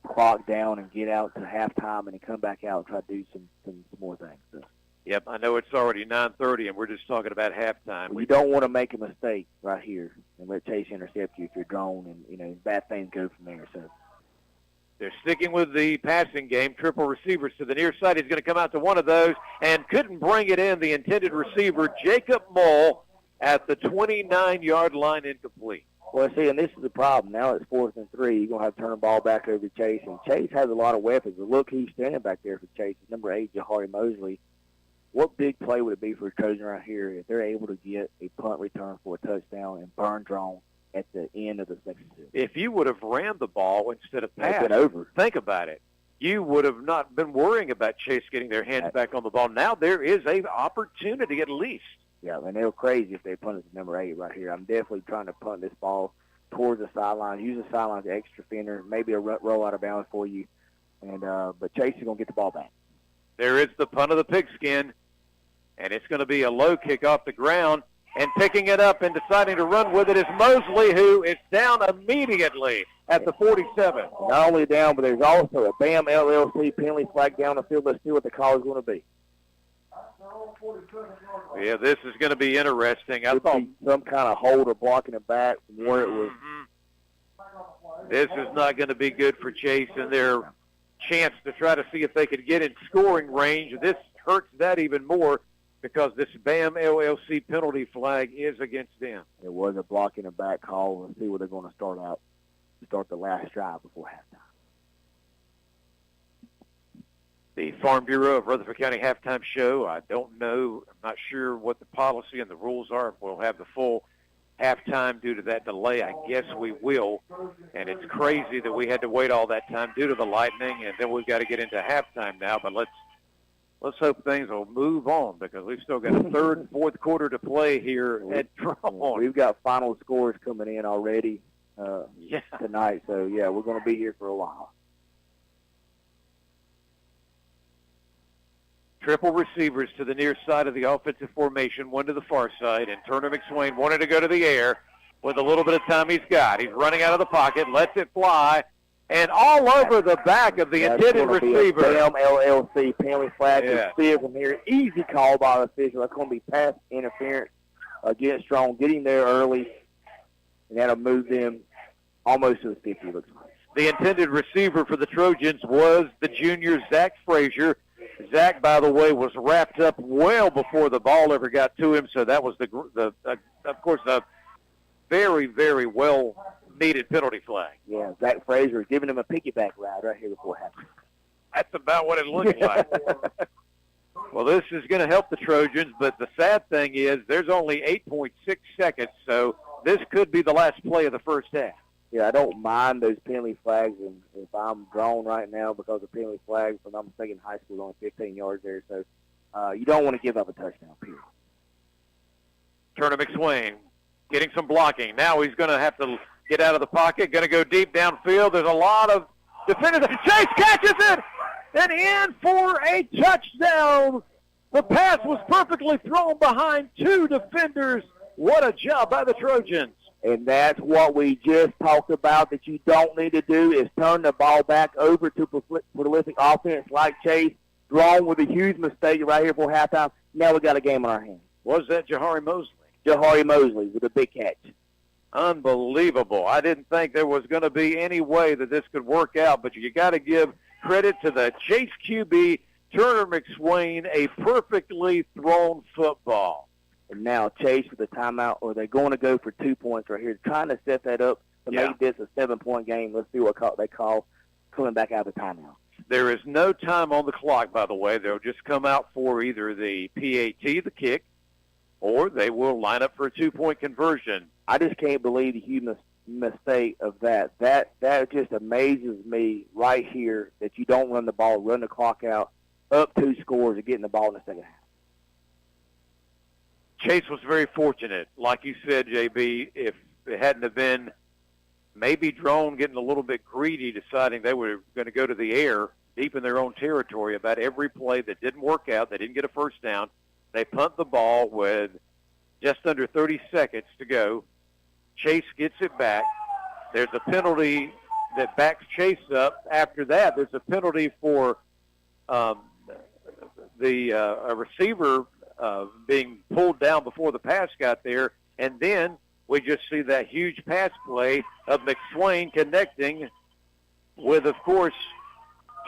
clock down and get out to halftime and then come back out and try to do some more things. So. Yep, I know it's already 9:30, and we're just talking about halftime. You don't want to make a mistake right here and let Chase intercept you if you're Drone, and bad things go from there. So they're sticking with the passing game. Triple receivers to the near side. He's going to come out to one of those and couldn't bring it in. The intended receiver, Jacob Mull, at the 29-yard line, incomplete. Well, see, and this is the problem. Now it's 4th and 3. You're going to have to turn the ball back over to Chase, and Chase has a lot of weapons. But look who's standing back there for Chase. Number 8, Jahari Mosley. What big play would it be for a Trojan right here if they're able to get a punt return for a touchdown and burn Drone at the end of the second quarter? If you would have ran the ball instead of passed, been over. Think about it. You would have not been worrying about Chase getting their hands back on the ball. Now there is an opportunity at least. Yeah, and they're crazy if they punt it to number 8 right here. I'm definitely trying to punt this ball towards the sideline, use the sideline as an extra defender, maybe a roll out of bounds for you. And but Chase is going to get the ball back. There is the punt of the pigskin, and it's going to be a low kick off the ground. And picking it up and deciding to run with it is Mosley, who is down immediately at the 47. Not only down, but there's also a BAM LLC penalty flag down the field. Let's see what the call is going to be. Yeah, this is going to be interesting. I Could thought be some kind of holder blocking it back from where it was. this is not going to be good for Chase and their chance to try to see if they could get in scoring range. This hurts that even more because this BAM LLC penalty flag is against them. It was a blocking it back call. Let's see where they're going to start the last drive before halftime. The Farm Bureau of Rutherford County halftime show. I don't know. I'm not sure what the policy and the rules are. If we'll have the full halftime due to that delay. I guess we will. And it's crazy that we had to wait all that time due to the lightning, and then we've got to get into halftime now. But let's hope things will move on because we've still got a third and fourth quarter to play here at Drone. We've got final scores coming in already tonight. So, yeah, we're going to be here for a while. Triple receivers to the near side of the offensive formation, one to the far side, and Turner McSwain wanted to go to the air with a little bit of time he's got. He's running out of the pocket, lets it fly, and all over the back of the intended receiver. BAM LLC penalty flag is still from here. Easy call by the official. That's going to be pass interference against Strong. Getting there early, and that'll move them almost to the 50, looks like. The intended receiver for the Trojans was the junior Zach Frazier. Zach, by the way, was wrapped up well before the ball ever got to him, so that was of course, a very, very well-needed penalty flag. Yeah, Zach Frazier is giving him a piggyback ride right here before halftime. That's about what it looked like. Well, this is going to help the Trojans, but the sad thing is there's only 8.6 seconds, so this could be the last play of the first half. Yeah, I don't mind those penalty flags, and if I'm drawn right now because of penalty flags, but I'm thinking high school is only 15 yards there, so you don't want to give up a touchdown, period. Turner McSwain getting some blocking. Now he's going to have to get out of the pocket, going to go deep downfield. There's a lot of defenders. Chase catches it and in for a touchdown. The pass was perfectly thrown behind two defenders. What a job by the Trojans. And that's what we just talked about that you don't need to do is turn the ball back over to prolific offense like Chase. Drawn with a huge mistake right here for halftime. Now we got a game on our hands. Was that Jahari Mosley? Jahari Mosley with a big catch. Unbelievable. I didn't think there was going to be any way that this could work out, but you got to give credit to the Chase QB, Turner McSwain, a perfectly thrown football. And now Chase with the timeout, or they're going to go for 2 points right here, trying to set that up to make this a 7-point game. Let's see what they call coming back out of the timeout. There is no time on the clock, by the way. They'll just come out for either the PAT, the kick, or they will line up for a 2-point conversion. I just can't believe the huge mistake of that. That just amazes me right here that you don't run the ball, run the clock out, up 2 scores, and getting the ball in the second half. Chase was very fortunate. Like you said, JB, if it hadn't have been maybe Drone getting a little bit greedy, deciding they were going to go to the air deep in their own territory about every play that didn't work out, they didn't get a first down, they punt the ball with just under 30 seconds to go. Chase gets it back. There's a penalty that backs Chase up. After that, there's a penalty for a receiver being pulled down before the pass got there, and then we just see that huge pass play of McSwain connecting with, of course,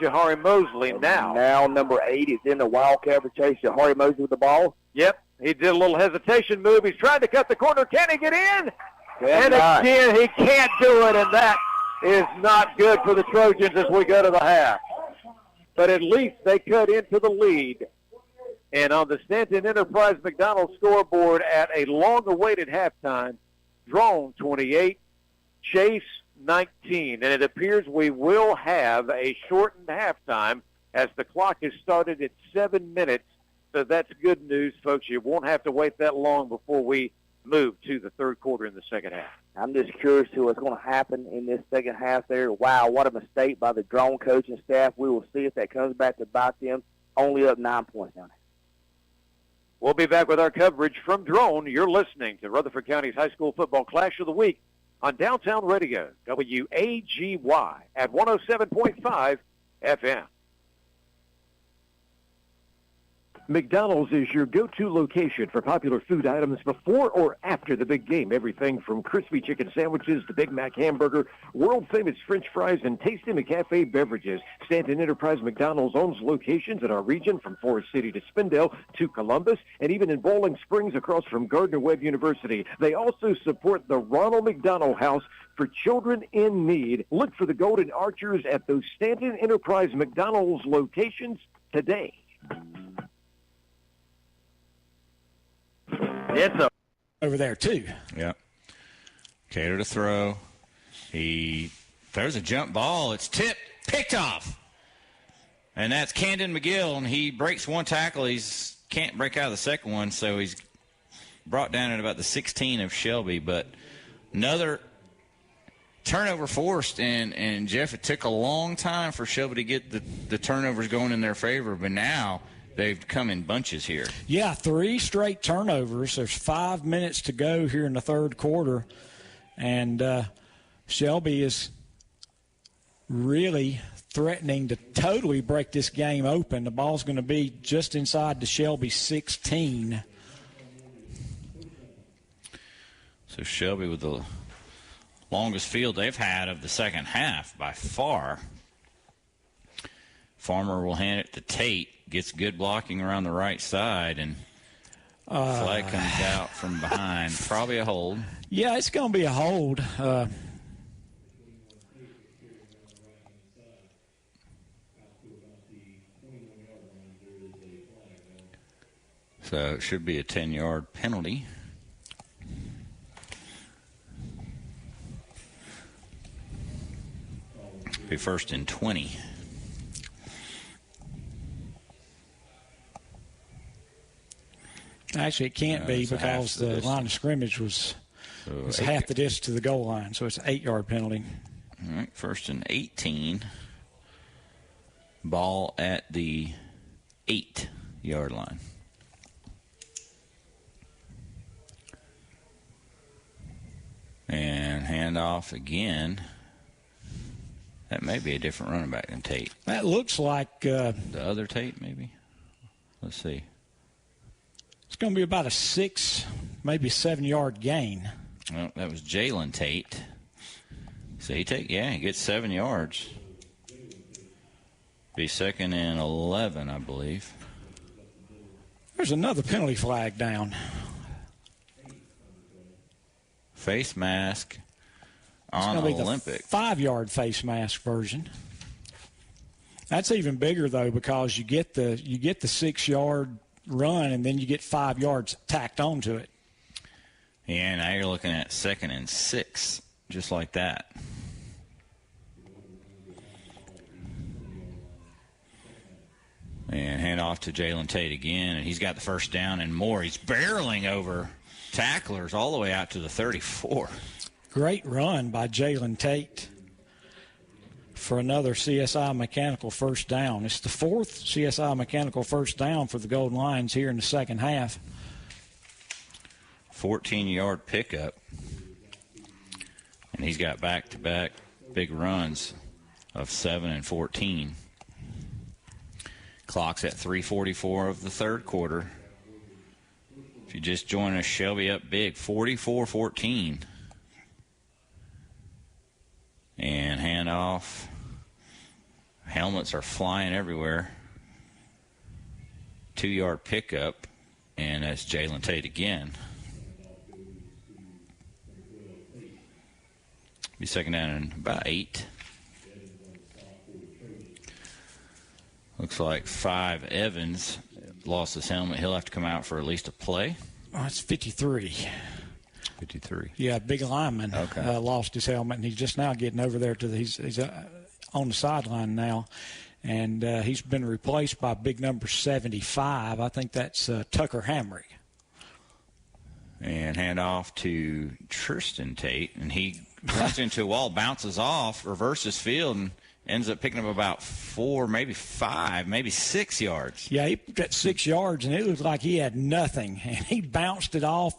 Jahari Mosley. Now number 8 is in the Wildcat for Chase. Jahari Mosley with the ball. Yep, he did a little hesitation move. He's trying to cut the corner. Can he get in? And again, he can't do it, and that is not good for the Trojans as we go to the half. But at least they cut into the lead. And on the Stanton Enterprise McDonald scoreboard at a long-awaited halftime, Drone 28, Chase 19. And it appears we will have a shortened halftime as the clock is started at 7 minutes. So that's good news, folks. You won't have to wait that long before we move to the third quarter in the second half. I'm just curious to what's going to happen in this second half there. Wow, what a mistake by the Drone coaching staff. We will see if that comes back to bite them. Only up 9 points down there. We'll be back with our coverage from Drone. You're listening to Rutherford County's High School Football Clash of the Week on Downtown Radio, WAGY at 107.5 FM. McDonald's is your go-to location for popular food items before or after the big game. Everything from crispy chicken sandwiches to Big Mac hamburger, world-famous French fries, and tasty McCafe beverages. Stanton Enterprise McDonald's owns locations in our region from Forest City to Spindale to Columbus, and even in Bowling Springs across from Gardner-Webb University. They also support the Ronald McDonald House for children in need. Look for the Golden Archers at those Stanton Enterprise McDonald's locations today. It's over there too. Yep. Cater to throw. He throws a jump ball. It's tipped, picked off. And that's Camden McGill, and he breaks one tackle. He's can't break out of the second one, so he's brought down at about the 16 of Shelby. But another turnover forced, and Jeff, it took a long time for Shelby to get the turnovers going in their favor, but now they've come in bunches here. Yeah, 3 straight turnovers. There's 5 minutes to go here in the third quarter. And Shelby is really threatening to totally break this game open. The ball's going to be just inside the Shelby 16. So Shelby with the longest field they've had of the second half by far. Farmer will hand it to Tate. Gets good blocking around the right side, and flag comes out from behind. Probably a hold. Yeah, it's going to be a hold. So it should be a 10-yard penalty. Be first and 20. Actually, it can't be because the line of scrimmage was half the distance to the goal line, so it's an 8-yard penalty. All right, first and 18. Ball at the 8-yard line. And handoff again. That may be a different running back than Tate. That looks like the other Tate, maybe. Let's see. It's going to be about a 6, maybe 7-yard gain. Well, that was Jalen Tate. So he gets 7 yards. Be second and 11, I believe. There's another penalty flag down. Face mask on Olympic. 5-yard face mask version. That's even bigger though, because you get the 6-yard run and then you get 5 yards tacked onto it. Yeah, now you're looking at second and 6, just like that. And hand off to Jalen Tate again, and he's got the first down and more. He's barreling over tacklers all the way out to the 34. Great run by Jalen Tate for another CSI Mechanical first down. It's the 4th CSI Mechanical first down for the Golden Lions here in the second half. 14-yard pickup. And he's got back-to-back big runs of 7 and 14. Clock's at 3:44 of the third quarter. If you just join us, Shelby up big, 44-14. And handoff. Helmets are flying everywhere. 2-yard pickup, and that's Jalen Tate again. Be second down and about 8. Looks like 5 Evans lost his helmet. He'll have to come out for at least a play. Oh, it's 53. 53. Yeah, big lineman lost his helmet, and he's just now getting over there to he's on the sideline now, and he's been replaced by big number 75. I think that's Tucker Hamrick. And hand off to Tristan Tate, and he runs into a wall, bounces off, reverses field, and ends up picking up about 4, maybe 5, maybe 6 yards. Yeah, he got 6 yards, and it looked like he had nothing. And he bounced it off,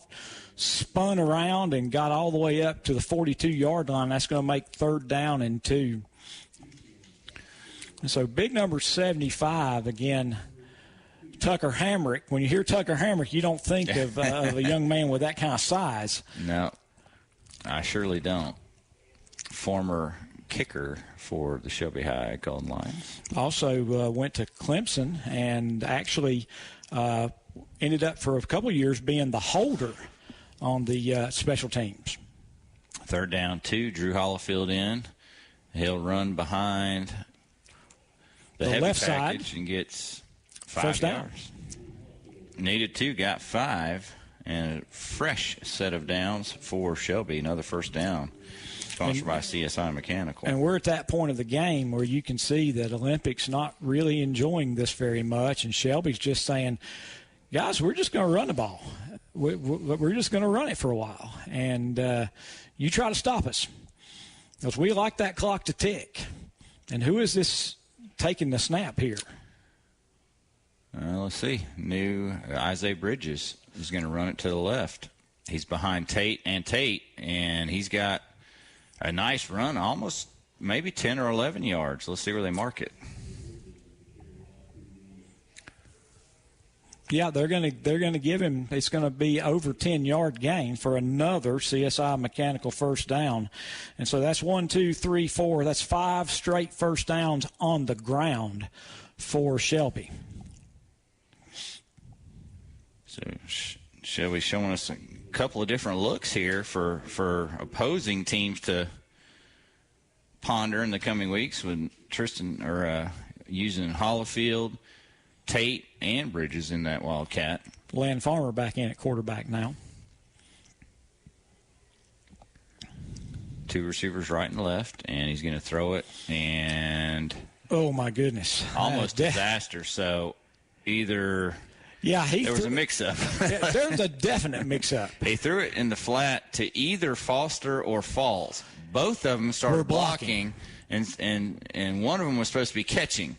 spun around, and got all the way up to the 42-yard line. That's going to make 3rd down and 2. And so big number 75, again, Tucker Hamrick. When you hear Tucker Hamrick, you don't think of a young man with that kind of size. No, I surely don't. Former kicker for the Shelby High Golden Lions. Also went to Clemson and actually ended up for a couple of years being the holder on the special teams. 3rd down, 2. Drew Hollifield in. He'll run behind the heavy left package side and gets 5 first down. yards. Needed 2, got 5, and a fresh set of downs for Shelby. Another first down, sponsored by CSI Mechanical. And we're at that point of the game where you can see that Olympics not really enjoying this very much, and Shelby's just saying, guys, we're just going to run the ball. We're just going to run it for a while, and you try to stop us because we like that clock to tick. And who is this taking the snap here? Let's see. New Isaiah Bridges is going to run it to the left. He's behind Tate, and he's got a nice run, almost maybe 10 or 11 yards. Let's see where they mark it. Yeah, they're going to give him. It's going to be over 10-yard gain for another CSI Mechanical first down, and so that's 1, 2, 3, 4. That's 5 straight first downs on the ground for Shelby. So Shelby showing us a couple of different looks here for opposing teams to ponder in the coming weeks with using Hollifield, Tate, and Bridges in that Wildcat. Land Farmer back in at quarterback now. 2 receivers right and left, and he's going to throw it, and oh my goodness, almost disaster. So either there was a mix-up. There's a definite mix-up. He threw it in the flat to either Foster or Falls. Both of them started blocking, and one of them was supposed to be catching.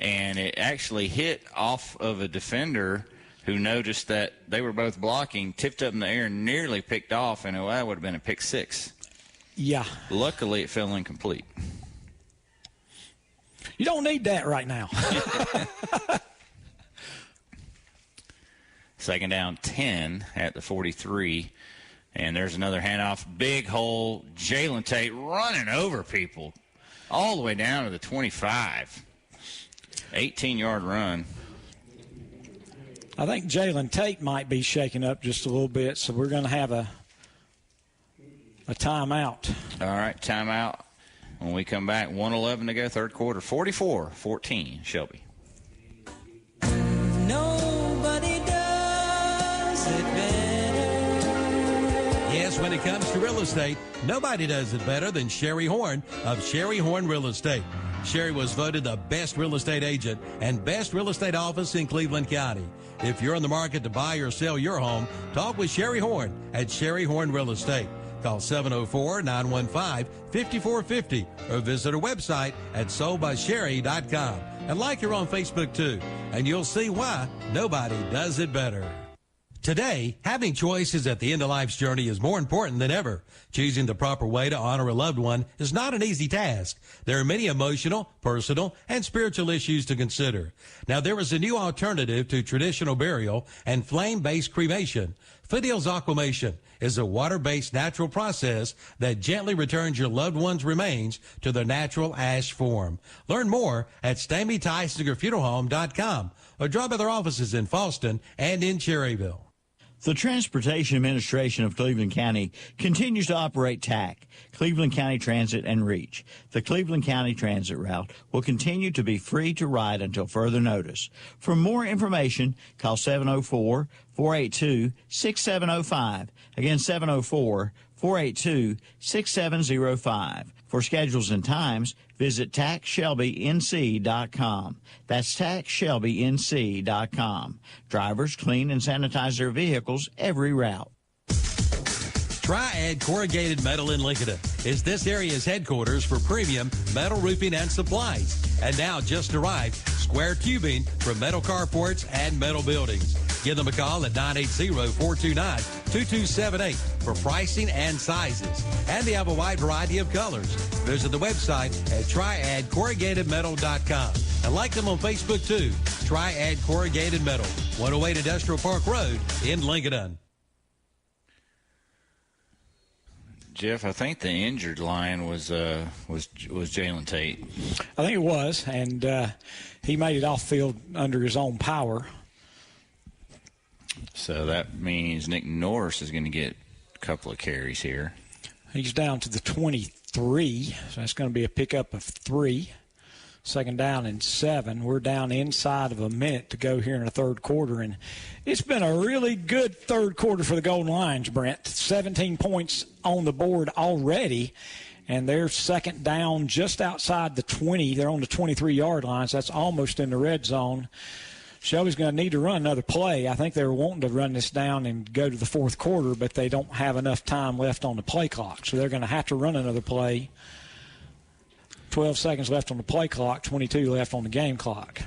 And it actually hit off of a defender who noticed that they were both blocking, tipped up in the air, and nearly picked off, and that would have been a pick 6. Yeah. Luckily, it fell incomplete. You don't need that right now. 2nd down, 10 at the 43. And there's another handoff. Big hole. Jalen Tate running over people all the way down to the 25. 18-yard run. I think Jalen Tate might be shaken up just a little bit, so we're going to have a timeout. All right, timeout. When we come back, 1:11 to go, 3rd quarter, 44-14, Shelby. Nobody does it better. Yes, when it comes to real estate, nobody does it better than Sherry Horn of Sherry Horn Real Estate. Sherry was voted the best real estate agent and best real estate office in Cleveland County. If you're in the market to buy or sell your home, talk with Sherry Horn at Sherry Horn Real Estate. Call 704-915-5450 or visit our website at soldbysherry.com. And like her on Facebook too, and you'll see why nobody does it better. Today, having choices at the end of life's journey is more important than ever. Choosing the proper way to honor a loved one is not an easy task. There are many emotional, personal, and spiritual issues to consider. Now, there is a new alternative to traditional burial and flame-based cremation. Foothills Aquamation is a water-based natural process that gently returns your loved one's remains to their natural ash form. Learn more at StammyTysingerFuneralHome.com or drop by their offices in Falston and in Cherryville. The Transportation Administration of Cleveland County continues to operate TAC, Cleveland County Transit and Reach. The Cleveland County Transit route will continue to be free to ride until further notice. For more information, call 704-482-6705. Again, 704-482-6705. For schedules and times, visit TaxShelbyNC.com. That's TaxShelbyNC.com. Drivers clean and sanitize their vehicles every route. Triad Corrugated Metal in Lincoln is this area's headquarters for premium metal roofing and supplies. And now just arrived, square tubing for metal carports and metal buildings. Give them a call at 980-429-2278 for pricing and sizes. And they have a wide variety of colors. Visit the website at triadcorrugatedmetal.com. And like them on Facebook, too. Triad Corrugated Metal, 108 Industrial Park Road in Lincoln. Jeff, I think the injured line was Jalen Tate. I think it was, and he made it off field under his own power. So that means Nick Norris is going to get a couple of carries here. He's down to the 23, so that's going to be a pickup of 3. Second down and 7. We're down inside of a minute to go here in the third quarter, and it's been a really good third quarter for the Golden Lions, Brent. 17 points on the board already, and they're second down just outside the 20. They're on the 23-yard line, so that's almost in the red zone. Shelby's going to need to run another play. I think they were wanting to run this down and go to the fourth quarter, but they don't have enough time left on the play clock, so they're going to have to run another play. 12 seconds left on the play clock, 22 left on the game clock.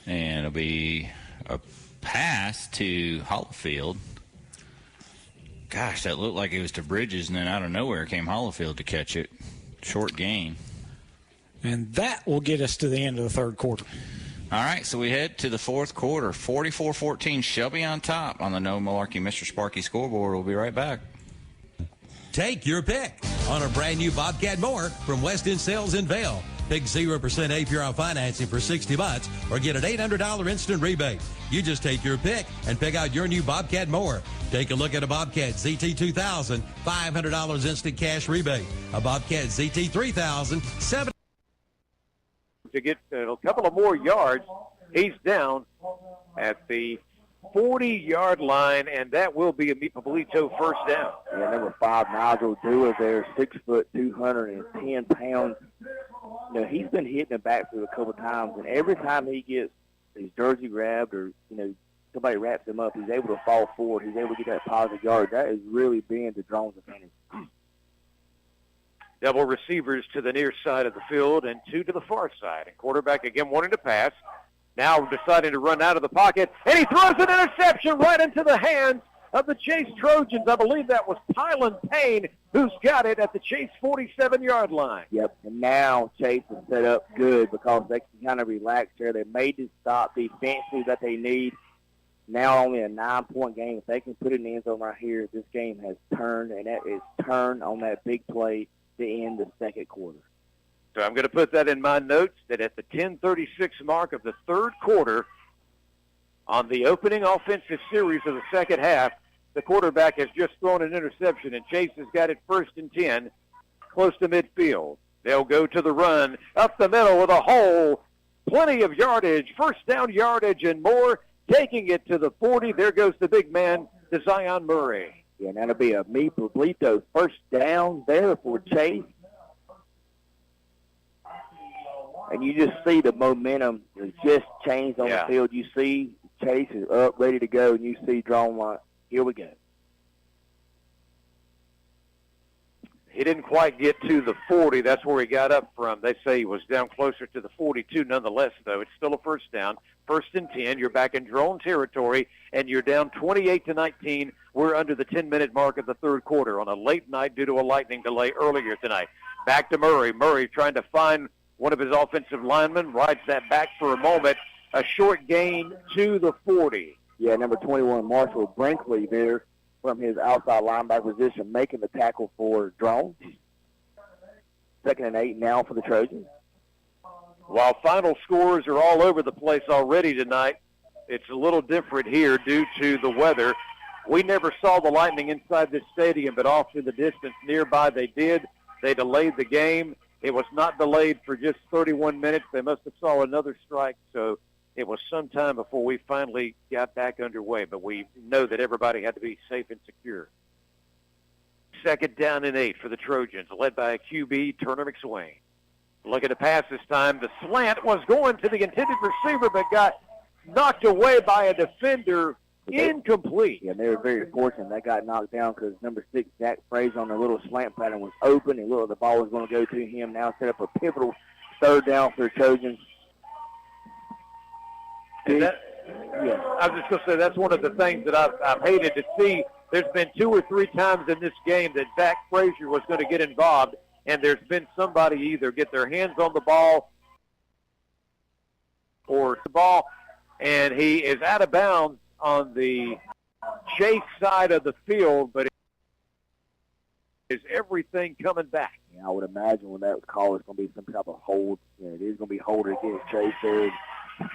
And it'll be a pass to Hollifield. Gosh, that looked like it was to Bridges, and then out of nowhere came Hollifield to catch it. Short gain. And that will get us to the end of the third quarter. All right, so we head to the fourth quarter. 44-14, Shelby on top on the No Malarkey Mr. Sparky scoreboard. We'll be right back. Take your pick on a brand new Bobcat mower from West End Sales in Vail. Pick 0% APR financing for $60 or get an $800 instant rebate. You just take your pick and pick out your new Bobcat mower. Take a look at a Bobcat ZT2000, $500 instant cash rebate. A Bobcat ZT3000, $700. To get a couple of more yards, he's down at the 40-yard line, and that will be a Pablito first down. Yeah, number 5, Nigel Dewar there, 6 foot, 210 pounds. You know, he's been hitting the backfield a couple times, and every time he gets his jersey grabbed or, you know, somebody wraps him up, he's able to fall forward. He's able to get that positive yard. That has really been the Drones' advantage. Double receivers to the near side of the field and 2 to the far side. And quarterback again wanting to pass. Now deciding to run out of the pocket. And he throws an interception right into the hands of the Chase Trojans. I believe that was Tylen Payne who's got it at the Chase 47-yard line. Yep, and now Chase is set up good because they can kind of relax there. They made the stop defensively that they need. Now only a 9-point game. If they can put it in the end zone right here, this game has turned, and that is turned on that big play to end the second quarter. So I'm going to put that in my notes that at the 10:36 mark of the third quarter, on the opening offensive series of the second half, the quarterback has just thrown an interception, and Chase has got it 1st and 10, close to midfield. They'll go to the run, up the middle with a hole, plenty of yardage, first down yardage and more, taking it to the 40. There goes the big man, to Zion Murray. Yeah, and that'll be a Pablito first down there for Chase. And you just see the momentum has just changed on the field. You see Chase is up, ready to go, and you see drawn line. Here we go. He didn't quite get to the 40. That's where he got up from. They say he was down closer to the 42. Nonetheless, though, it's still a first down. 1st and 10. You're back in drone territory, and you're down 28-19. We're under the 10-minute mark of the third quarter on a late night due to a lightning delay earlier tonight. Back to Murray. Murray trying to find one of his offensive linemen. Rides that back for a moment. A short gain to the 40. Yeah, number 21, Marshall Brinkley there from his outside linebacker position, making the tackle for Drone. 2nd and 8 now for the Trojans. While final scores are all over the place already tonight, it's a little different here due to the weather. We never saw the Lightning inside this stadium, but off to the distance nearby they did. They delayed the game. It was not delayed for just 31 minutes. They must have saw another strike, so it was some time before we finally got back underway. But we know that everybody had to be safe and secure. 2nd down and 8 for the Trojans, led by a QB, Turner McSwain. Look at the pass this time. The slant was going to the intended receiver, but got knocked away by a defender. Incomplete. Yeah, they were very fortunate. That got knocked down because number 6, Jack Frazier, on the little slant pattern was open, and look, the ball was going to go to him. Now set up a pivotal 3rd down for the Trojans. I was just going to say that's one of the things that I've hated to see. There's been 2 or 3 times in this game that Zach Frazier was going to get involved, and there's been somebody either get their hands on the ball or the ball, and he is out of bounds on the Chase side of the field, but is everything coming back? Yeah, I would imagine when that was called, it's going to be some type of hold. Yeah, it is going to be holding against Chase there.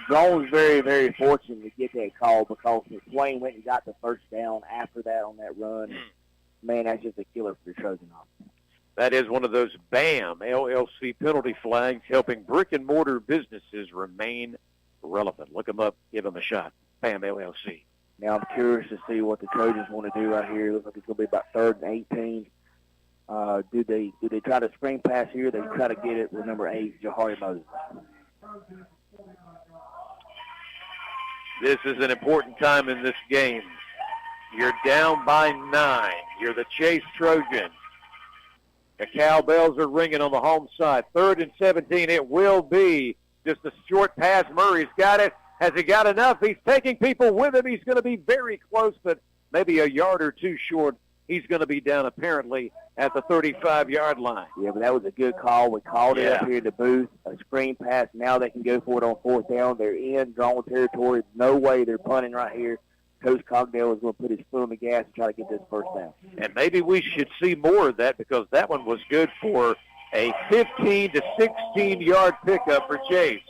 Drone's very, very fortunate to get that call because Swain went and got the first down after that on that run. Man, that's just a killer for the Trojan offense. That is one of those BAM LLC penalty flags helping brick-and-mortar businesses remain relevant. Look them up. Give them a shot. BAM LLC. Now I'm curious to see what the Trojans want to do right here. It looks like it's going to be about 3rd and 18. Do they try to screen pass here? They try to get it with number 8, Jahari Moses. This is an important time in this game. You're down by 9. You're the Chase Trojans. The cowbells are ringing on the home side. 3rd and 17. It will be just a short pass. Murray's got it. Has he got enough? He's taking people with him. He's going to be very close, but maybe a yard or two short. He's going to be down apparently at the 35-yard line. Yeah, but that was a good call. We called it up here in the booth. A screen pass. Now they can go for it on 4th down. They're in drawn territory. No way they're punting right here. Coach Cogdale is going to put his foot on the gas and try to get this first down. And maybe we should see more of that because that one was good for a 15 to 16-yard pickup for Chase.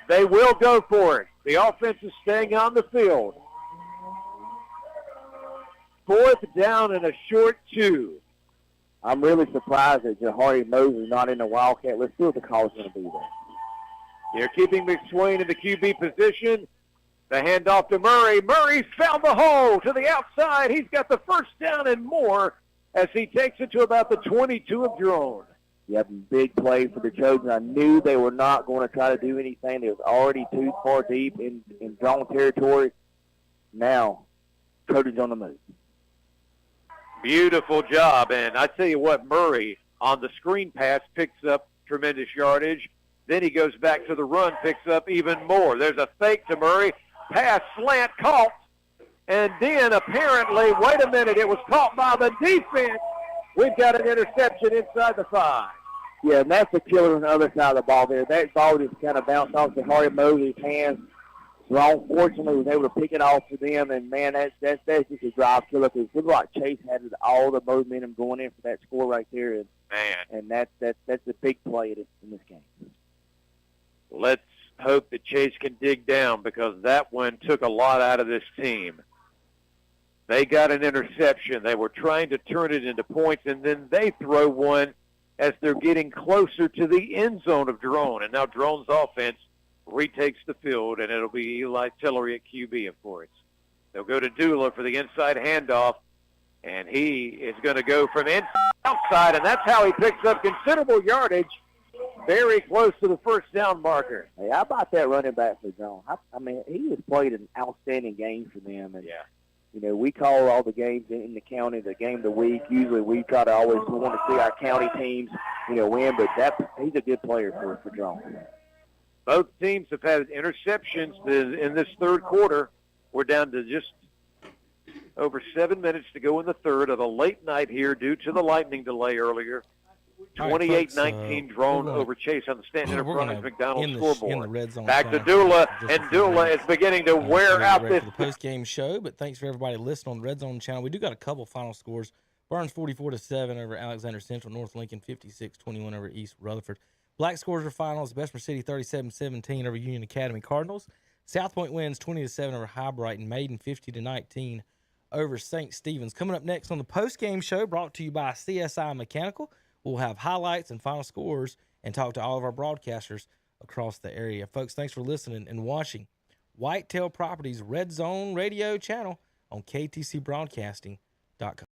They will go for it. The offense is staying on the field. 4th down and a short 2. I'm really surprised that Jahari Moses is not in the Wildcat. Let's see what the call is going to be there. They're keeping McSwain in the QB position. The handoff to Murray. Murray's found the hole to the outside. He's got the first down and more as he takes it to about the 22 of Drone. Yep, big play for the Trojans. I knew they were not going to try to do anything. They was already too far deep in Drone territory. Now, Trojans on the move. Beautiful job. And I tell you what, Murray on the screen pass picks up tremendous yardage. Then he goes back to the run, picks up even more. There's a fake to Murray. Pass slant caught. And then apparently, wait a minute, it was caught by the defense. We've got an interception inside the 5. Yeah, and that's the killer on the other side of the ball there. That ball just kind of bounced off Jahari Moses' hands. Strong, fortunately, was able to pick it off to them, and, man, that's just a drive killer. Because it looked like Chase had all the momentum going in for that score right there. And that's a big play in this game. Let's hope that Chase can dig down because that one took a lot out of this team. They got an interception. They were trying to turn it into points, and then they throw one as they're getting closer to the end zone of Drone. And now Drone's offense retakes the field, and it'll be Eli Tillery at QB, of course. They'll go to Dula for the inside handoff, and he is going to go from inside to outside, and that's how he picks up considerable yardage, very close to the first down marker. Hey, how about that running back for Drone? I mean, he has played an outstanding game for them. And, you know, we call all the games in the county the game of the week. Usually we try to always want to see our county teams, you know, win, but he's a good player for Drone. Both teams have had interceptions in this third quarter. We're down to just over 7 minutes to go in the third of a late night here due to the lightning delay earlier. 28-19 Drone over Chase on the Stanton Enterprise McDonald scoreboard. In the red zone back to Dula, and Dula is beginning to wear out this. For the post-game show, but thanks for everybody listening on the Red Zone channel. We do got a couple final scores. Burns 44-7 over Alexander Central. North Lincoln 56-21 over East Rutherford. Black scores are finals. Bessemer City 37-17 over Union Academy Cardinals. South Point wins 20-7 over High Brighton. Maiden 50-19 over St. Stephen's. Coming up next on the post-game show, brought to you by CSI Mechanical. We'll have highlights and final scores and talk to all of our broadcasters across the area. Folks, thanks for listening and watching Whitetail Properties Red Zone radio channel on KTCBroadcasting.com.